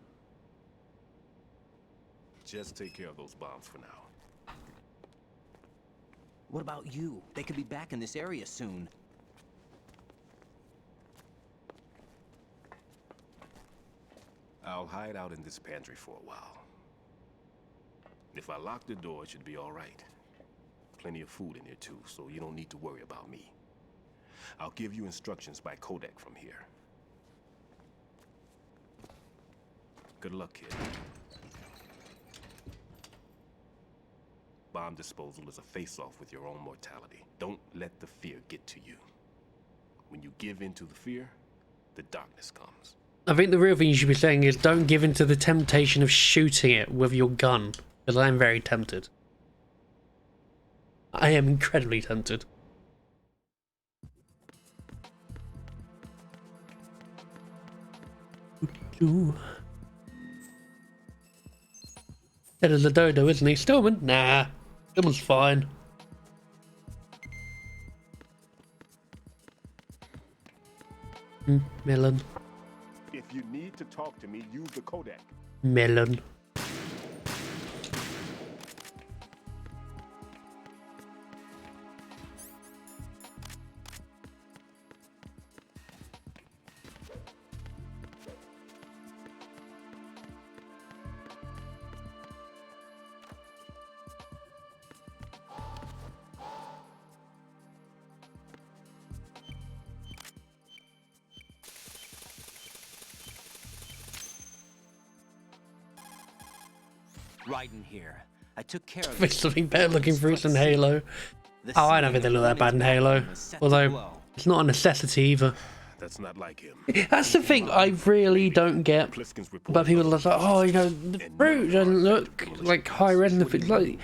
Just take care of those bombs for now. What about you? They could be back in this area soon. I'll hide out in this pantry for a while. If I lock the door, it should be all right. Plenty of food in here too, so you don't need to worry about me. I'll give you instructions by codec from here. Good luck, kid. Bomb disposal is a face-off with your own mortality. Don't let the fear get to you. When you give in to the fear, the darkness comes. I think the real thing you should be saying is don't give in to the temptation of shooting it with your gun. Because I am very tempted. I am incredibly tempted. That is a dodo, isn't he? Stillman? Nah. Stillman's fine. Melon. If you need to talk to me, use the codec. Melon. Raiden here. I took care of There's something better looking fruits than Halo. Oh, I don't think they look that bad in Halo. Although, it's not a necessity either. That's not like him. That's the thing I really don't get about people that are like, oh, you know, the fruit doesn't look like high res and the thing. Like,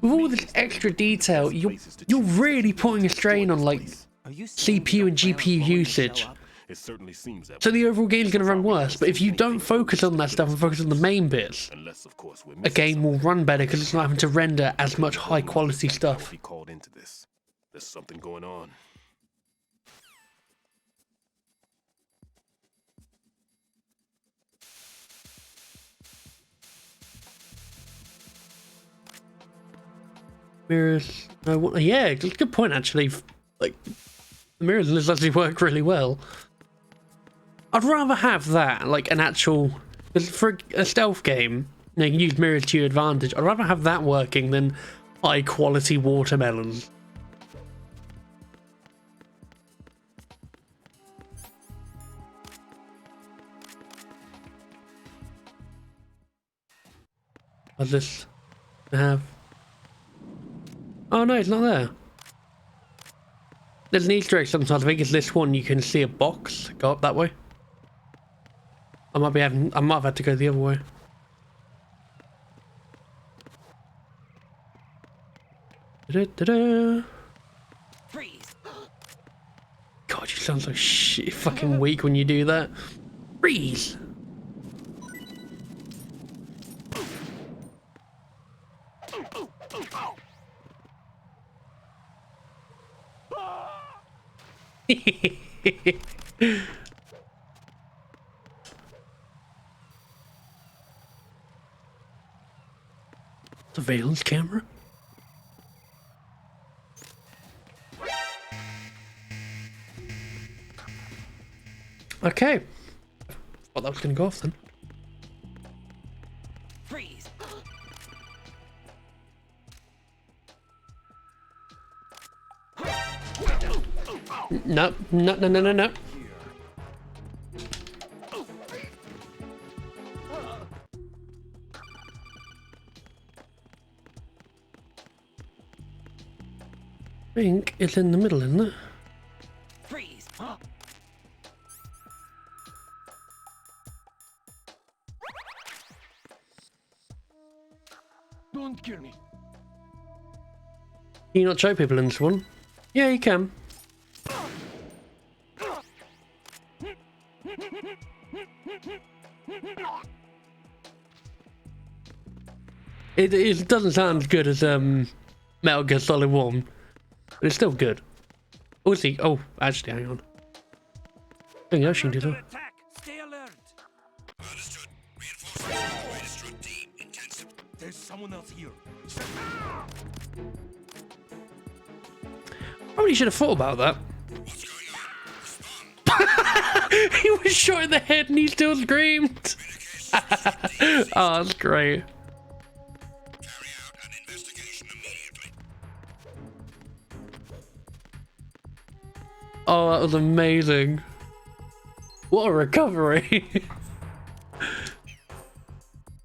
with all this extra detail, you're really putting a strain on like CPU and GPU usage. It certainly seems that So the overall game's going to run worse, but if you don't focus on that stuff and focus on the main bits, unless, of course, we're a game will run better because it's not having to render as much high quality stuff. Be called into this. There's something going on. Mirrors, no, yeah, it's a good point actually. Like, the mirrors in this actually work really well. I'd rather have that, like an actual, because for a stealth game, you can use mirrors to your advantage. I'd rather have that working than high quality watermelons. What's this? I have. Oh no, it's not there. There's an Easter egg sometimes. I think it's this one. You can see a box go up that way. I might have had to go the other way. Da-da-da-da. Freeze. God, you sound so fucking weak when you do that. Freeze. Surveillance camera? Okay. Thought that was gonna go off then. Freeze. No, no, no, no, no, no. I think it's in the middle, isn't it? Freeze. Don't kill me. Can you not show people in this one? Yeah, you can. It doesn't sound as good as Metal Gear Solid 1, but it's still good. Oh, see. Oh, actually, hang on. I think Yoshi can do that. Stay alert. There's someone else here. Probably should have thought about that. He was shot in the head and he still screamed. Oh, that's great. Oh, that was amazing. What a recovery.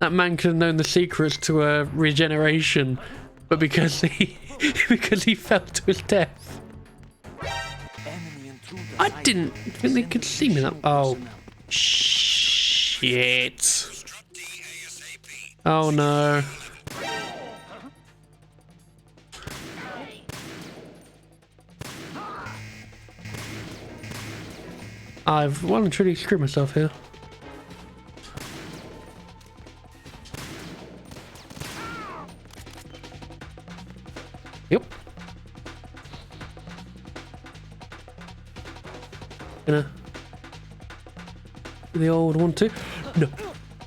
That man could have known the secrets to regeneration, but because he fell to his death. I didn't think they could see me. Oh, shit. Oh no. I've voluntarily screwed myself here. Yep. Gonna do the old 1-2.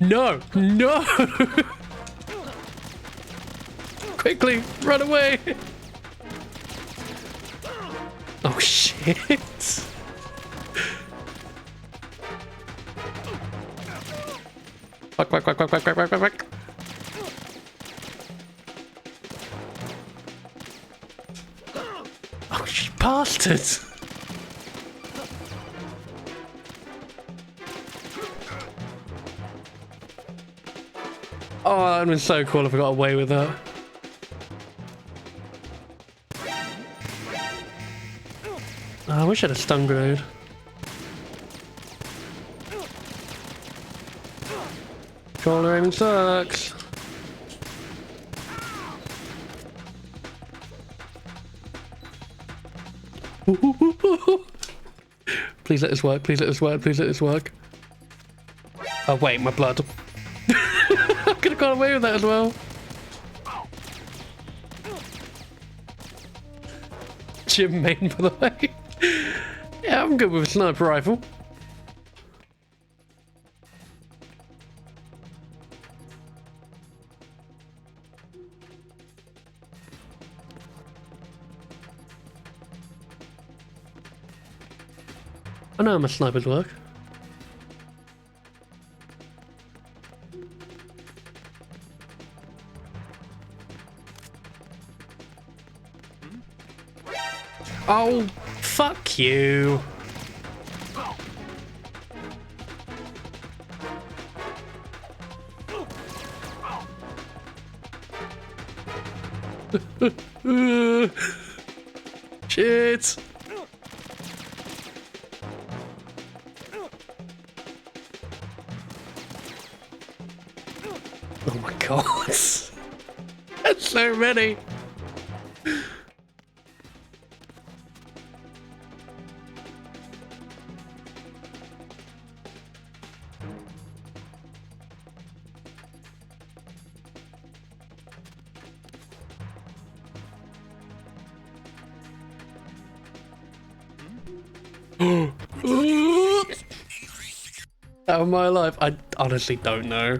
No. No. No. Quickly, run away. Oh shit. Quack, quack, quack, quack, quack, quack, quack, quack. Oh, you bastard! Oh, that would have been so cool if I got away with that. Oh, I wish I had a stun grenade. Controller aiming sucks. Please let this work, please let this work, please let this work. Oh wait, my blood. I could have got away with that as well. Jim Main, by the way. Yeah, I'm good with a sniper rifle. I know how my snipers work. Oh, fuck you. Shit. Oh my god. That's so many. Out of my life, I honestly don't know.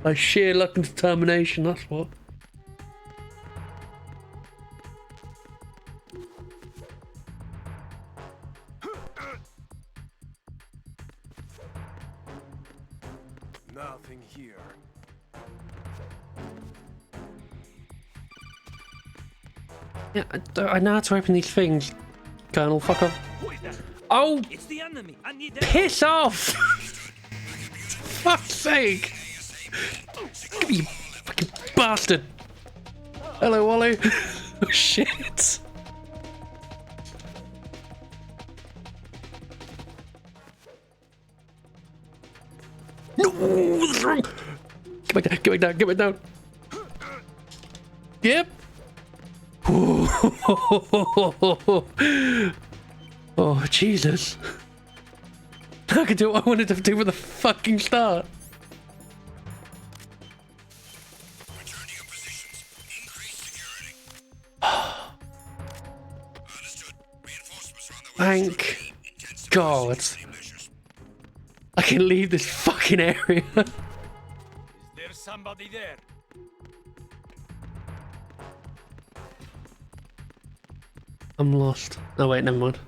By sheer luck and determination, that's what. Nothing here. Yeah, I know how to open these things, Colonel. Fuck off. Oh! It's the enemy. I need Piss off! Fuck's sake! You fucking bastard! Hello, Wally. Oh shit! No, that's wrong. Get back down! Get back down! Get back down! Yep. Oh, Jesus. I could do what I wanted to do with the fucking start. Thank God. I can leave this fucking area. Is there somebody there? I'm lost. Oh wait, never mind.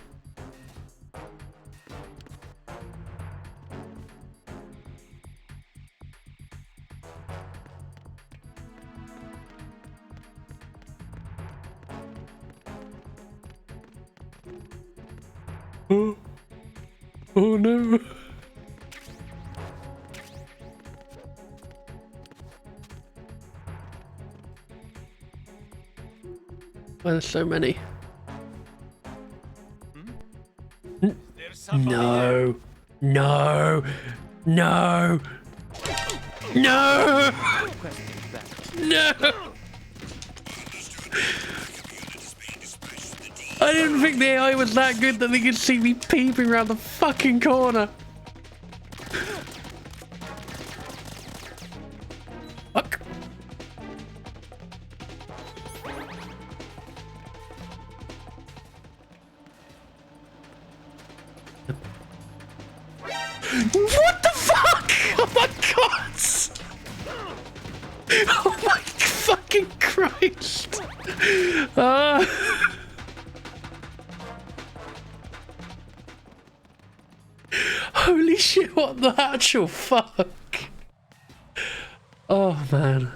Oh, oh no. Why there's so many? No, no, no, no, no. I didn't think the AI was that good that they could see me peeping around the fucking corner. Fuck. What the fuck? Oh my god! Oh my fucking Christ! Holy shit, what the actual fuck? Oh man.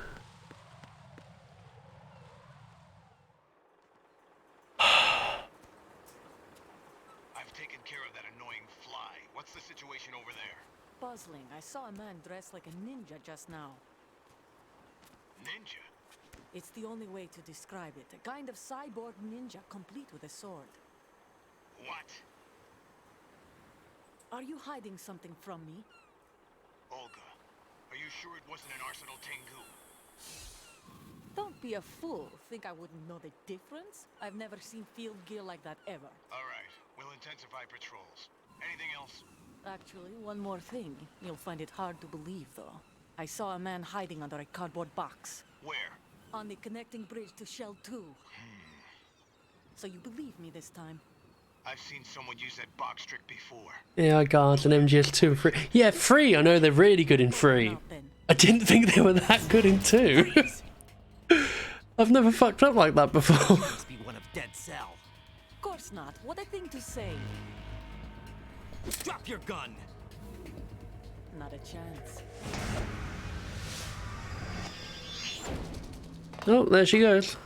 I've taken care of that annoying fly. What's the situation over there? Puzzling. I saw a man dressed like a ninja just now. Ninja? It's the only way to describe it. A kind of cyborg ninja, complete with a sword. What? Are you hiding something from me? Olga, are you sure it wasn't an Arsenal Tengu? Don't be a fool. Think I wouldn't know the difference? I've never seen field gear like that ever. All right, we'll intensify patrols. Anything else? Actually, one more thing. You'll find it hard to believe, though. I saw a man hiding under a cardboard box. Where? On the connecting bridge to Shell 2. So you believe me this time? I've seen someone use that box trick before. Yeah, I got an MGS2 free. Yeah, free. I know they're really good in free. I didn't think they were that good in 2. I've never fucked up like that before. Must be one of Dead Cell. Of course not. What a thing to say. Drop your gun. Not a chance. Oh, there she goes.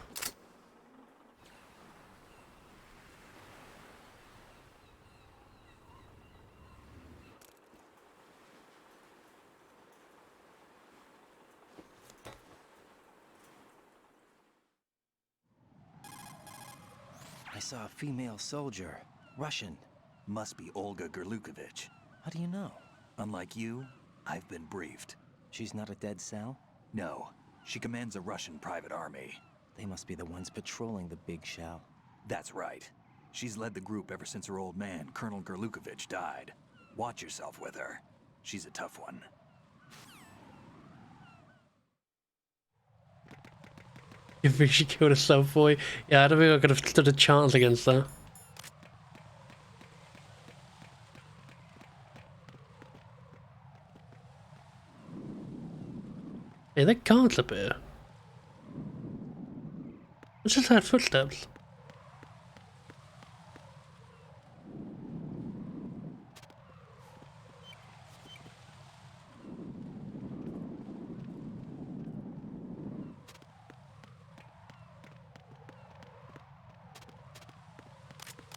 I saw a female soldier. Russian. Must be Olga Gerlukovich. How do you know? Unlike you, I've been briefed. She's not a dead cell? No. She commands a Russian private army. They must be the ones patrolling the big shell. That's right. She's led the group ever since her old man, Colonel Gerlukovich, died. Watch yourself with her. She's a tough one. You think she killed herself, boy? Yeah, I don't think I could have stood a chance against that. Hey, there are guards up here. I just heard footsteps.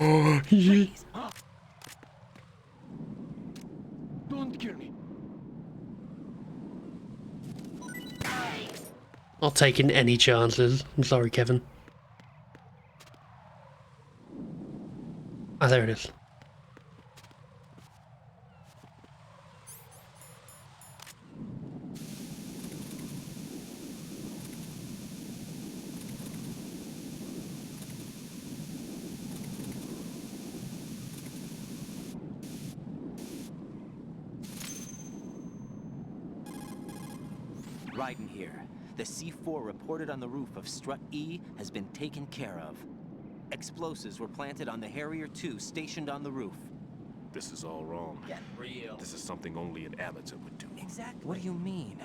Oh, yeah. Don't kill me. Not taking any chances. I'm sorry, Kevin. Ah, there it is. Raiden here. The C4 reported on the roof of Strut E has been taken care of. Explosives were planted on the Harrier 2 stationed on the roof. This is all wrong. Get real. This is something only an amateur would do. Exactly. What do you mean?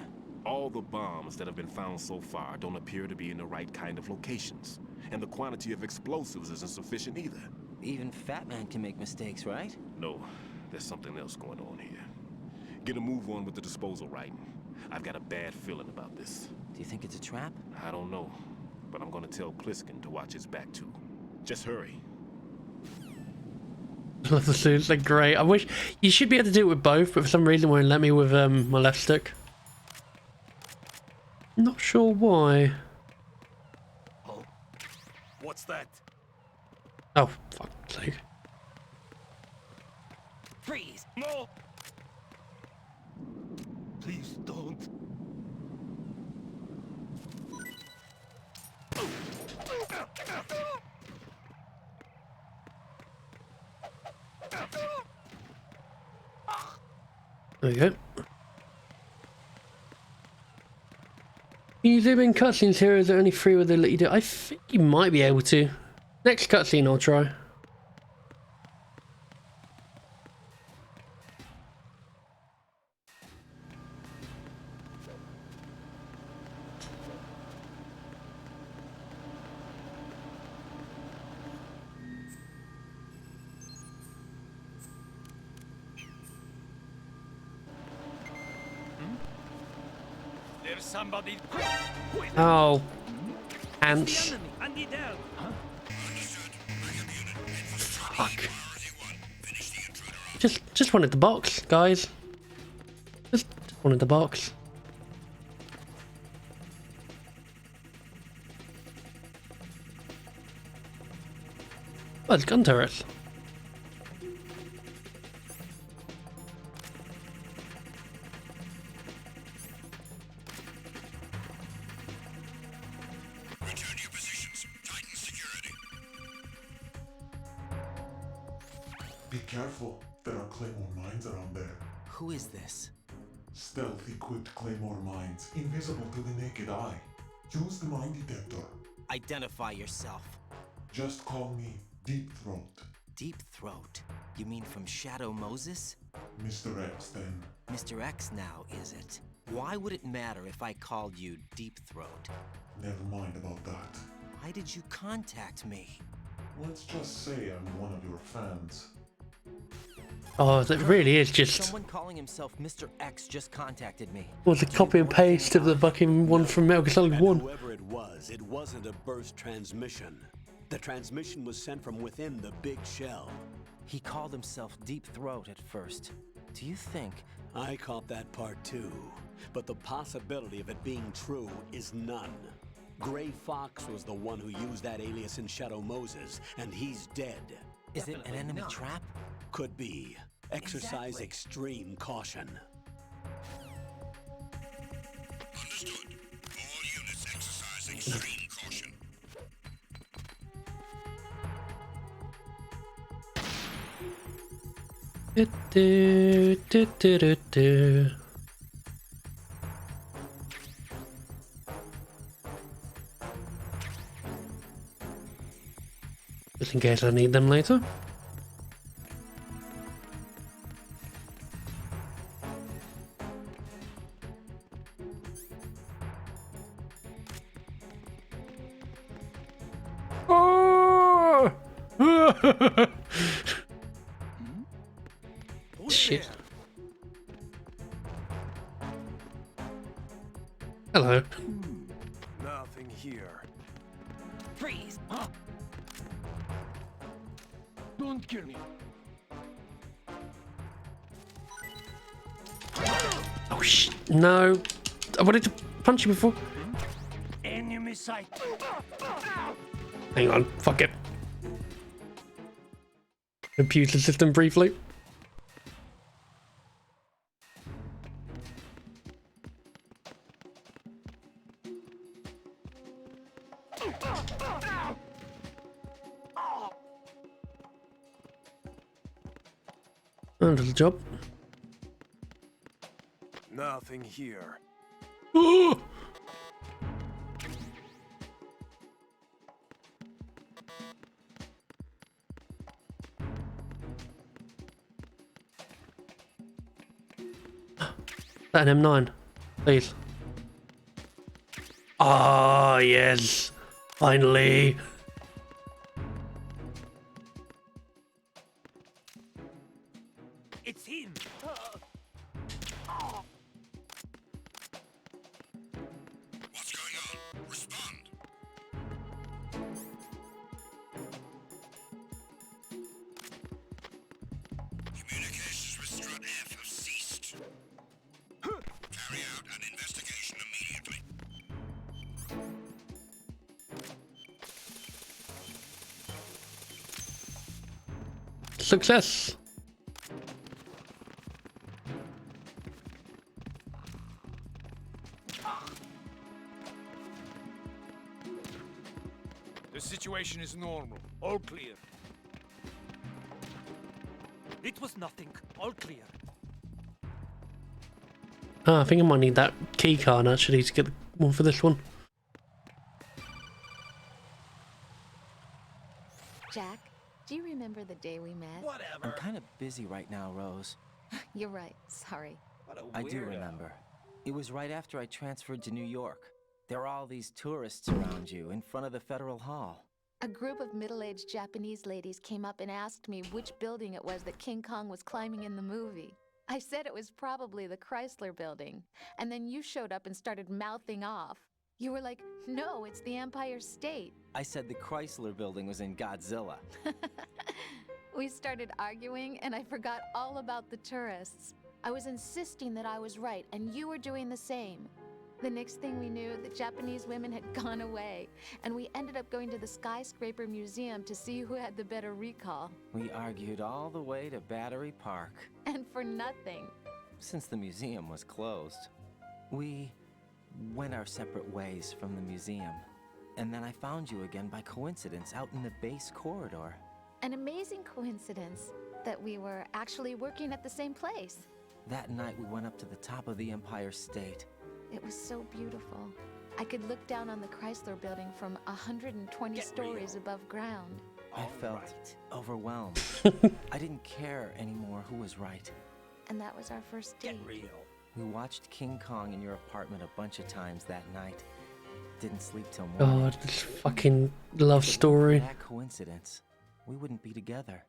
All the bombs that have been found so far don't appear to be in the right kind of locations. And the quantity of explosives isn't sufficient either. Even Fat Man can make mistakes, right? No, there's something else going on here. Get a move on with the disposal, Raiden. I've got a bad feeling about this. Do you think it's a trap? I don't know, but I'm gonna tell Pliskin to watch his back too. Just hurry. I love the suits, they're great. I wish you should be able to do it with both, but for some reason won't let me with my left stick. Not sure why. Oh, what's that? Oh, fuck's sake. Freeze! No! Please don't. There you go. Can you zoom in cutscenes here? Is there only 3 where they let you do? I think you might be able to. Next cutscene I'll try. There's somebody. Oh, ants. Fuck. Just wanted the box, guys. Just wanted the box. Oh, it's gun turrets. Return to your positions. Tighten security. Be careful. There are Claymore mines around there. Who is this? Stealth-equipped Claymore mines, invisible to the naked eye. Use the mine detector. Identify yourself. Just call me Deep Throat. Deep Throat? You mean from Shadow Moses? Mr. X, then. Mr. X now, is it? Why would it matter if I called you Deep Throat? Never mind about that. Why did you contact me? Let's just say I'm one of your fans. Oh, that really is just... Someone calling himself Mr. X just contacted me. Was a copy and paste of the fucking one from Metal Gear Solid 1. Whoever it wasn't a burst transmission. The transmission was sent from within the big shell. He called himself Deep Throat at first. Do you think... I caught that part too, but the possibility of it being true is none. Gray Fox was the one who used that alias in Shadow Moses, and he's dead. Is it an enemy trap? Could be. Exercise extreme caution. Understood. All units exercise extreme caution. Just in case I need them later. Oh! Shit. Hello. Nothing here. Freeze! Don't kill me. Oh shit! No, I wanted to punch you before. Enemy sight. Hang on, fuck it. Computer system briefly. Under the job. Nothing here. Oh! That an M9, please. Ah, yes, finally. It's him. What's going on? Respond. Communications with Strut F have ceased. Carry out an investigation immediately. Success. The situation is normal. All clear. It was nothing. All clear. Ah, I think I might need that key card actually to get one for this one. Jack, do you remember the day we met? I'm kind of busy right now, Rose. You're right. Sorry. I do remember. It was right after I transferred to New York. There are all these tourists around you in front of the Federal Hall. A group of middle-aged Japanese ladies came up and asked me which building it was that King Kong was climbing in the movie. I said it was probably the Chrysler Building, and then you showed up and started mouthing off. You were like, no, it's the Empire State. I said the Chrysler Building was in Godzilla. We started arguing, and I forgot all about the tourists. I was insisting that I was right, and you were doing the same. The next thing we knew, the Japanese women had gone away, and we ended up going to the Skyscraper Museum to see who had the better recall. We argued all the way to Battery Park. And for nothing. Since the museum was closed, we went our separate ways from the museum. And then I found you again by coincidence out in the base corridor. An amazing coincidence that we were actually working at the same place. That night we went up to the top of the Empire State. It was so beautiful. I could look down on the Chrysler Building from 120 stories above ground. I felt overwhelmed. I didn't care anymore who was right. And that was our first date. We watched King Kong in your apartment a bunch of times that night. Didn't sleep till morning. God, this fucking love story. For that coincidence, we wouldn't be together.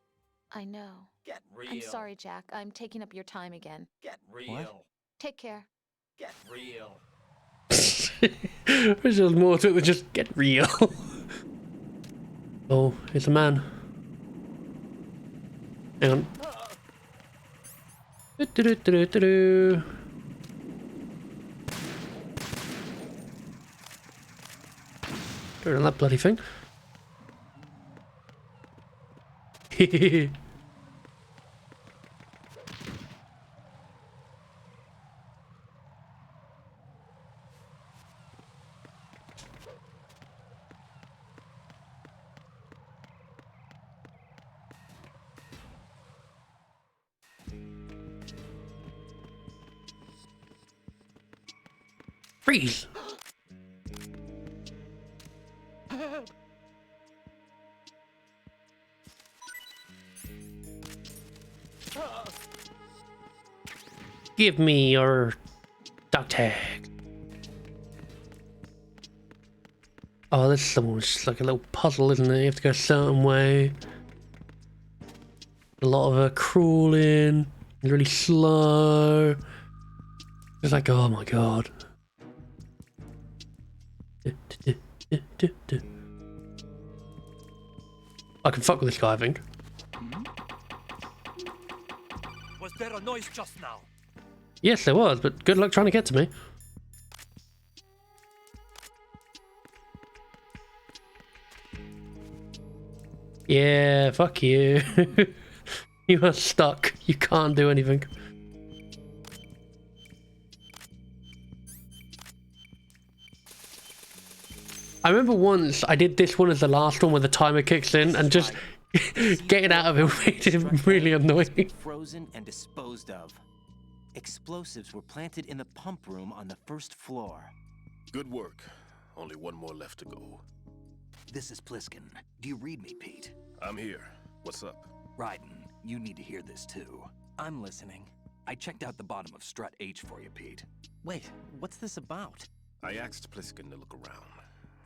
I know. Get real. I'm sorry, Jack. I'm taking up your time again. Get real. Take care. Get real. There's just more to it than just get real. Oh, it's a man. Hang on. Do-do-do-do-do-do. Turn on that bloody thing. Freeze! Give me your dog tag. Oh, this is almost like a little puzzle, isn't it? You have to go a certain way. A lot of crawling, really slow. It's like, oh my god. I can fuck with this guy, I think. Was there a noise just now? Yes, there was, but good luck trying to get to me. Yeah, fuck you. You are stuck. You can't do anything. I remember once I did this one as the last one where the timer kicks in and just getting out of it made it really annoying. Frozen and disposed of. Explosives were planted in the pump room on the first floor. Good work. Only one more left to go. This is Pliskin. Do you read me, Pete? I'm here. What's up? Raiden, you need to hear this too. I'm listening. I checked out the bottom of Strut H for you, Pete. Wait, what's this about? I asked Pliskin to look around.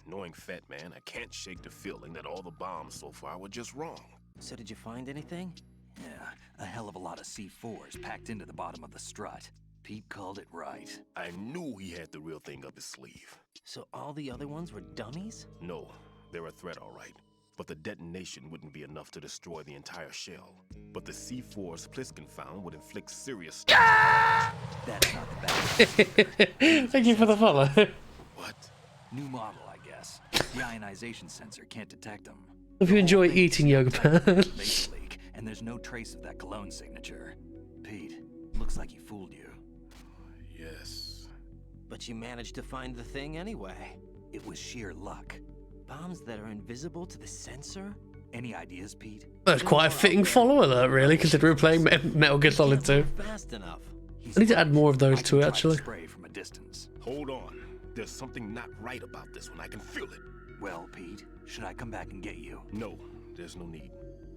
Knowing Fat Man, I can't shake the feeling that all the bombs so far were just wrong. So did you find anything? Yeah, a hell of a lot of C4s packed into the bottom of the strut. Pete called it right. I knew he had the real thing up his sleeve. So all the other ones were dummies? No, they're a threat, all right. But the detonation wouldn't be enough to destroy the entire shell. But the C4s Pliskin found would inflict serious... That's not the bad. Thank you for the follow. What? New model, I guess. The ionization sensor can't detect them. If you enjoy eating yoga pants. Leak, and there's no trace of that cologne signature. Pete, looks like he fooled you. Yes. But you managed to find the thing anyway. It was sheer luck. Bombs that are invisible to the sensor? Any ideas, Pete? That's quite a fitting follow alert, really, considering we're playing Metal Gear Solid 2. Fast enough. I need to add more of those to it, actually. Spray from a distance. Hold on. There's something not right about this one. I can feel it. Well, Pete, should I come back and get you? No, there's no need.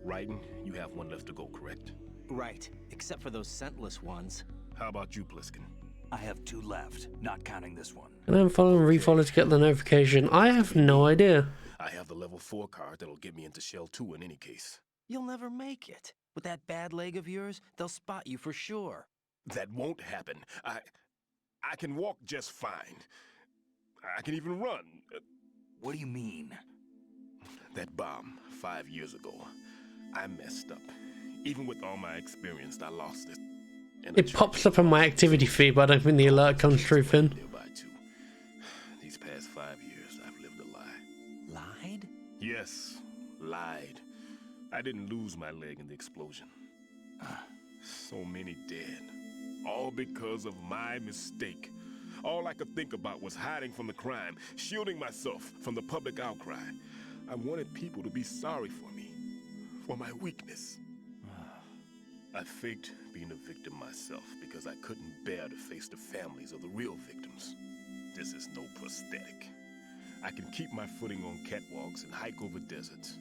Raiden, you have one left to go, correct? Right, except for those scentless ones. How about you, Pliskin? I have 2 left, not counting this one. Can I follow and refollow to get the notification? I have no idea. I have the level 4 card that'll get me into Shell 2 in any case. You'll never make it. With that bad leg of yours, they'll spot you for sure. That won't happen. I can walk just fine. I can even run. What do you mean? That bomb 5 years ago. I messed up. Even with all my experience, I lost it. And It pops up on my activity feed, but I don't think the alert comes through, Finn. These past 5 years, I've lived a lie. Lied? Yes, lied. I didn't lose my leg in the explosion. So many dead. All because of my mistake. All I could think about was hiding from the crime, shielding myself from the public outcry. I wanted people to be sorry for me, for my weakness. I faked being a victim myself because I couldn't bear to face the families of the real victims. This is no prosthetic. I can keep my footing on catwalks and hike over deserts.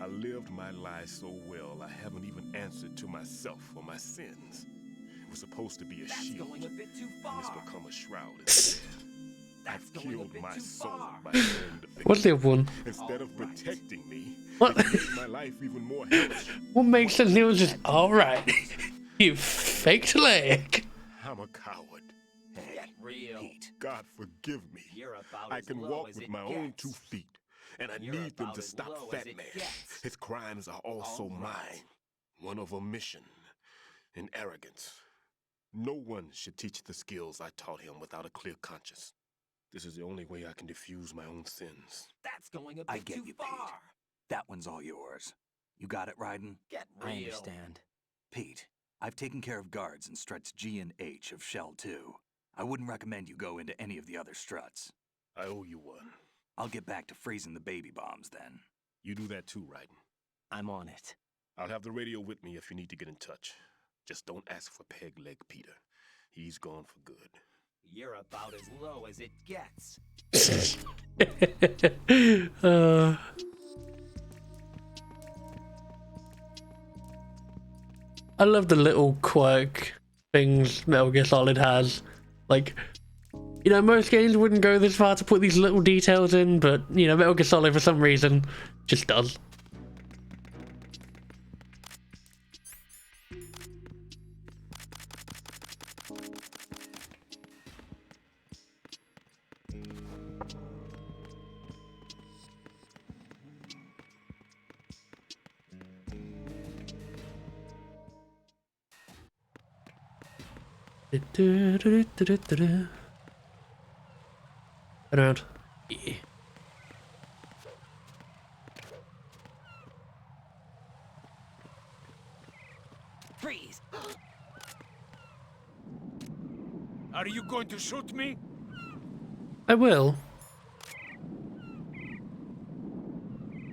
I lived my life so well, I haven't even answered to myself for my sins. It was supposed to be a shield, Going a bit too far. and it's become a shroud instead. I've killed my soul by sharing the What's the other one? Instead of protecting me, What? it made my life even more hellish. What makes the news just alright? You faked leg. I'm a coward. Get real. Pete, God forgive me. You're about I as can low walk as with it my own gets. 2 feet, and I You're need them about to as stop low as Fat it Man. gets. His crimes are also All right. mine. One of omission and arrogance. No one should teach the skills I taught him without a clear conscience. This is the only way I can diffuse my own sins. That's going a bit I get too you, far. Pete. That one's all yours. You got it, Raiden? Get real. I understand. Pete, I've taken care of guards in struts G and H of Shell 2. I wouldn't recommend you go into any of the other struts. I owe you one. I'll get back to freezing the baby bombs then. You do that too, Raiden. I'm on it. I'll have the radio with me if you need to get in touch. Just don't ask for Peg Leg Peter. He's gone for good. You're about as low as it gets. I love the little quirk things Metal Gear Solid has. Like, you know, most games wouldn't go this far to put these little details in, but, you know, Metal Gear Solid for some reason just does. Around. Yeah. Freeze! Are you going to shoot me? I will.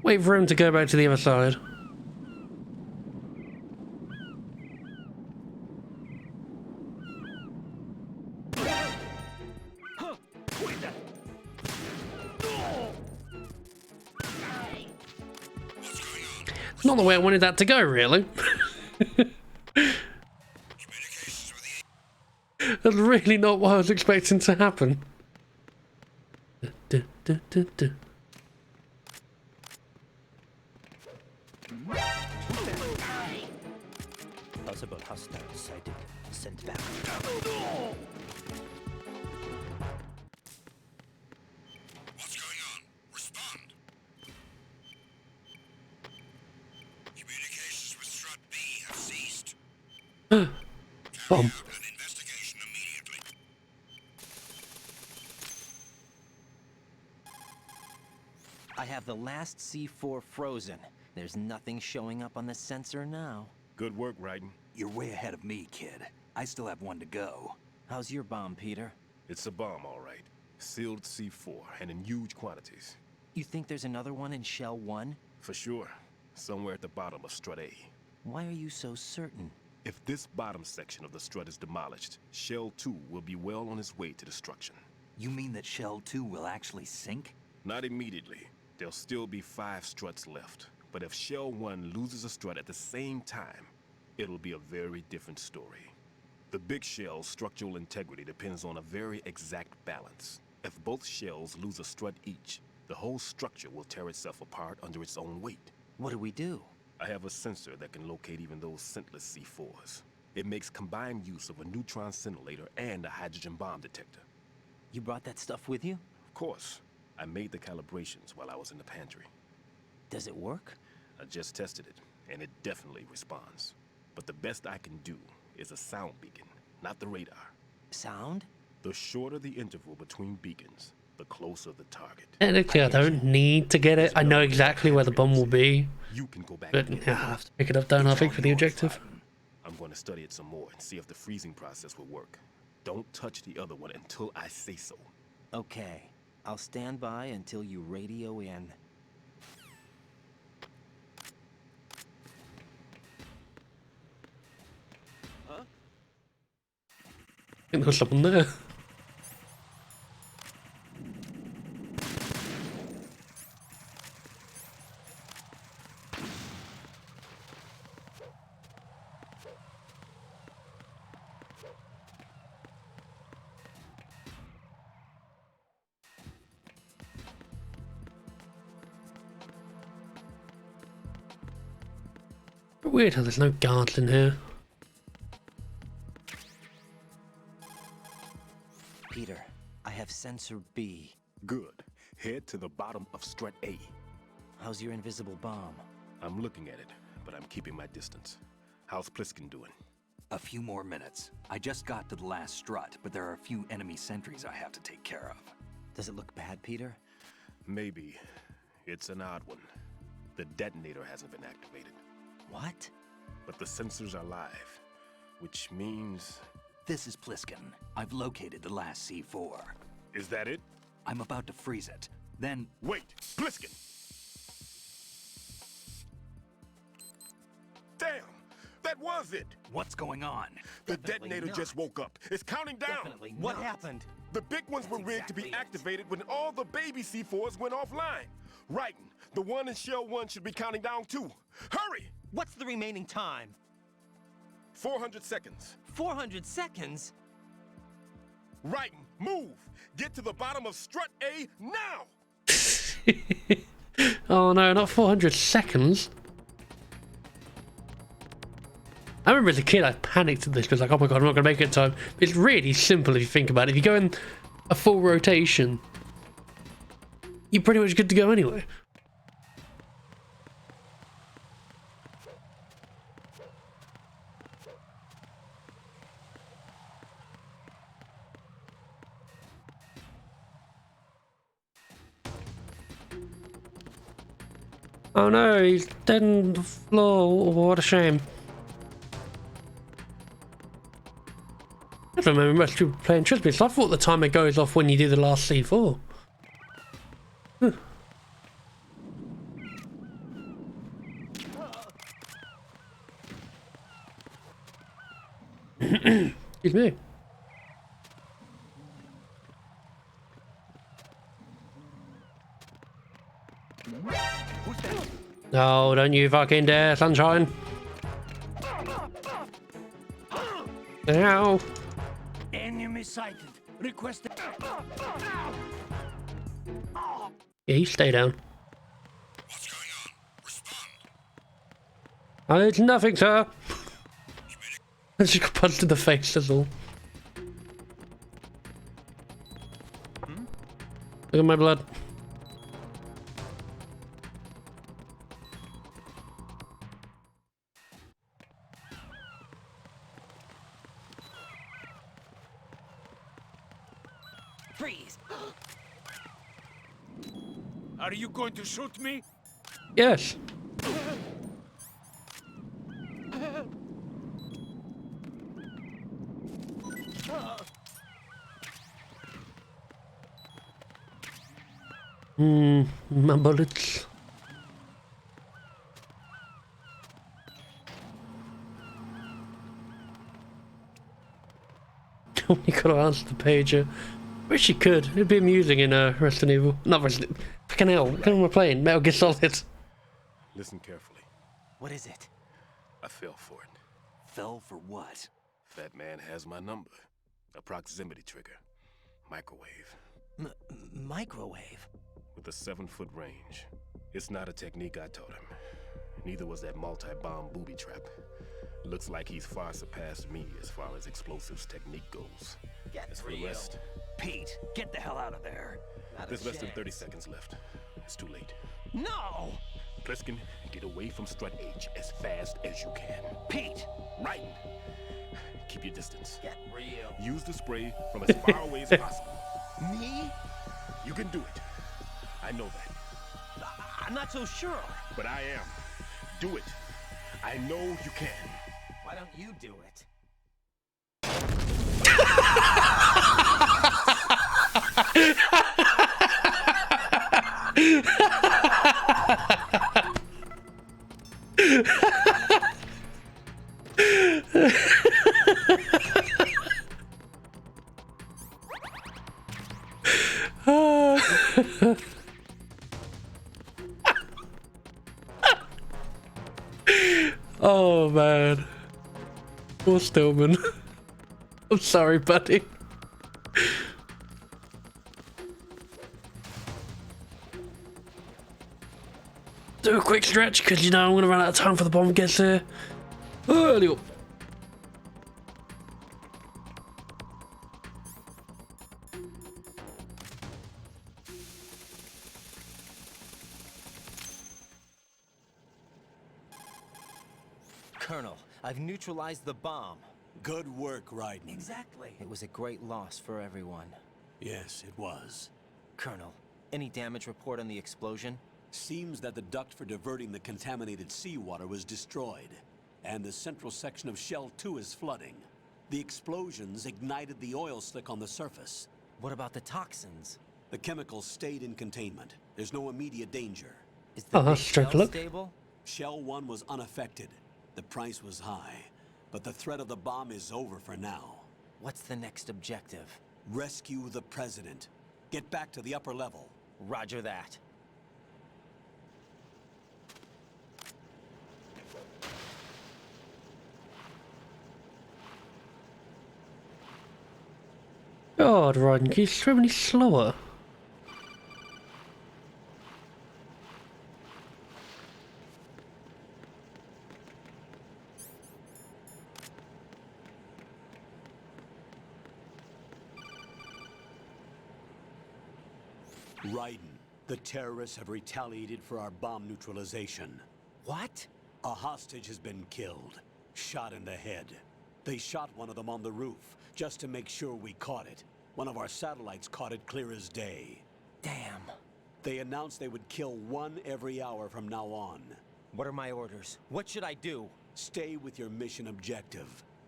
Wait for him to go back to the other side. Not the way I wanted that to go, really. That's really not what I was expecting to happen. Possible hostile sighted. Sent back. What's going on? Respond. Communications with Strut B have ceased. Bomb. An investigation immediately. I have the last C4 frozen. There's nothing showing up on the sensor now. Good work, Raiden. You're way ahead of me, kid. I still have one to go. How's your bomb, Peter? It's a bomb, all right. Sealed C4, and in huge quantities. You think there's another one in Shell 1? For sure. Somewhere at the bottom of Strut A. Why are you so certain? If this bottom section of the strut is demolished, Shell 2 will be well on its way to destruction. You mean that Shell 2 will actually sink? Not immediately. There'll still be 5 struts left. But if Shell 1 loses a strut at the same time, it'll be a very different story. The big shell's structural integrity depends on a very exact balance. If both shells lose a strut each, the whole structure will tear itself apart under its own weight. What do we do? I have a sensor that can locate even those scentless C4s. It makes combined use of a neutron scintillator and a hydrogen bomb detector. You brought that stuff with you? Of course. I made the calibrations while I was in the pantry. Does it work? I just tested it, and it definitely responds. But the best I can do is a sound beacon, not the radar. Sound? The shorter the interval between beacons, the closer the target. Technically, I don't need to get it. I know exactly where the bomb will be. You can go back But and get yeah, I have to pick it up, don't I think, for the objective. I'm going to study it some more and see if the freezing process will work. Don't touch the other one until I say so. Okay. I'll stand by until you radio in. I think there's someone there. weird how there's no guards in here. Peter, I have sensor B. Good. Head to the bottom of strut A. How's your invisible bomb? I'm looking at it, but I'm keeping my distance. How's Pliskin doing? A few more minutes. I just got to the last strut, but there are a few enemy sentries I have to take care of. Does it look bad, Peter? Maybe. It's an odd one. The detonator hasn't been activated. What? But the sensors are live, which means... This is Pliskin. I've located the last C4. Is that it? I'm about to freeze it. Then... Wait! Pliskin! Damn! That was it! What's going on? The detonator just woke up. It's counting down! Definitely what happened? The big ones were rigged to be activated when all the baby C4s went offline. Writing, the one in Shell 1 should be counting down too. Hurry! What's the remaining time? 400 seconds. 400 seconds? Writing, move! Get to the bottom of strut A now! Oh no, not 400 seconds. I remember as a kid, I panicked at this because like, oh my god, I'm not going to make it in time. But it's really simple if you think about it. If you go in a full rotation, you're pretty much good to go anyway. Oh no, he's dead on the floor. What a shame. I don't remember much people playing Trisbee, so I thought the timer goes off when you do the last C4. Huh. Excuse me. No, don't you fucking dare, Sunshine. Ow. Enemy sighted. Request. Yeah, you stay down. What's going on? Respond. It's nothing, sir. I just got punched in the face, that's all. Look at my blood. Freeze. Are you going to shoot me? Yes. My bullets. You gotta answer the pager. Wish you could. It'd be amusing in Resident Evil. Not Resident. Fucking hell. What am I playing? Metal Gear Solid. Listen carefully. What is it? I fell for it. Fell for what? That man has my number. A proximity trigger. Microwave. Microwave? With a 7-foot range. It's not a technique I taught him. Neither was that multi-bomb booby trap. Looks like he's far surpassed me as far as explosives technique goes. As for the rest... Pete, get the hell out of there. There's less than 30 seconds left. It's too late. No! Pliskin, get away from strut H as fast as you can. Pete! Right! Keep your distance. Get real. Use the spray from as far away as possible. Me? You can do it. I know that. I'm not so sure. But I am. Do it. I know you can. Why don't you do it? Oh man. Poor Stillman. I'm sorry, buddy. Do a quick stretch, because you know I'm going to run out of time for the bomb gets here. Early up. Colonel, I've neutralized the bomb. Good work, Raiden. Exactly. It was a great loss for everyone. Yes, it was. Colonel, any damage report on the explosion? Seems that the duct for diverting the contaminated seawater was destroyed, and the central section of Shell 2 is flooding. The explosions ignited the oil slick on the surface. What about the toxins? The chemicals stayed in containment. There's no immediate danger. Is the big take a shell look. stable? Shell 1 was unaffected. The price was high, but the threat of the bomb is over for now. What's the next objective? Rescue the President. Get back to the upper level. Roger that. God, Raiden, can you swim any slower? Raiden, the terrorists have retaliated for our bomb neutralization. What? A hostage has been killed, shot in the head. They shot one of them on the roof, just to make sure we caught it. One of our satellites caught it clear as day. Damn. They announced they would kill one every hour from now on. What are my orders? What should I do? Stay with your mission objective.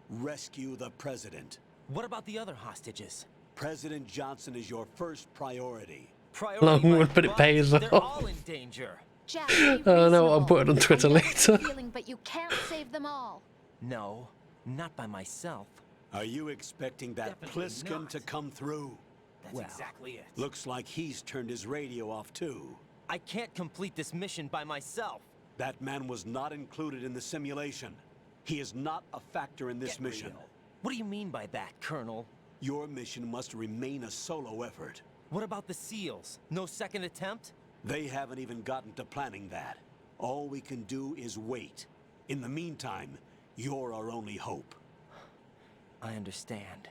Rescue the President. What about the other hostages? President Johnson is your first priority. Priority, Long one, but it pays off. They're all in danger. Jack, I know what I'm putting on Twitter later. Feeling, but you can't save them all. No, not by myself. Are you expecting that Definitely Pliskin not. to come through? That's exactly it. Looks like he's turned his radio off too. I can't complete this mission by myself. That man was not included in the simulation. He is not a factor in this mission. What do you mean by that, Colonel? Your mission must remain a solo effort. What about the SEALs? No second attempt? They haven't even gotten to planning that. All we can do is wait. In the meantime, you're our only hope. I understand.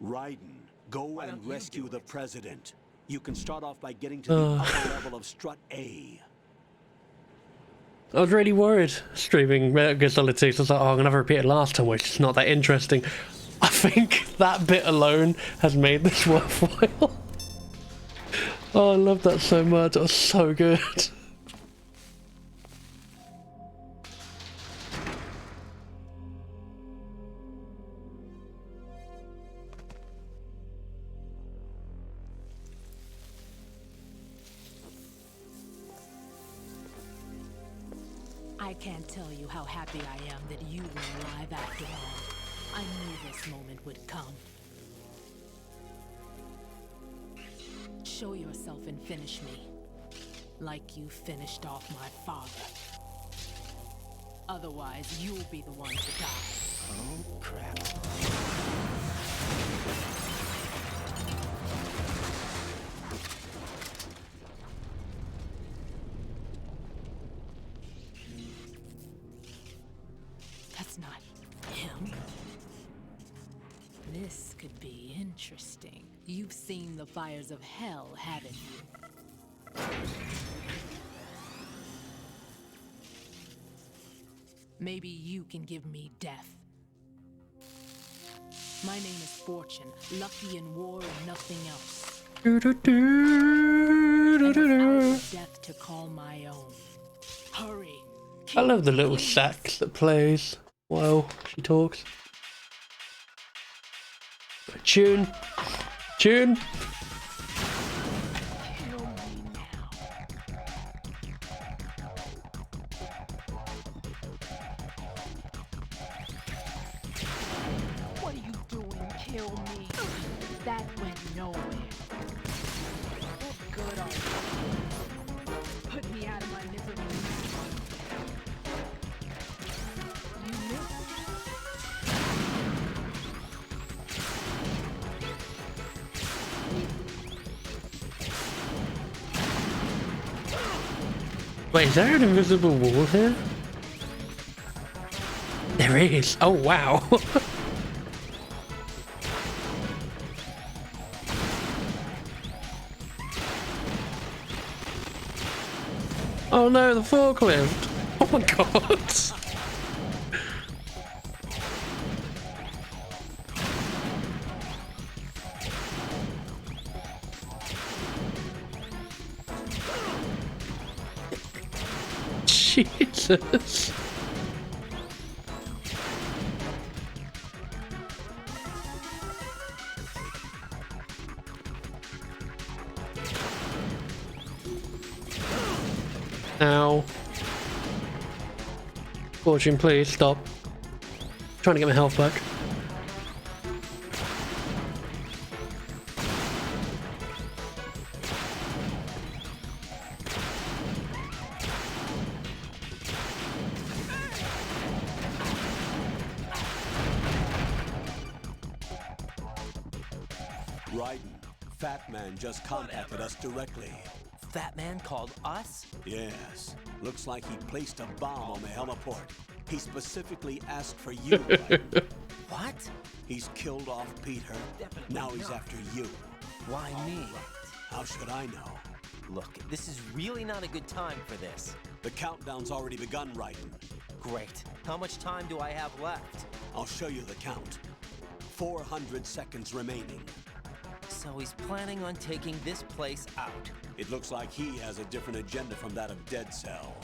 Raiden, go Why and don't you rescue do the it? President. You can start off by getting to the upper level of Strut A. I was really worried streaming Metal Gear Solid 2, so I was like, oh, I'm going to have to repeat it last time, which is not that interesting. I think that bit alone has made this worthwhile. Oh, I love that so much. It was so good. I can't tell you how happy I am that you were alive after all. I knew this moment would come. Show yourself and finish me. Like you finished off my father. Otherwise, you'll be the one to die. Oh, crap. That's not him. This could be interesting. You've seen the fires of hell, haven't you? Maybe you can give me death. My name is Fortune, lucky in war and nothing else. And without death to call my own. Hurry. I love the little sax that plays while she talks. Tune. Tune. What are you doing? Kill me. That went nowhere. What good are you? Put me out of my misery. You missed. Wait, is there an invisible wall here? There is. Oh, wow. Oh no, the forklift. Oh my god. Jesus. Ow. Fortune, please stop. Trying to get my health back. Raiden, Fat Man just contacted us directly. Fat Man called us? Yes. Looks like he placed a bomb on the heliport. He specifically asked for you. What? He's killed off Peter. Now he's after you. Why me? How should I know? Look, this is really not a good time for this. The countdown's already begun, Raiden. Great. How much time do I have left? I'll show you the count. 400 seconds remaining. So he's planning on taking this place out. It looks like he has a different agenda from that of Dead Cell.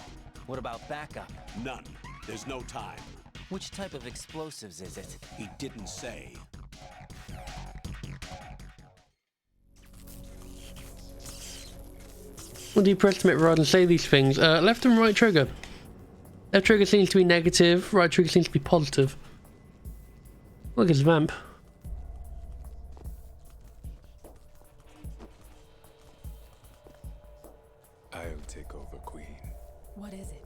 What about backup? None. There's no time. Which type of explosives is it? He didn't say. When do you press commit rather than say these things? Left and right trigger. Left trigger seems to be negative, right trigger seems to be positive. Look, it's Vamp. I'll take over, Queen. What is it?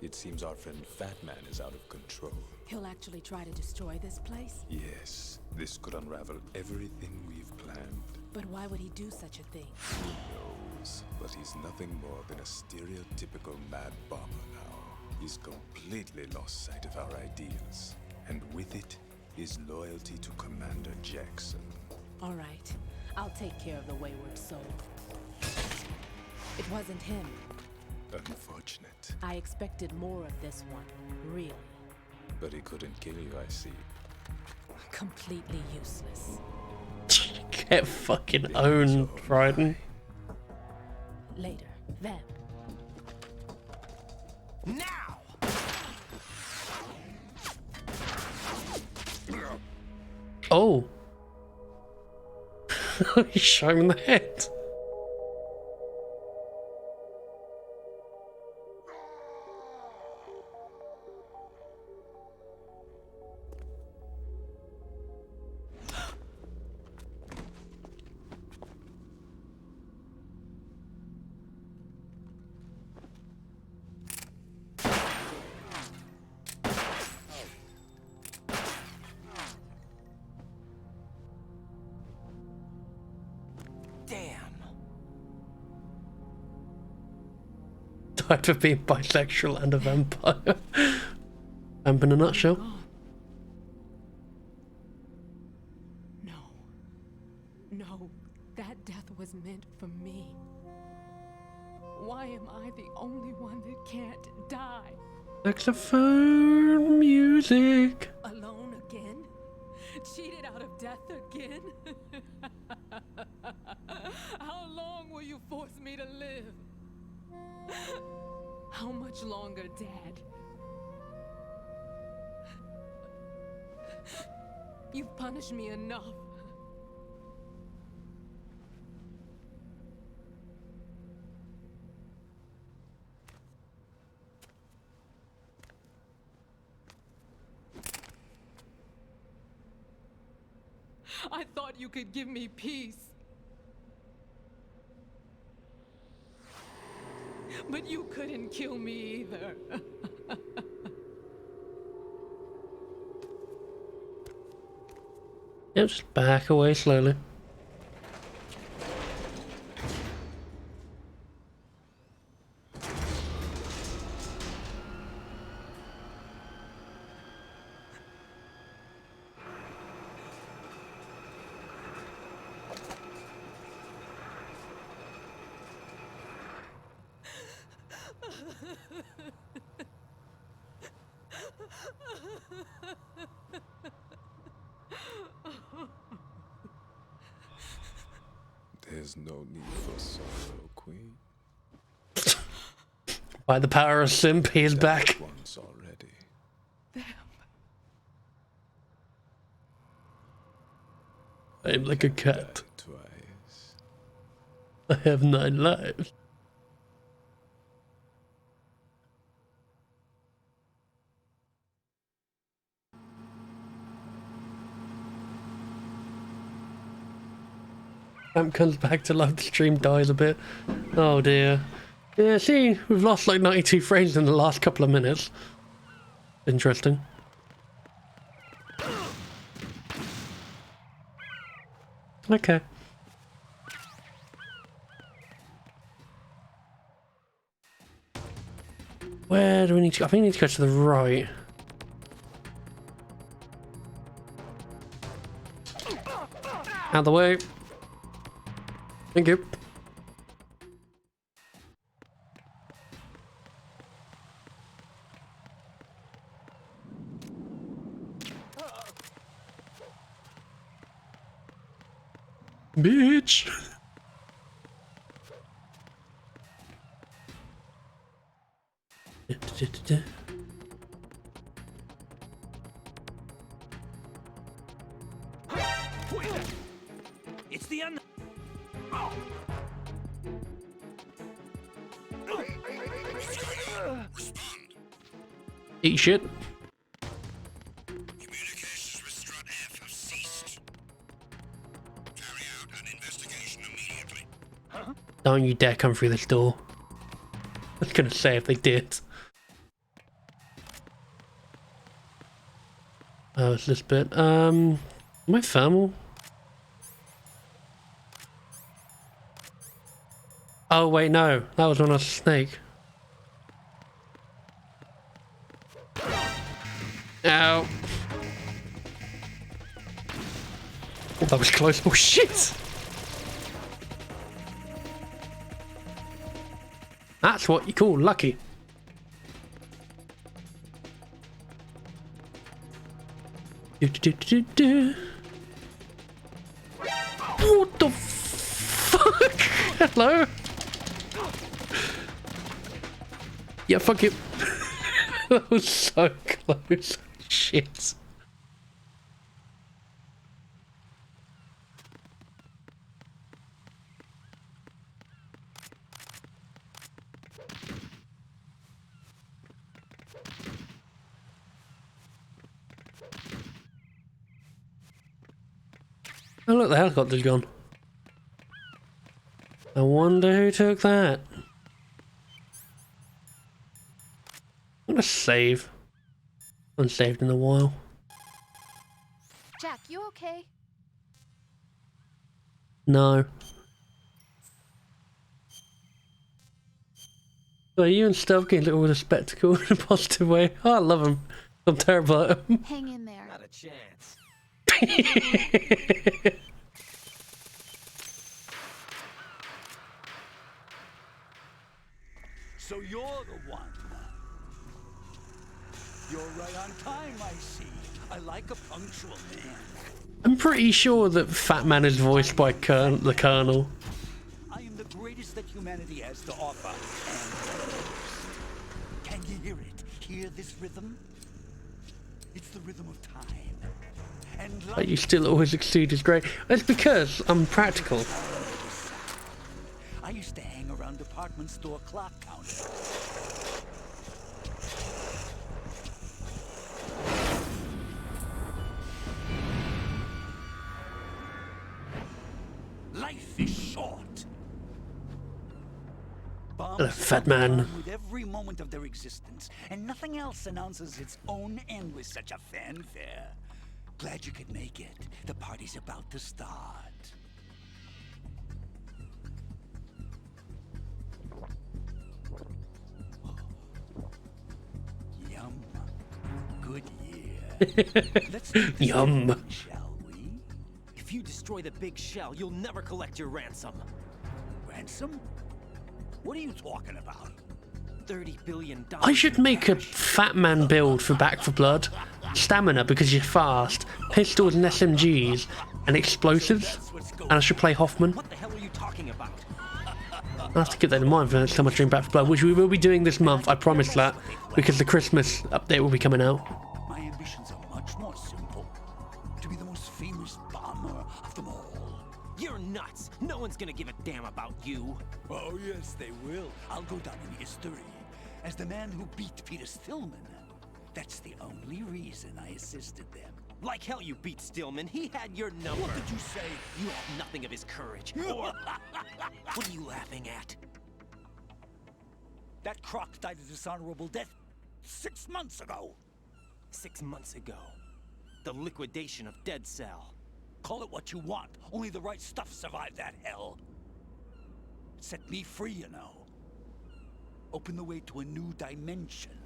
It seems our friend Fat Man is out of control. He'll actually try to destroy this place? Yes, this could unravel everything we've planned. But why would he do such a thing? Who knows? But he's nothing more than a stereotypical mad bomber now. He's completely lost sight of our ideals. And with it, his loyalty to Commander Jackson. All right. I'll take care of the wayward soul. It wasn't him. Unfortunate. I expected more of this one, really. But he couldn't kill you, I see. Completely useless. Get fucking owned, Raiden. Later, Vamp. Now! Oh. He shot him in the head. Died for being bisexual and a vampire. Vamp in a nutshell. No, that death was meant for me. Why am I the only one that can't die? Saxophone music. Alone again? Cheated out of death again? How long will you force me to live? How much longer, Dad? You've punished me enough. I thought you could give me peace. But you couldn't kill me either. Yeah, just back away slowly. There's no need for sorrow, Queen. By the power of Simp, he is back. Once already. I am like a cat. Twice. I have 9 lives. Vamp comes back to life, the stream dies a bit. Oh dear. Yeah, see, we've lost like 92 frames in the last couple of minutes. Interesting. Okay. Where do we need to go? I think we need to go to the right. Out of the way. Thank you. Bitch. It's the un. Eat shit. Communications with Strut F have ceased. Carry out an investigation immediately. Don't you dare come through this door. I was gonna say if they did. Oh, it's this bit. Am I thermal? Oh wait, no. That was when I was a snake. Ow. Oh, that was close. Oh shit! That's what you call lucky. What the fuck? Hello? Yeah, fuck it. That was so close. Shit. Oh look, the helicopter's gone. I wonder who took that. I'm gonna save. I haven't saved in a while. Jack, you okay? No. So you and Stealth games are always a spectacle in a positive way. Oh, I love them. I'm terrible at them. Hang in there. Not a chance. So you're the one. You're right on time, I see. I like a punctual man. I'm pretty sure that Fat Man is voiced by the Colonel. I am the greatest that humanity has to offer. And can you hear it? Hear this rhythm? It's the rhythm of time. And But you still always exceed is great. It's because I'm practical. I used to hang around department store clock counters. Life is short. Hello, Fat Man. With every moment of their existence, and nothing else announces its own end with such a fanfare. Glad you could make it. The party's about to start. Yum. Good year. Let's do this Yum. again, shall we? If you destroy the big shell, you'll never collect your ransom. Ransom? What are you talking about? $30 billion. I should make a Fat Man build for Back for Blood. Stamina because you're fast, pistols and SMGs, and explosives, and I should play Hoffman. What the hell are you talking about? I have to keep that in mind for next time I stream Back 4 Blood, which we will be doing this month, I promise that, because the Christmas update will be coming out. My ambitions are much more simple. To be the most famous bomber of them all. You're nuts. No one's gonna give a damn about you. Oh, yes, they will. I'll go down in history as the man who beat Peter Stillman. That's the only reason I assisted them. Like hell you beat Stillman. He had your number. What did you say? You have nothing of his courage. Or... What are you laughing at? That croc died a dishonorable death 6 months ago. 6 months ago. The liquidation of Dead Cell. Call it what you want. Only the right stuff survived that hell. Set me free, you know. Open the way to a new dimension.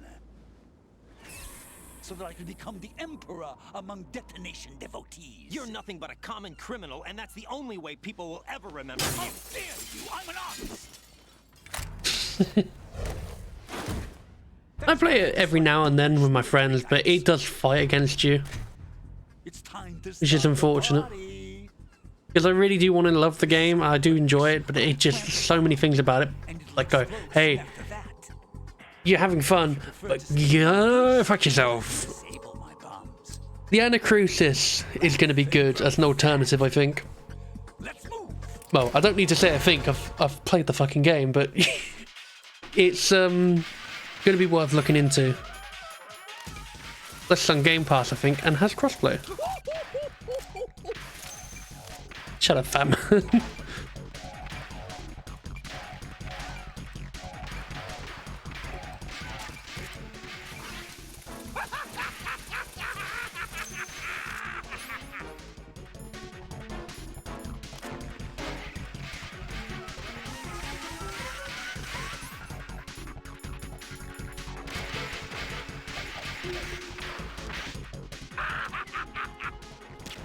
So that I can become the Emperor among detonation devotees. You're nothing but a common criminal, and that's the only way people will ever remember you. How dare you! I'm an artist! I play it every now and then with my friends, but it does fight against you. It's time to Which is unfortunate. Because I really do want to love the game, I do enjoy it, but it just, so many things about it. Like go, hey, you're having fun, but yeah, fuck yourself. The Anacrusis is going to be good as an alternative, I think. Well, I don't need to say I think, I've played the fucking game, but it's going to be worth looking into. That's on Game Pass, I think, and has crossplay. Shut up, fam.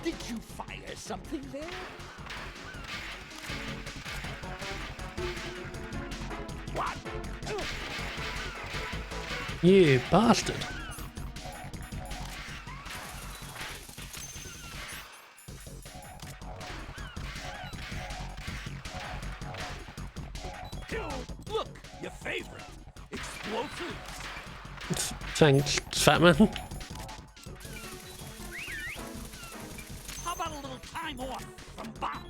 Did you fire something there? What? You bastard. Look, your favorite. Explosives. Thanks, fat man. How about a little time off from bombs?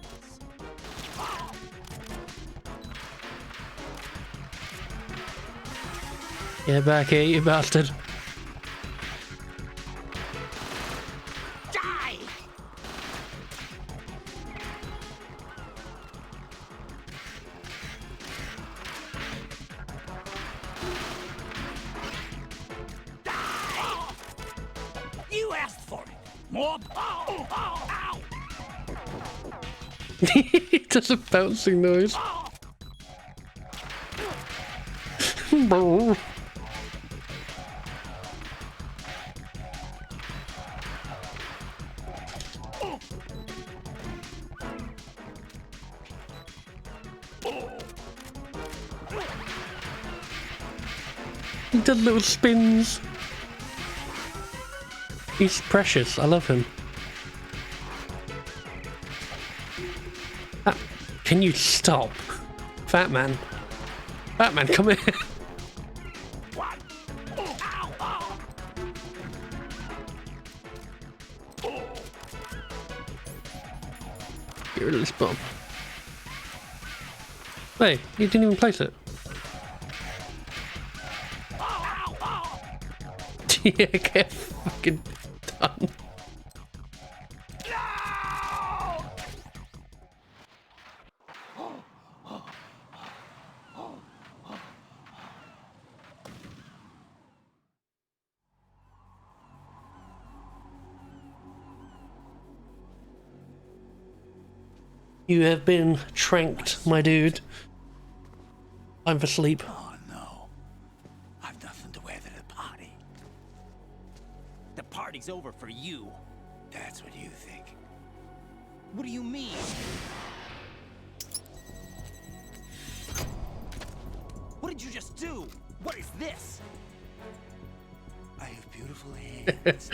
Get back here, you bastard. Die! You asked for it. More. Ow! Ow! It does a bouncing noise. He does little spins. He's precious. I love him. Ah, can you stop? Fat man. Fat man, come here. Get rid of this bomb. Hey, you didn't even place it. Yeah, get fucking done. You have been tranked, my dude. Time for sleep. Oh no. I've nothing to wear to the party. The party's over for you. That's what you think. What do you mean? What did you just do? What is this? I have beautiful hands.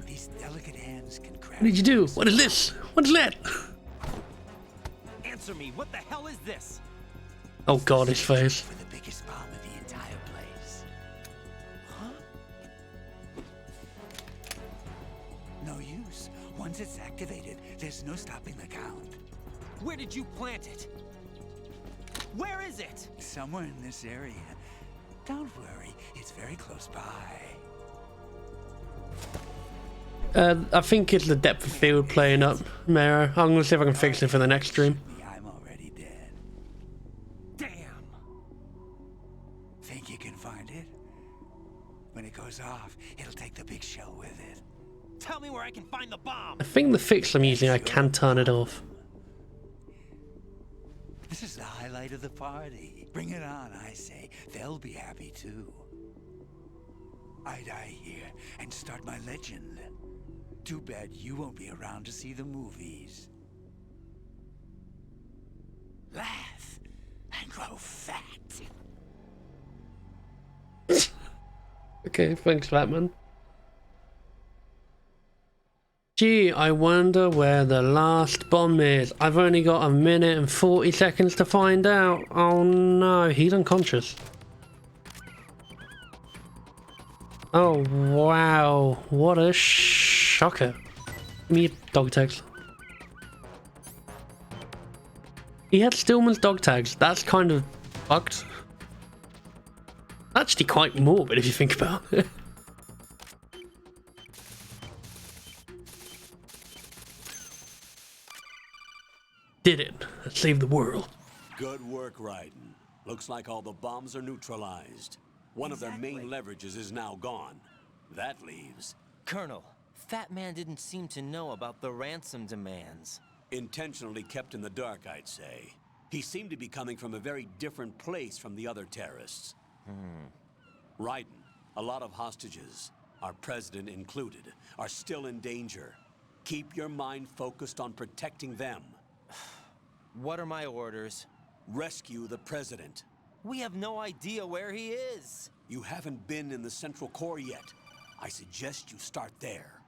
These These delicate hands can craft. What did you do? What is this? What is that? Answer me, what the hell is this? Oh god, his face. For the biggest bomb of the entire place. Huh? No use. Once it's activated, there's no stopping the count. Where did you plant it? Where is it? Somewhere in this area. Don't worry, it's very close by. I think it's the depth of field playing up, Mara. I'm gonna see if I can fix it for the next stream. I'm already dead. Damn! Think you can find it? When it goes off, it'll take the big shell with it. Tell me where I can find the bomb! I think the fix I'm using, I can turn it off. This is the highlight of the party. Bring it on, I say. They'll be happy too. I die here and start my legend. Too bad you won't be around to see the movies. Laugh and grow fat. Okay, thanks, Batman. Gee, I wonder where the last bomb is. I've only got a minute and 40 seconds to find out. Oh no, he's unconscious. Oh wow, what a shocker. Give me your dog tags. He had Stillman's dog tags. That's kind of fucked. Actually quite morbid if you think about it. Did it. Saved the world. Good work, Raiden. Looks like all the bombs are neutralized. One of their main leverages is now gone. That leaves... Colonel, Fat Man didn't seem to know about the ransom demands. Intentionally kept in the dark, I'd say. He seemed to be coming from a very different place from the other terrorists. Raiden, a lot of hostages, our president included, are still in danger. Keep your mind focused on protecting them. What are my orders? Rescue the president. We have no idea where he is. You haven't been in the Central Core yet. I suggest you start there.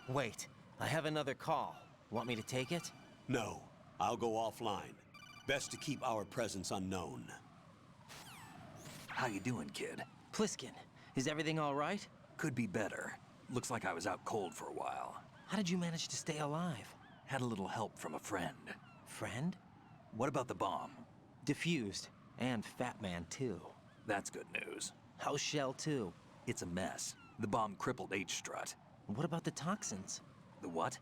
Wait, I have another call. Want me to take it? No, I'll go offline. Best to keep our presence unknown. How you doing, kid? Pliskin, is everything all right? Could be better. Looks like I was out cold for a while. How did you manage to stay alive? Had a little help from a friend. Friend? What about the bomb? Defused. And Fat Man, too. That's good news. How's Shell 2? It's a mess. The bomb crippled H-Strut. What about the toxins? The what?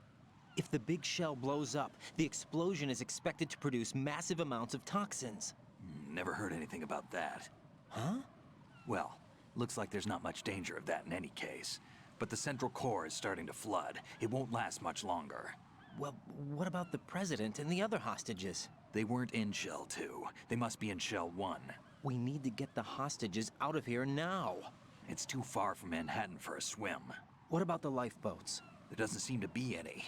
If the big shell blows up, the explosion is expected to produce massive amounts of toxins. Never heard anything about that. Huh? Well, looks like there's not much danger of that in any case. But the Central Core is starting to flood. It won't last much longer. Well, what about the president and the other hostages? They weren't in Shell 2. They must be in Shell 1. We need to get the hostages out of here now. It's too far from Manhattan for a swim. What about the lifeboats? There doesn't seem to be any.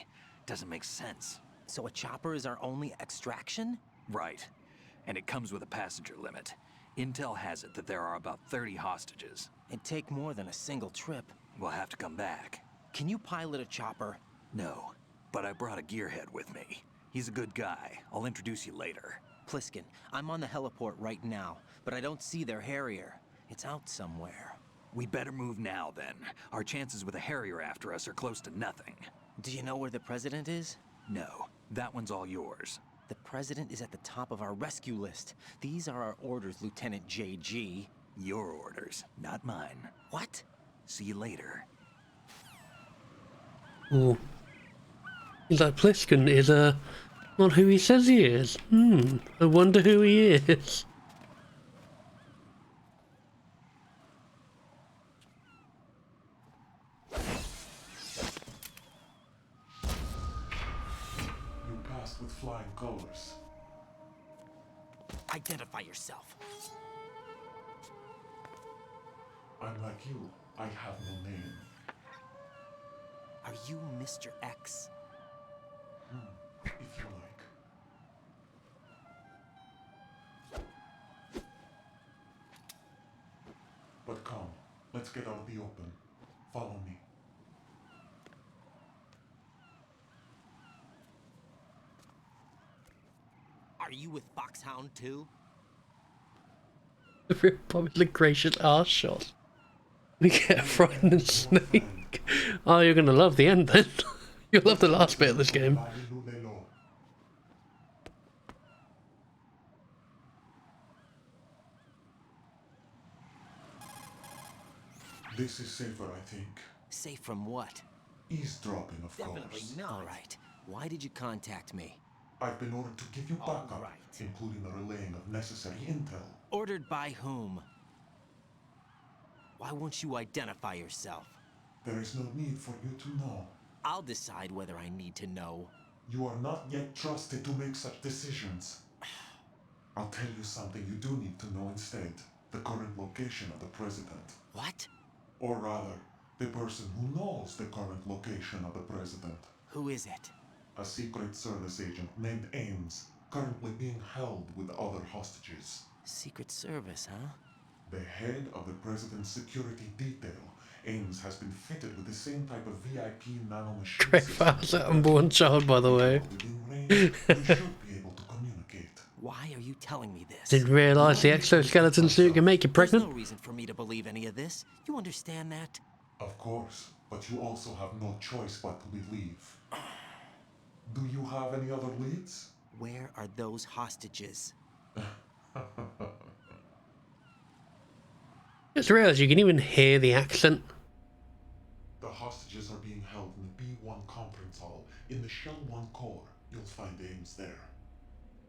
Doesn't make sense. So a chopper is our only extraction? Right. And it comes with a passenger limit. Intel has it that there are about 30 hostages. It'd take more than a single trip. We'll have to come back. Can you pilot a chopper? No, but I brought a gearhead with me. He's a good guy. I'll introduce you later. Pliskin, I'm on the heliport right now, but I don't see their Harrier. It's out somewhere. We better move now, then. Our chances with a Harrier after us are close to nothing. Do you know where the president is? No, that one's all yours. The president is at the top of our rescue list. These are our orders, Lieutenant JG. Your orders, not mine. What? See you later. Ooh. He's like, Pliskin is, not who he says he is. I wonder who he is. You passed with flying colors. Identify yourself. I'm like you. I have no name. Are you Mr. X? If you like. But come, let's get out the open. Follow me. Are you with Foxhound too? The Republic gracious arse shot. We get a frightening snake. Oh, you're gonna love the end then. You'll love the last bit of this game. This is safer, I think. Safe from what? Eavesdropping, of Definitely course. not. All right. Why did you contact me? I've been ordered to give you backup, including the relaying of necessary intel. Ordered by whom? Why won't you identify yourself? There is no need for you to know. I'll decide whether I need to know. You are not yet trusted to make such decisions. I'll tell you something you do need to know instead. The current location of the president. What? Or rather, the person who knows the current location of the president. Who is it? A Secret Service agent named Ames, currently being held with other hostages. Secret Service, huh? The head of the president's security detail, Ames, has been fitted with the same type of VIP nanomachine. Great files that unborn child, by the way. We should be able to communicate. Why are you telling me this? Didn't realise the exoskeleton suit can make you pregnant. There's no reason for me to believe any of this. You understand that? Of course, but you also have no choice but to believe. Do you have any other leads? Where are those hostages? Just realised you can even hear the accent. The hostages are being held in the B1 conference hall in the Shell 1 core. You'll find Ames there.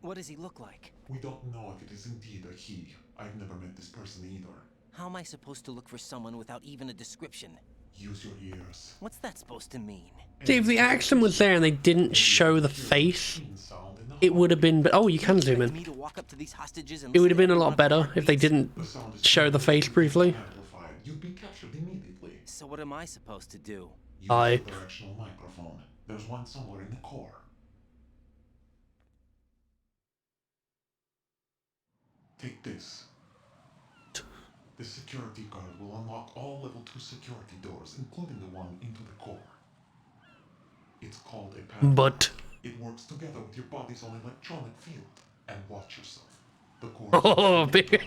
What does he look like? We don't know if it is indeed a he. I've never met this person either. How am I supposed to look for someone without even a description? Use your ears. What's that supposed to mean? See, if the accent was there and they didn't show the face, it would have been. Oh, you can zoom in. It would have been a lot better if they didn't show the face briefly. You'd be captured immediately. So what am I supposed to do? Use the directional microphone. There's one somewhere in the core. Take this. The security card will unlock all level 2 security doors, including the one into the core. It's called a path. But it works together with your body's own electronic field. And watch yourself. The core. Oh, big.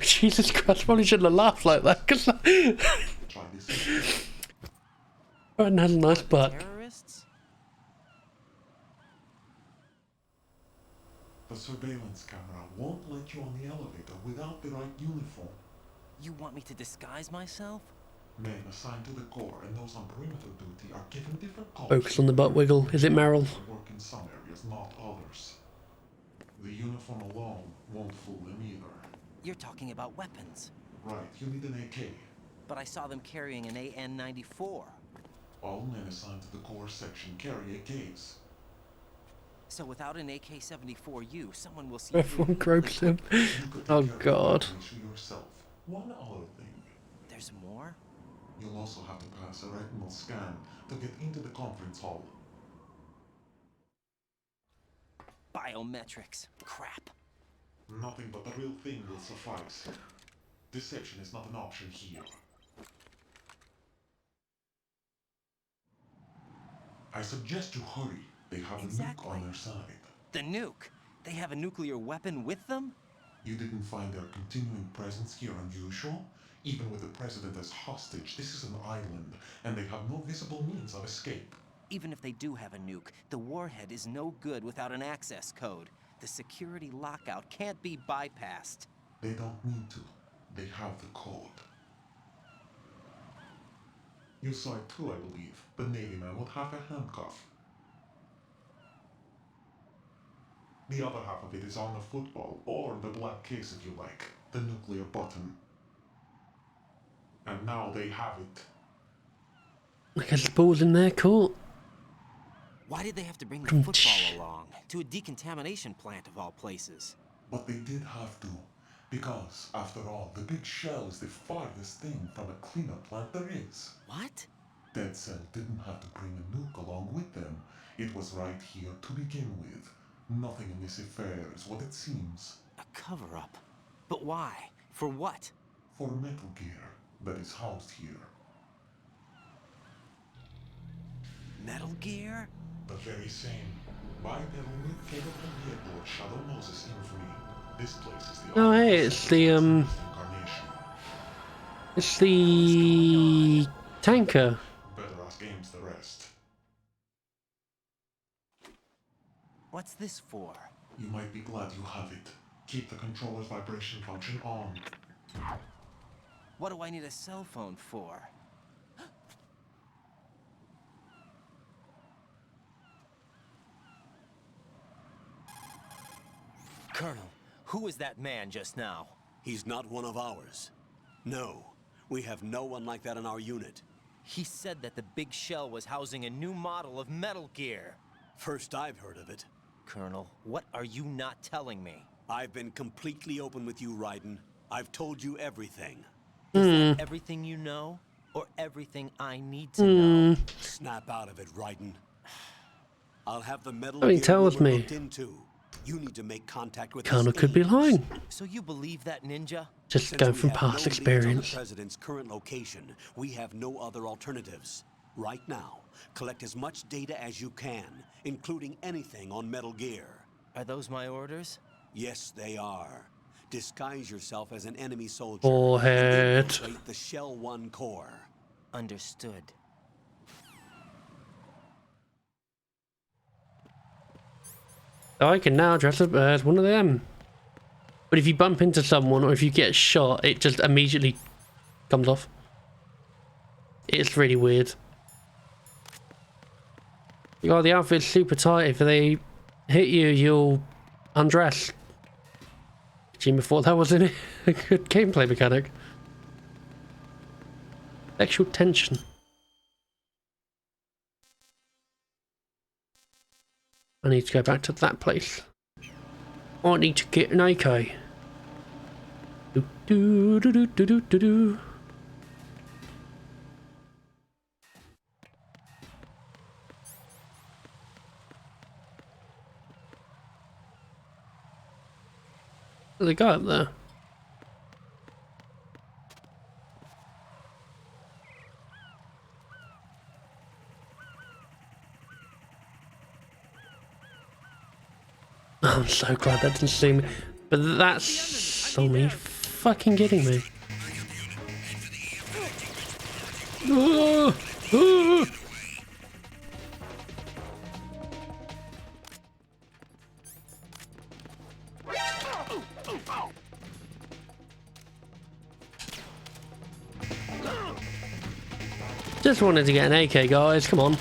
Jesus Christ! Probably shouldn't have laughed like that. Cause Brian has a nice butt. The surveillance camera won't let you on the elevator without the right uniform. You want me to disguise myself? Men assigned to the core and those on perimeter duty are given different colors. Focus on the butt wiggle. Is it Meryl? Work in some areas, not others. The uniform alone won't fool them either. You're talking about weapons. Right, you need an AK. But I saw them carrying an AN-94. All men assigned to the core section carry AKs. So without an AK-74U, someone will see. Everyone gropes him. Oh God. Yourself. One other thing. There's more? You'll also have to pass a retinal scan to get into the conference hall. Biometrics. Crap. Nothing but the real thing will suffice. Deception is not an option here. I suggest you hurry. They have a nuke on their side. The nuke? They have a nuclear weapon with them? You didn't find their continuing presence here unusual? Even with the president as hostage, this is an island, and they have no visible means of escape. Even if they do have a nuke, the warhead is no good without an access code. The security lockout can't be bypassed. They don't need to. They have the code. You saw it too, I believe. The Navy man with half a handcuff. The other half of it is on the football, or the black case if you like. The nuclear button. And now they have it. I guess the ball's in their court. Why did they have to bring the football along? To a decontamination plant of all places. But they did have to. Because, after all, the big shell is the farthest thing from a cleanup plant there is. What? Dead Cell didn't have to bring a nuke along with them. It was right here to begin with. Nothing in this affair is what it seems. A cover-up? But why? For what? For Metal Gear that is housed here. Metal Gear? The very same. Bipedal capable vehicle Shadow Moses infamy. This place is the Oh, hey, it's the tanker. Better ask Ames the rest. What's this for? You might be glad you have it. Keep the controller's vibration function on. What do I need a cell phone for? Colonel, who is that man just now? He's not one of ours. No, we have no one like that in our unit. He said that the big shell was housing a new model of Metal Gear. First I've heard of it. Colonel, what are you not telling me? I've been completely open with you, Raiden. I've told you everything. Is that everything you know? Or everything I need to know? Snap out of it, Raiden. I'll have the Metal He Gear tells me. looked into. You need to make contact with Colonel this could be Ames. lying. So you believe that, Ninja? Just Since going we from have past no leads on experience. the president's current location, we have no other alternatives. Right now, collect as much data as you can, including anything on Metal Gear. Are those my orders? Yes, they are. Disguise yourself as an enemy soldier. Forehead. And infiltrate the Shell 1 core. Understood. I can now dress up as one of them. But if you bump into someone or if you get shot, it just immediately comes off. It's really weird. Oh, the outfit's super tight. If they hit you, you'll undress. Jimmy thought that was a good gameplay mechanic. Sexual tension. I need to go back to that place. I need to get an AK. Do do do do do do do do. There's a guy up there. I'm so glad that didn't see me. But that's only fucking kidding me. Ah! Ah! Just wanted to get an AK, guys. Come on.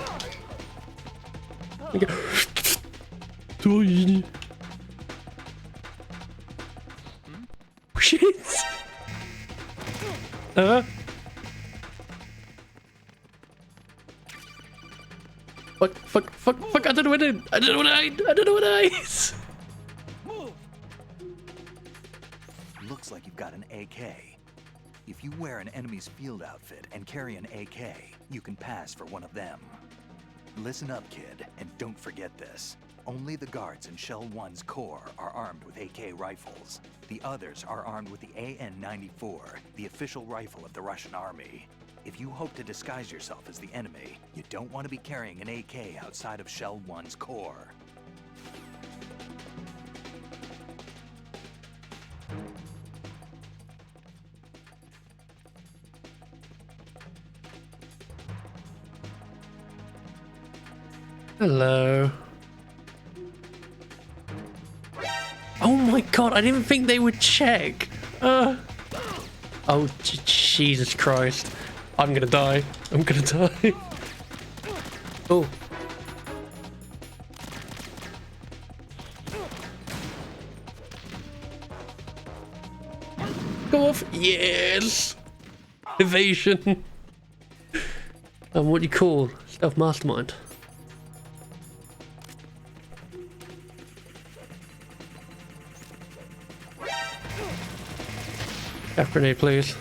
Shit. Fuck, I don't know what I did. I don't know what I is. Looks like you've got an AK. If you wear an enemy's field outfit and carry an AK, you can pass for one of them. Listen up, kid, and don't forget this. Only the guards in Shell 1's core are armed with AK rifles. The others are armed with the AN-94, the official rifle of the Russian army. If you hope to disguise yourself as the enemy, you don't want to be carrying an AK outside of Shell 1's core. Hello. Oh my god, I didn't think they would check. Oh, Jesus Christ. I'm gonna die. I'm gonna die. Oh. Go off. Yes. Evasion. What do you call stealth mastermind? F grenade, please.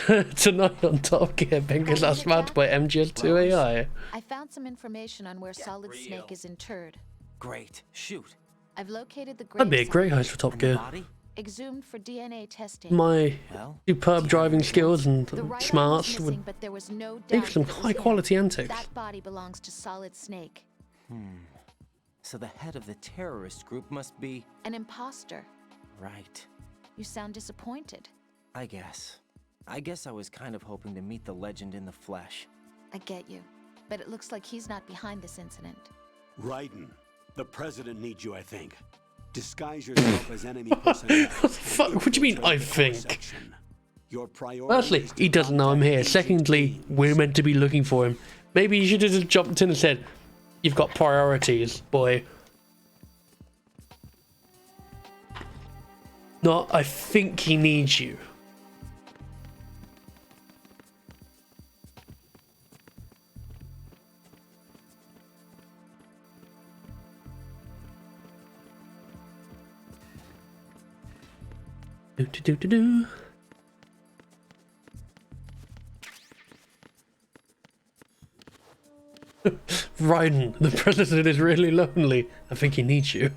Tonight on Top Gear, Ben gets outsmarted by MGS2 AI. I found some information on where Solid Snake is interred. Great. Shoot. I've located the I'd be a grave great host for Top Gear. exhumed for DNA testing. My superb driving skills and The right arm was smarts missing, would but there was no make doubt for some that it was high him. quality antics. That body belongs to Solid Snake, So the head of the terrorist group must be... an imposter. Right. You sound disappointed. I guess. I guess I was kind of hoping to meet the legend in the flesh. I get you, but it looks like he's not behind this incident. Raiden, the president needs you, I think. Disguise yourself as enemy personnel. What the fuck? What do you mean, I think? Your priority Firstly, is to he doesn't know I'm here. Secondly, we're meant to be looking for him. Maybe you should have just jumped in and said, "You've got priorities, boy." Not, I think he needs you. Do. Raiden, the president is really lonely. I think he needs you.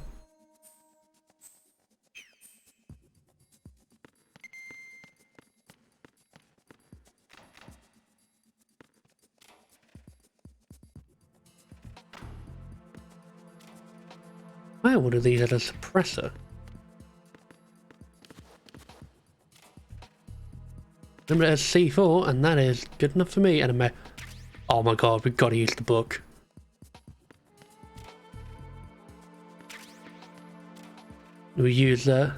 I order these at a suppressor. Remember, it has C4, and that is good enough for me. And oh my god, we've got to use the book. We use that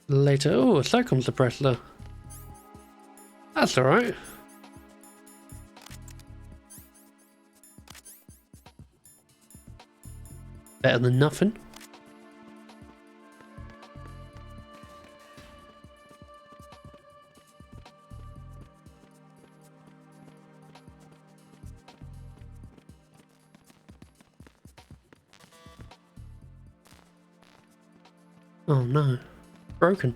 later. Oh, a circum suppressor. That's alright. Better than nothing. Oh no. Broken.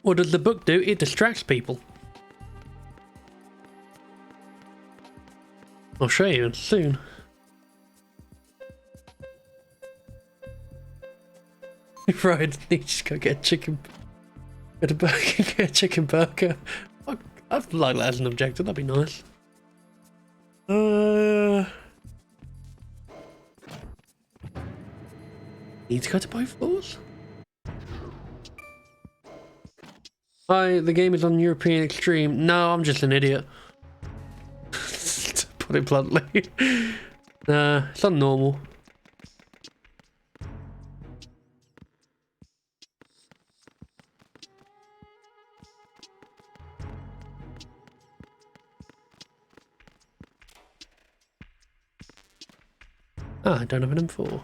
What does the book do? It distracts people. I'll show you soon. Right, need to just go get a chicken. Get a burger, get a chicken burger. I'd like that as an objective, that'd be nice. Need to go to both floors? Hi, the game is on European Extreme. No, I'm just an idiot. To put it bluntly. Nah, it's on normal. Ah, I don't have an M4.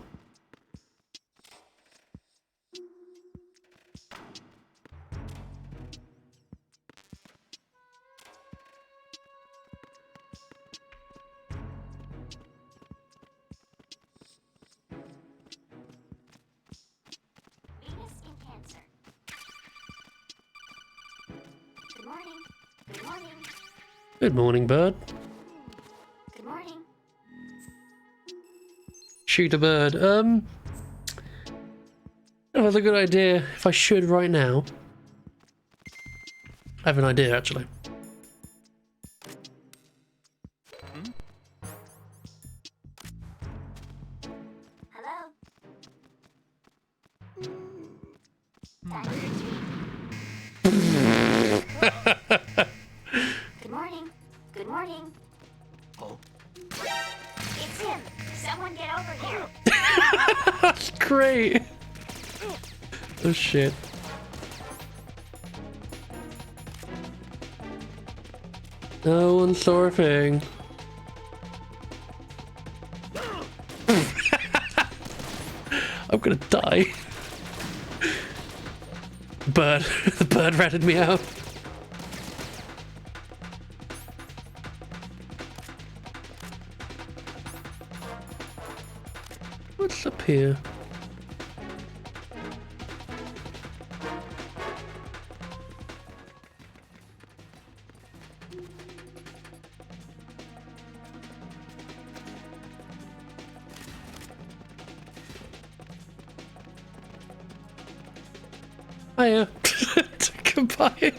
Good morning, bird. Good morning. Shoot a bird. That was a good idea. If I should right now. I have an idea, actually. Hello? Time to Good morning. Good morning. Oh. It's him. Someone get over here. That's great. Oh shit. No one saw a thing. I'm gonna die. Bird. The bird ratted me out. What's up here? Hiya. Goodbye.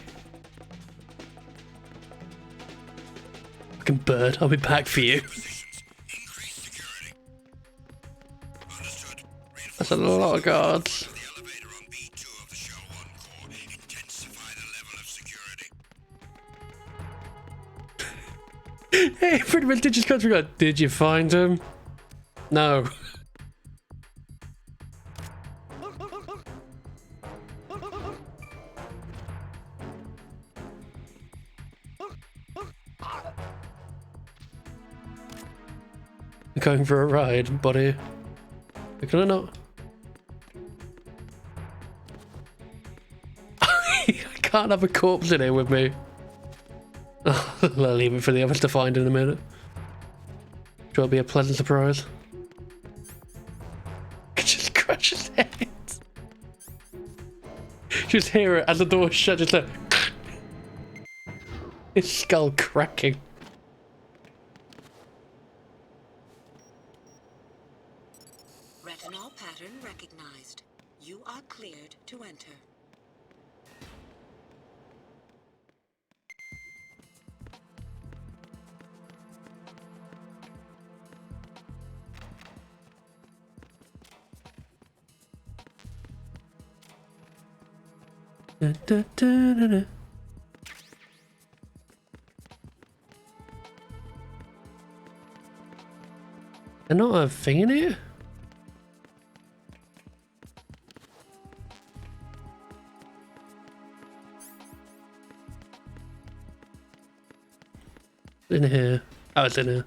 Fucking bird, I'll be back for you. That's a lot of guards. Hey, pretty much Digits Country guy. Did you find him? No. Going for a ride, buddy. Can I not? I can't have a corpse in here with me. I'll leave it for the others to find in a minute. Sure, it'll be a pleasant surprise. Just crush his head. Just hear it as the door shut. Just like his skull cracking. Retinol pattern recognized. You are cleared to enter. Da, da, da, da, da. They're not a thing in here? In here. Oh, it's in here.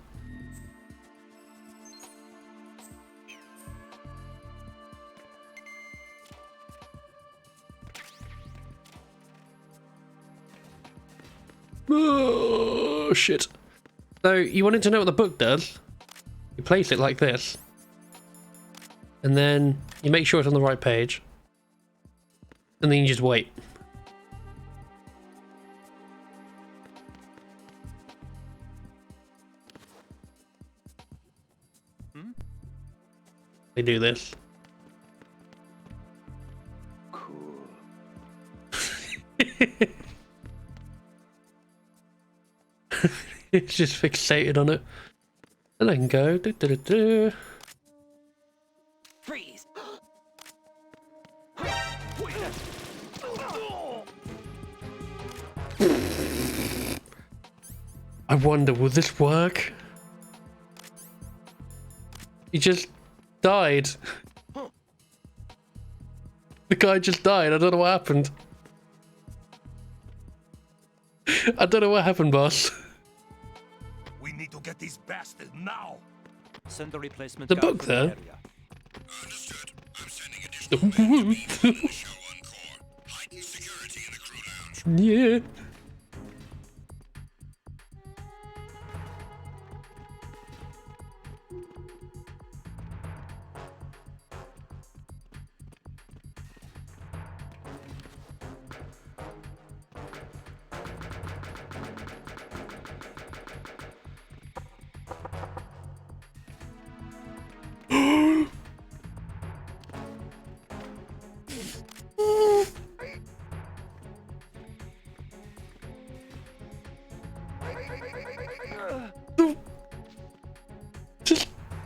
Oh, shit. So, you wanted to know what the book does? You place it like this. And then you make sure it's on the right page. And then you just wait. They do this. Cool. It's just fixated on it. And I can go. Do, do, do, do. Freeze. I wonder, will this work? He just died. The guy just died. I don't know what happened. I don't know what happened, boss. We need to get these bastards now. Send the replacement. The book there. Understood. I'm sending additional men to meet the show encore. Heighten security in the crew lounge. Yeah.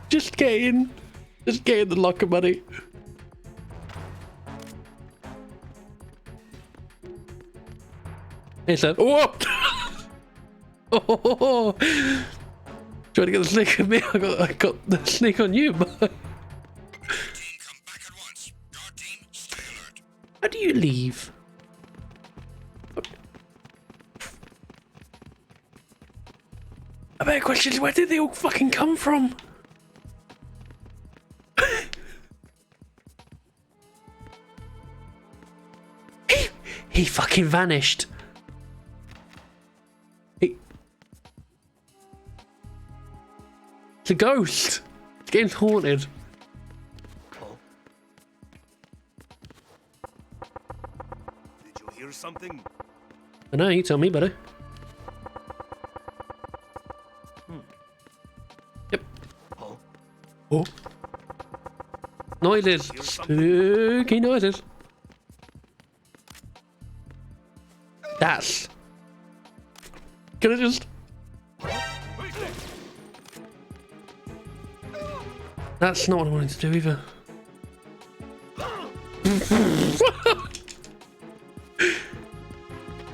Just get in the locker, buddy. Hey, sir. Oh! Oh! Trying to get the sneak on me. I got the sneak on you, but how do you leave? A better question is, where did they all fucking come from? He fucking vanished. It's a ghost. It's getting haunted. Did you hear something? I know, you tell me, buddy. Yep. Oh. Noises. Spooky noises. That's... Can I just... That's not what I wanted to do either. I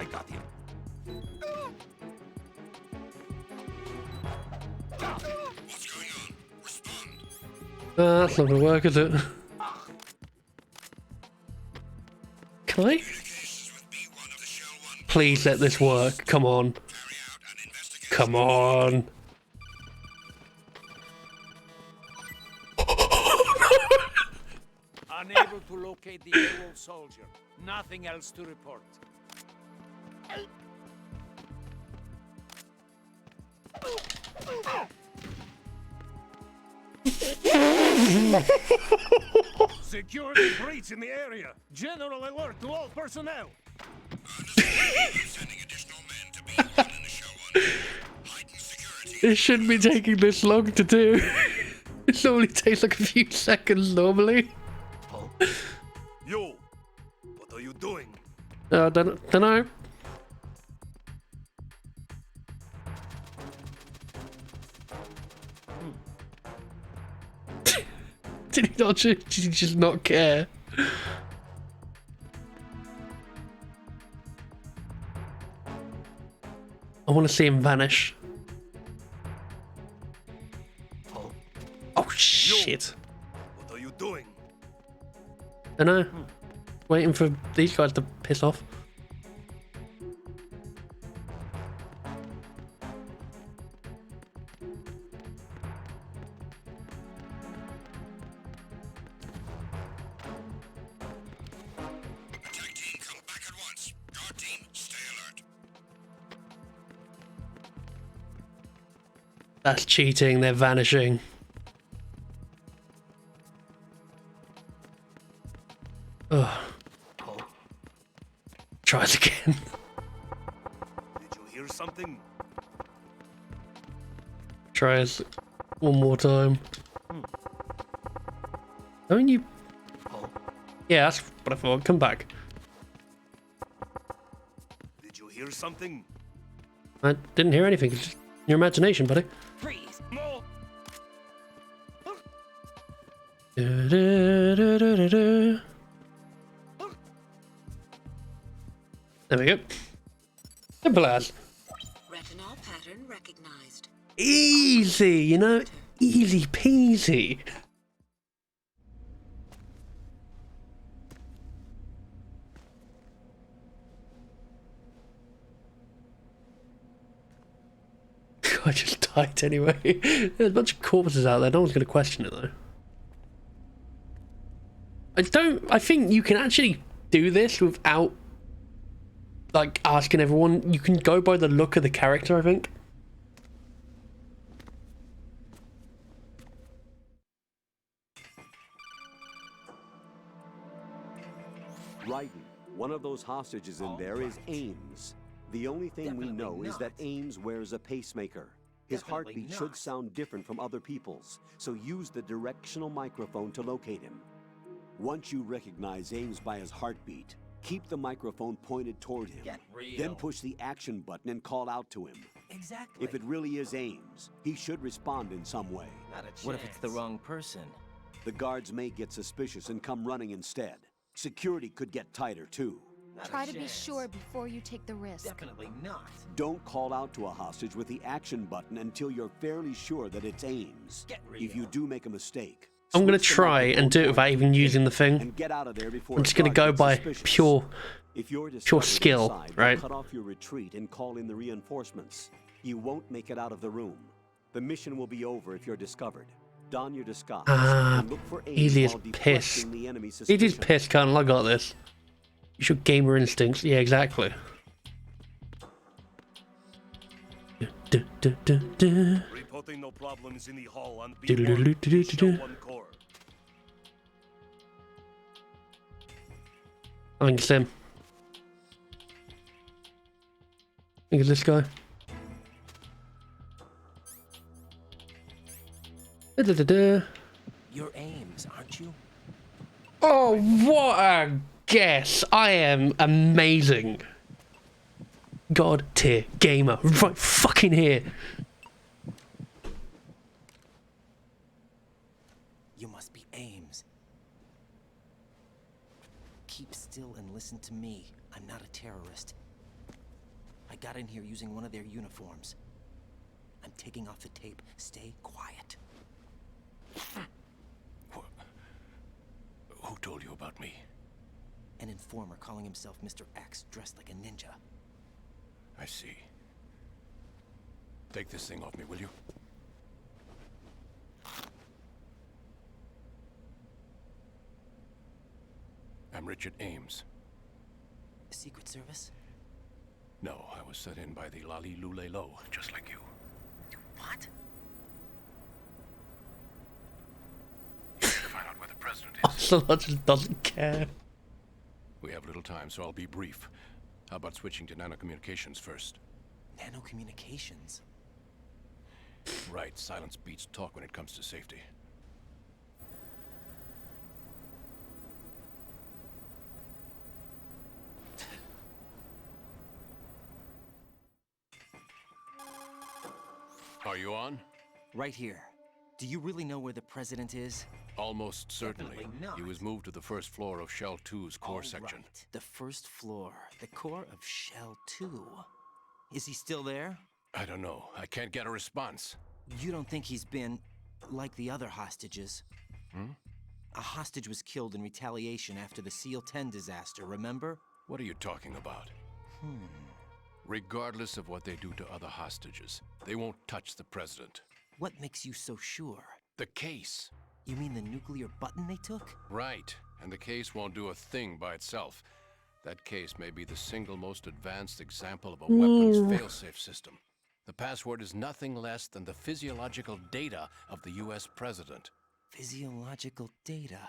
got him. That's not gonna work, is it? Can I? Please let this work. Come on. Come on. Unable to locate the AWOL soldier. Nothing else to report. Security breach in the area. General alert to all personnel. It shouldn't be taking this long to do. It only takes like a few seconds normally. Yo, what are you doing? Don't know. Did he not just not care? I want to see him vanish. Oh shit. What are you doing? I know. Waiting for these guys to piss off. That's cheating, they're vanishing. Ugh. Try it again. Did you hear something? Try us one more time. Don't you? Yeah, that's what I thought. Come back. Did you hear something? I didn't hear anything. It's just your imagination, buddy. Freeze. No. There we go. Simple as. Retinol pattern recognized. Easy, you know? Easy peasy. I just died anyway. There's a bunch of corpses out there. No one's going to question it though. I think you can actually do this without like asking everyone. You can go by the look of the character, I think. Raiden, one of those hostages in there is Ames. The only thing we know is that Ames wears a pacemaker. His heartbeat should sound different from other people's, so use the directional microphone to locate him. Once you recognize Ames by his heartbeat, keep the microphone pointed toward him. Then push the action button and call out to him. Exactly. If it really is Ames, he should respond in some way. What if it's the wrong person? The guards may get suspicious and come running instead. Security could get tighter too. Try to be sure before you take the risk. Definitely not. Don't call out to a hostage with the action button until you're fairly sure that it's Ames. If you do make a mistake, I'm going to try and do it without even using the thing. and get out of there before I'm just going to go by pure skill, inside, right? Cut off your retreat and call in the reinforcements. You won't make it out of the room. The mission will be over if you're discovered. Don your disguise and look for Ames Easy as while piss. deflecting the enemy's Easy as suspicion. piss, Colonel. I got this. You should gamer instincts. Yeah, exactly. Reporting no problems in the hall on B1, Shell 1 core. I think it's him. I think it's this guy. You're Ames, aren't you? Oh, what a guess! I am amazing. God tier gamer right fucking here. You must be Ames. Keep still and listen to me. I'm not a terrorist. I got in here using one of their uniforms. I'm taking off the tape. Stay quiet. Who told you about me? An informer calling himself Mr. X, dressed like a ninja. I see. Take this thing off me, will you? I'm Richard Ames. Secret Service? No, I was sent in by the Lali Lule Lo, just like you. What? Find out where the president is. Ocelot just doesn't care. We have little time, so I'll be brief. How about switching to nanocommunications first? Nanocommunications? Right, silence beats talk when it comes to safety. Are you on? Right here. Do you really know where the president is? Almost certainly. Definitely not. He was moved to the first floor of Shell 2's core section. Right. The first floor. The core of Shell 2. Is he still there? I don't know. I can't get a response. You don't think he's been like the other hostages? Hmm? A hostage was killed in retaliation after the SEAL 10 disaster, remember? What are you talking about? Regardless of what they do to other hostages, they won't touch the president. What makes you so sure? The case. You mean the nuclear button they took? Right. And the case won't do a thing by itself. That case may be the single most advanced example of a weapons failsafe system. The password is nothing less than the physiological data of the US president. Physiological data?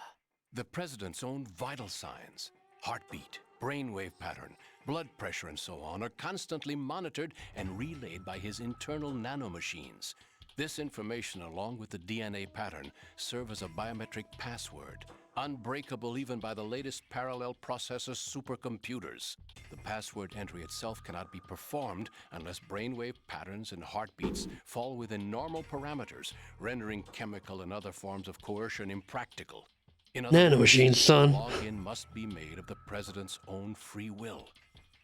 The president's own vital signs, heartbeat, brainwave pattern, blood pressure and so on are constantly monitored and relayed by his internal nanomachines. This information, along with the DNA pattern, serve as a biometric password, unbreakable even by the latest parallel processor supercomputers. The password entry itself cannot be performed unless brainwave patterns and heartbeats fall within normal parameters, rendering chemical and other forms of coercion impractical. In other Nanomachines, words, son. the login must be made of the president's own free will.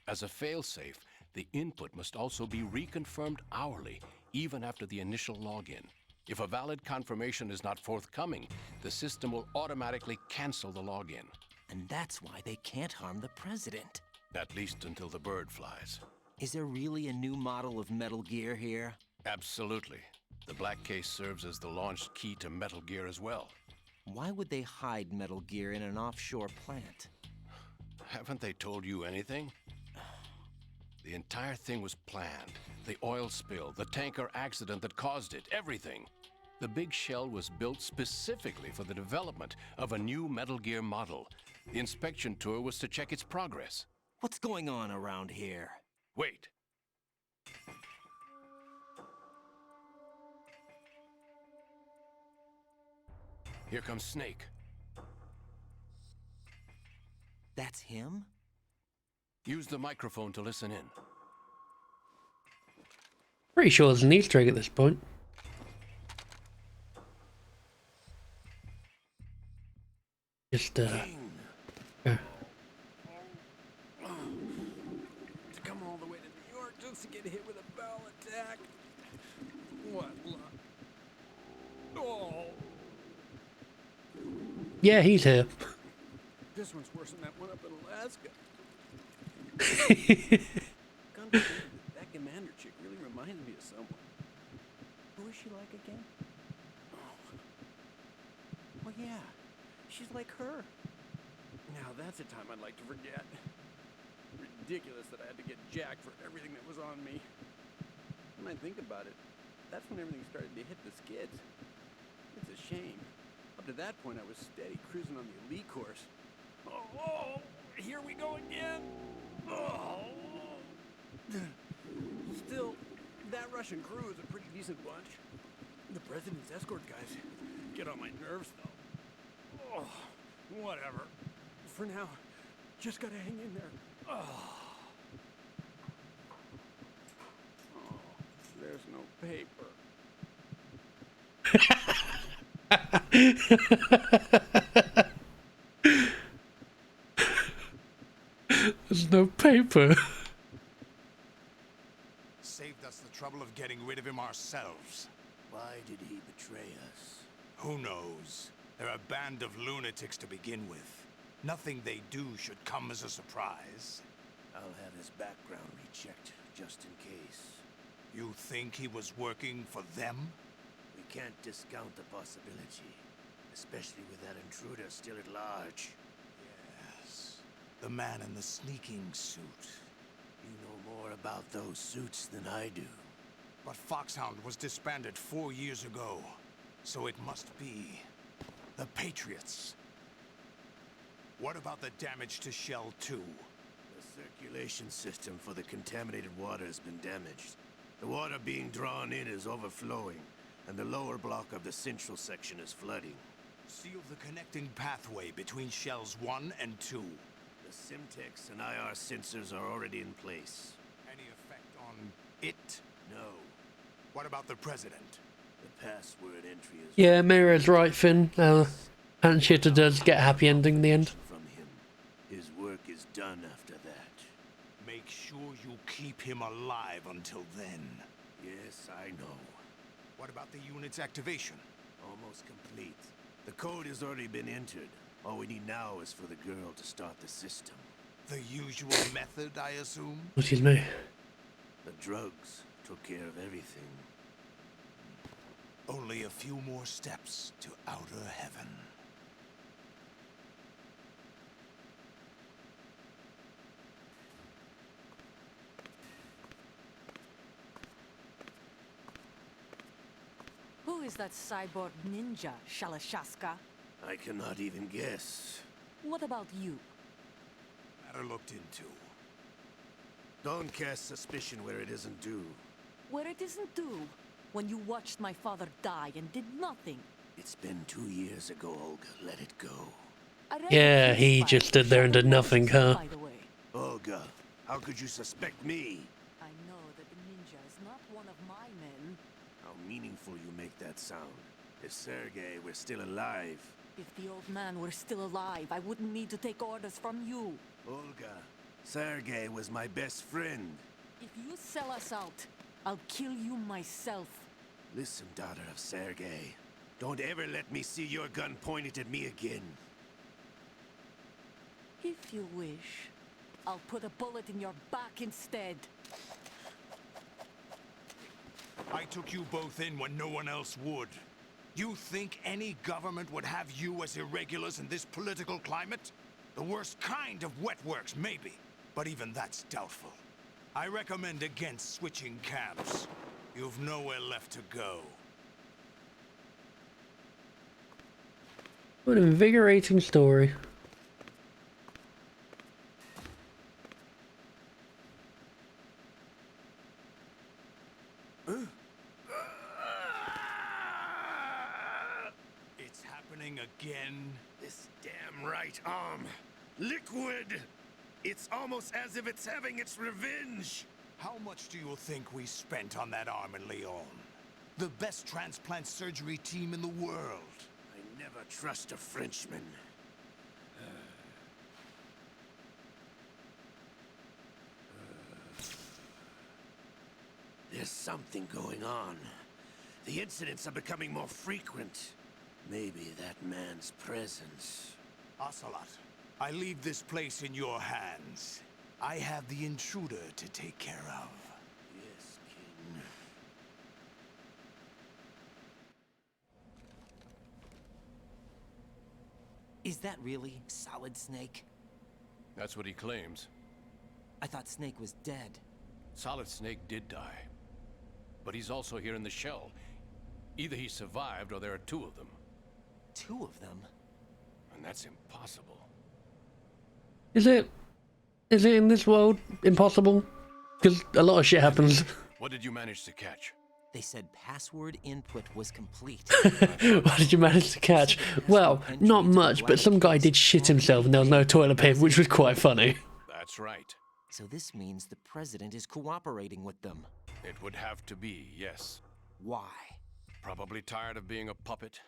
As a failsafe, the input must also be reconfirmed hourly, even after the initial login. If a valid confirmation is not forthcoming, the system will automatically cancel the login. And that's why they can't harm the president. At least until the bird flies. Is there really a new model of Metal Gear here? Absolutely. The black case serves as the launch key to Metal Gear as well. Why would they hide Metal Gear in an offshore plant? Haven't they told you anything? The entire thing was planned. The oil spill, the tanker accident that caused it, everything. The big shell was built specifically for the development of a new Metal Gear model. The inspection tour was to check its progress. What's going on around here? Wait. Here comes Snake. That's him? Use the microphone to listen in. Pretty sure there's an Easter egg at this point. Just, To come all the way to New York just to get hit with a bowel attack. What luck. Oh. Yeah, he's here. This one's worse than that one up in Alaska. That commander chick really reminds me of someone. Who is she like again? Oh yeah, she's like her. Now that's a time I'd like to forget. Ridiculous that I had to get jacked for everything that was on me. When I think about it, that's when everything started to hit the skids. It's a shame. Up to that point, I was steady cruising on the elite course. Oh, here we go again. Oh. Still, that Russian crew is a pretty decent bunch. The president's escort guys get on my nerves, though. Oh, whatever. For now, just gotta hang in there. Oh. no paper. There's no paper. Saved us the trouble of getting rid of him ourselves. Why did he betray us? Who knows? They're a band of lunatics to begin with. Nothing they do should come as a surprise. I'll have his background rechecked, just in case. You think he was working for them? We can't discount the possibility, especially with that intruder still at large. Yes. The man in the sneaking suit. You know more about those suits than I do. But Foxhound was disbanded 4 years ago, so it must be the Patriots. What about the damage to Shell 2? The circulation system for the contaminated water has been damaged. The water being drawn in is overflowing, and the lower block of the central section is flooding. Seal the connecting pathway between Shells 1 and 2. The Simtex and IR sensors are already in place. Any effect on it? No. What about the President? The password entry is... Yeah, Mira's right, Finn. Hand Shitter does get a happy ending in the end. From him. His work is done after that. Make sure you keep him alive until then. Yes, I know. What about the unit's activation? Almost complete. The code has already been entered. All we need now is for the girl to start the system. The usual method, I assume? Excuse me. The drugs took care of everything. Only a few more steps to outer heaven. Who is that cyborg ninja, Shalashaska? I cannot even guess. What about you? Matter looked into. Don't cast suspicion where it isn't due. Where it isn't due? When you watched my father die and did nothing. It's been 2 years ago, Olga. Let it go. Yeah, he just stood there and did nothing, huh? By the way. Olga, how could you suspect me? I know that the ninja is not one of my men. How meaningful you make that sound. If Sergei were still alive... If the old man were still alive, I wouldn't need to take orders from you. Olga, Sergei was my best friend. If you sell us out, I'll kill you myself. Listen, daughter of Sergei. Don't ever let me see your gun pointed at me again. If you wish, I'll put a bullet in your back instead. I took you both in when no one else would. You think any government would have you as irregulars in this political climate? The worst kind of wet works, maybe. But even that's doubtful. I recommend against switching camps. You've nowhere left to go. What an invigorating story. It's happening again. This damn right arm. Liquid! It's almost as if it's having its revenge. How much do you think we spent on that arm in Lyon? The best transplant surgery team in the world. I never trust a Frenchman. There's something going on. The incidents are becoming more frequent. Maybe that man's presence. Ocelot, I leave this place in your hands. I have the intruder to take care of. Yes, King. Is that really Solid Snake? That's what he claims. I thought Snake was dead. Solid Snake did die. But he's also here in the shell. Either he survived or there are two of them. Two of them? And that's impossible. Is it in this world impossible? Because a lot of shit happens. What did you manage to catch? They said password input was complete. What did you manage to catch? Well, not much, but some guy did shit himself and there was no toilet paper, which was quite funny. That's right. So this means the president is cooperating with them. It would have to be, yes. Why? Probably tired of being a puppet,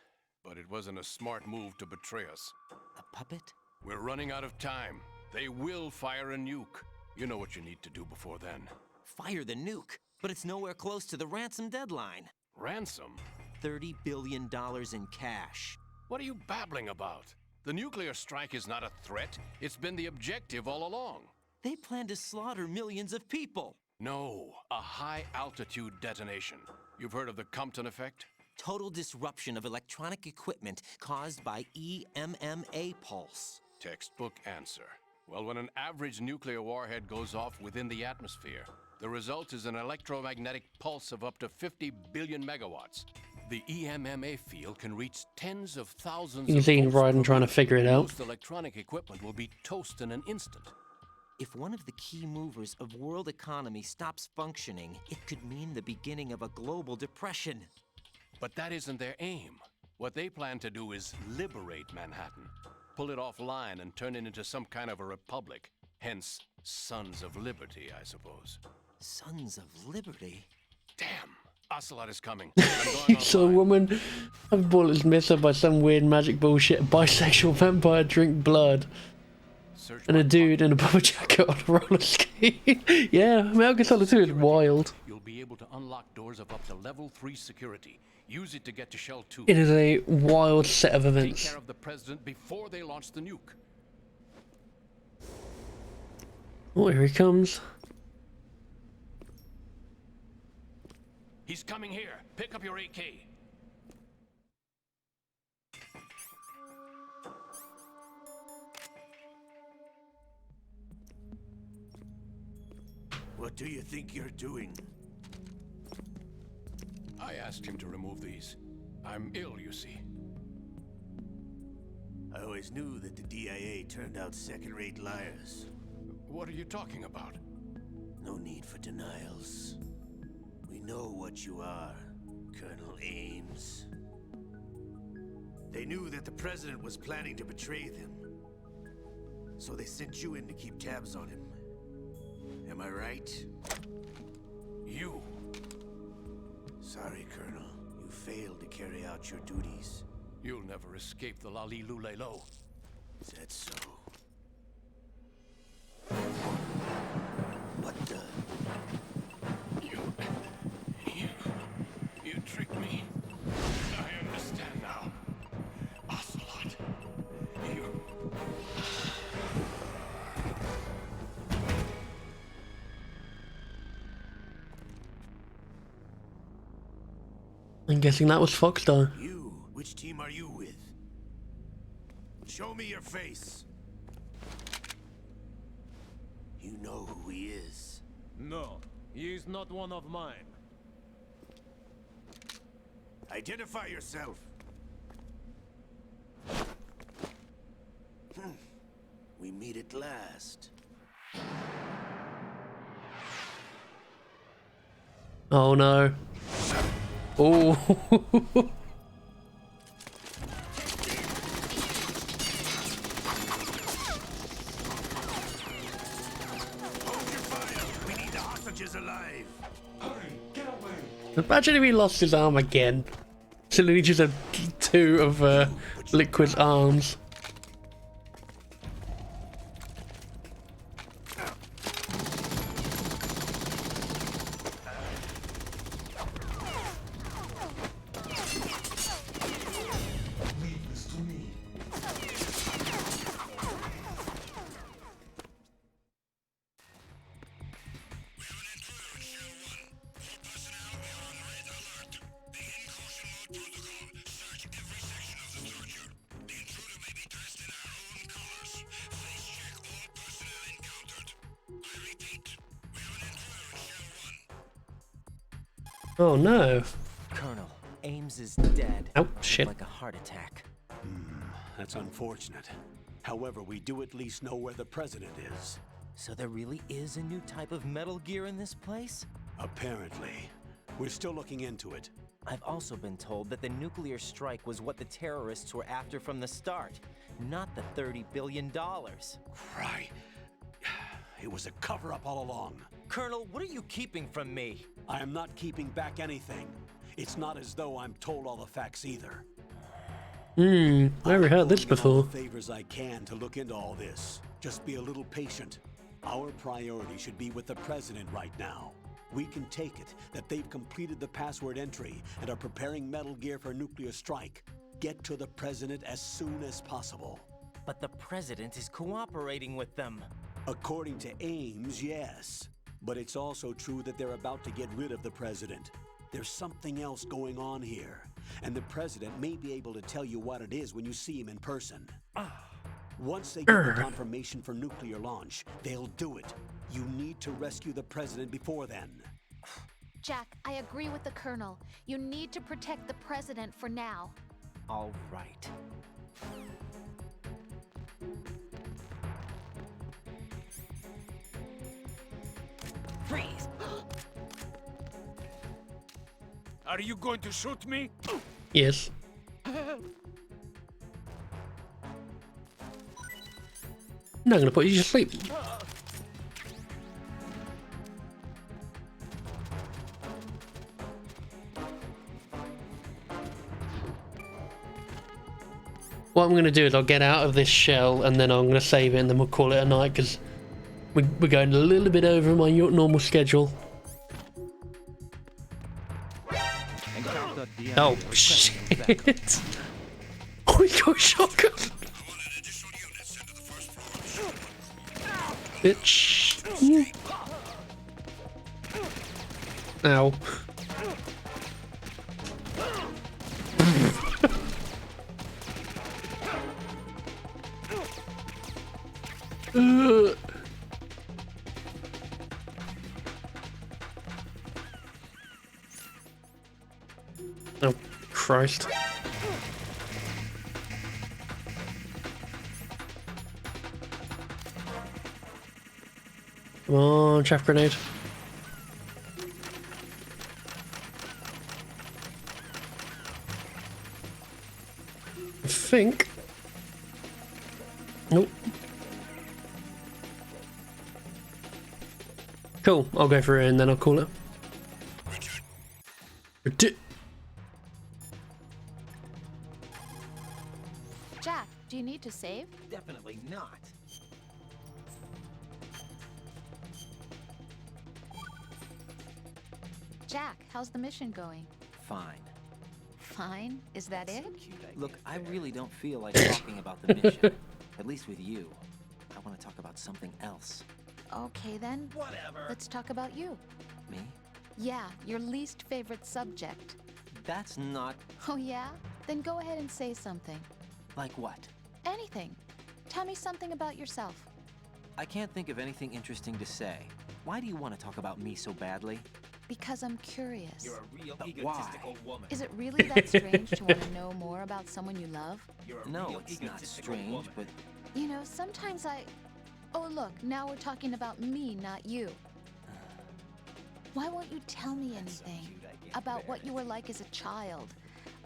but it wasn't a smart move to betray us. A puppet? We're running out of time. They will fire a nuke. You know what you need to do before then. Fire the nuke? But it's nowhere close to the ransom deadline. Ransom? $30 billion in cash. What are you babbling about? The nuclear strike is not a threat. It's been the objective all along. They plan to slaughter millions of people. No, a high-altitude detonation. You've heard of the Compton effect? Total disruption of electronic equipment caused by EMMA pulse. Textbook answer. Well, when an average nuclear warhead goes off within the atmosphere, the result is an electromagnetic pulse of up to 50 billion megawatts. The EMMA field can reach tens of thousands You can see Raiden trying to figure it out. Most electronic equipment will be toast in an instant. If one of the key movers of world economy stops functioning, it could mean the beginning of a global depression. But that isn't their aim. What they plan to do is liberate Manhattan, pull it offline and turn it into some kind of a republic. Hence, Sons of Liberty, I suppose. Sons of Liberty? Damn! Ocelot is coming. So a woman have bullets miss her by some weird magic bullshit. A bisexual vampire drink blood. And a dude in a bubble jacket on a roller skate. Yeah, Metal Gear Solid 2 is wild. You'll be able to unlock doors of up to level 3 security. Use it to get to Shell 2. It is a wild set of Take events. care of the president before they launch the nuke. Oh, here he comes. He's coming here. Pick up your AK. What do you think you're doing? I asked him to remove these. I'm ill, you see. I always knew that the DIA turned out second-rate liars. What are you talking about? No need for denials. We know what you are, Colonel Ames. They knew that the president was planning to betray them. So they sent you in to keep tabs on him. Am I right? You? Sorry, Colonel. You failed to carry out your duties. You'll never escape the Lali Lule Lo. Is that so? What the? You tricked me. I understand now. Ocelot. You... I'm guessing that was Foxstar. You? Which team are you with? Show me your face. You know who he is. No, he is not one of mine. Identify yourself. We meet at last. Oh no. Oh. Alive. Imagine if he lost his arm again. So then he just had 2 of Liquid's arms. Oh no. Colonel, Ames is dead. Oh shit. Like a heart attack. That's unfortunate. However, we do at least know where the president is. So there really is a new type of Metal Gear in this place? Apparently. We're still looking into it. I've also been told that the nuclear strike was what the terrorists were after from the start, not the $30 billion. Right. It was a cover-up all along. Colonel, what are you keeping from me? I am not keeping back anything. It's not as though I'm told all the facts either. I've never heard this before. All the favors I can to look into all this. Just be a little patient. Our priority should be with the president right now. We can take it that they've completed the password entry and are preparing Metal Gear for a nuclear strike. Get to the president as soon as possible. But the president is cooperating with them. According to Ames, yes. But it's also true that they're about to get rid of the president. There's something else going on here, and the president may be able to tell you what it is when you see him in person. Once they get the confirmation for nuclear launch, they'll do it. You need to rescue the president before then. Jack, I agree with the Colonel. You need to protect the president for now. All right. Freeze! Are you going to shoot me? Yes. No, I'm gonna put you to sleep. What I'm gonna do is I'll get out of this shell and then I'm gonna save it and then we'll call it a night because we're going a little bit over my normal schedule. Oh shit! Oh, we got a shotgun! Bitch! Ow. Oh, Christ. Come on, chaff grenade. I think. Nope. Cool, I'll go for it and then I'll call it. Jack, do you need to save? Definitely not. Jack, how's the mission going? Fine. Fine? Is that it? Look, I really don't feel like talking about the mission. At least with you. I want to talk about something else. Okay then. Whatever. Let's talk about you. Me? Yeah, your least favorite subject. That's not... Oh yeah? Then go ahead and say something. Like what? Anything. Tell me something about yourself. I can't think of anything interesting to say. Why do you want to talk about me so badly? Because I'm curious. You're a real egotistical woman. Is it really that strange to want to know more about someone you love? No, it's not strange, but... You know, sometimes I... Oh look, now we're talking about me, not you. Why won't you tell me anything about what you were like as a child?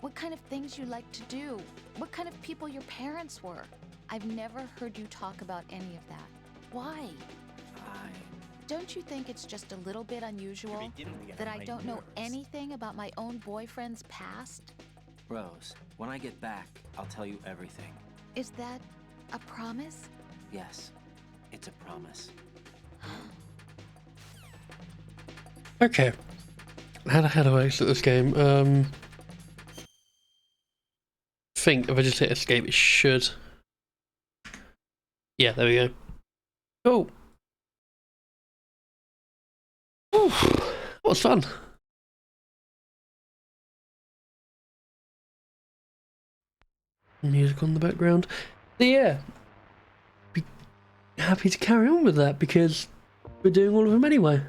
What kind of things you like to do? What kind of people your parents were? I've never heard you talk about any of that. Why? Don't you think it's just a little bit unusual that I don't know anything about my own boyfriend's past? Rose, when I get back, I'll tell you everything. Is that a promise? Yes, it's a promise. Okay. How the hell do I exit this game? Think if I just hit escape, it should. Yeah, there we go. Oh. Oof, that was fun. Music on the background. But yeah, be happy to carry on with that because we're doing all of them anyway.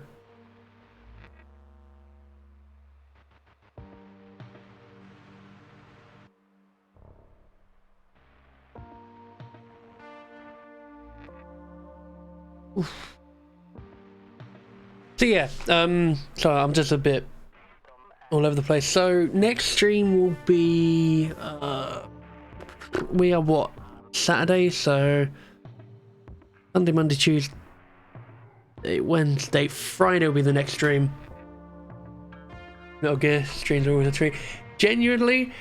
Oof. So yeah, sorry, I'm just a bit all over the place. So next stream will be, we are what, Saturday? So Sunday, Monday, Tuesday, Wednesday, Friday will be the next stream. Metal Gear streams are always a treat. Genuinely,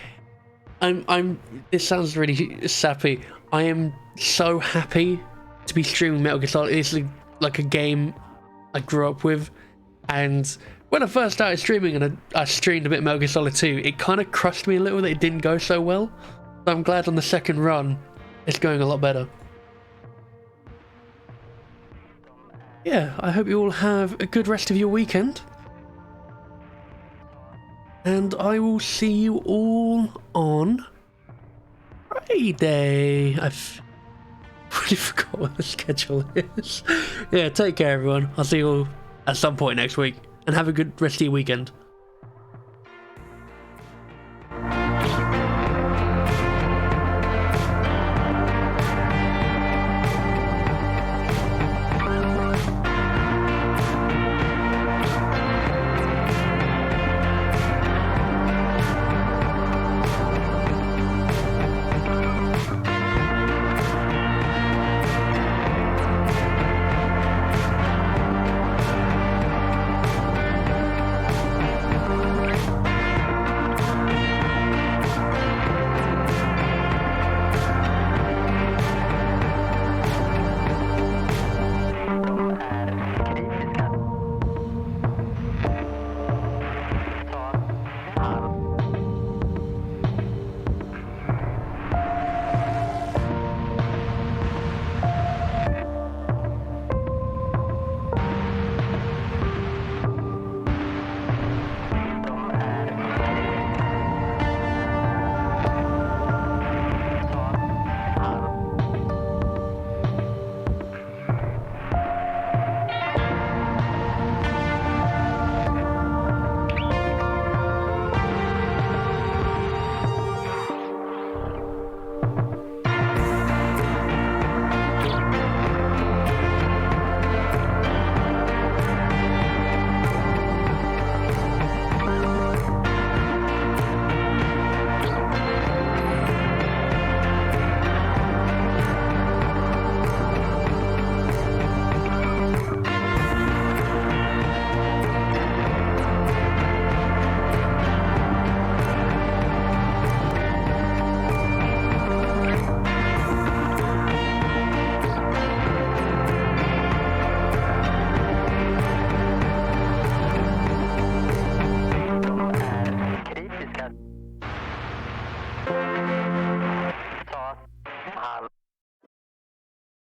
this sounds really sappy. I am so happy to be streaming Metal Gear Solid. It's like a game I grew up with, and when I first started streaming and I streamed a bit of Metal Gear Solid 2, it kind of crushed me a little that it didn't go so well. So I'm glad on the second run it's going a lot better. Yeah, I hope you all have a good rest of your weekend. And I will see you all on Friday. I've really forgot what the schedule is. Yeah, take care everyone. I'll see you all at some point next week. And have a good rest of your weekend.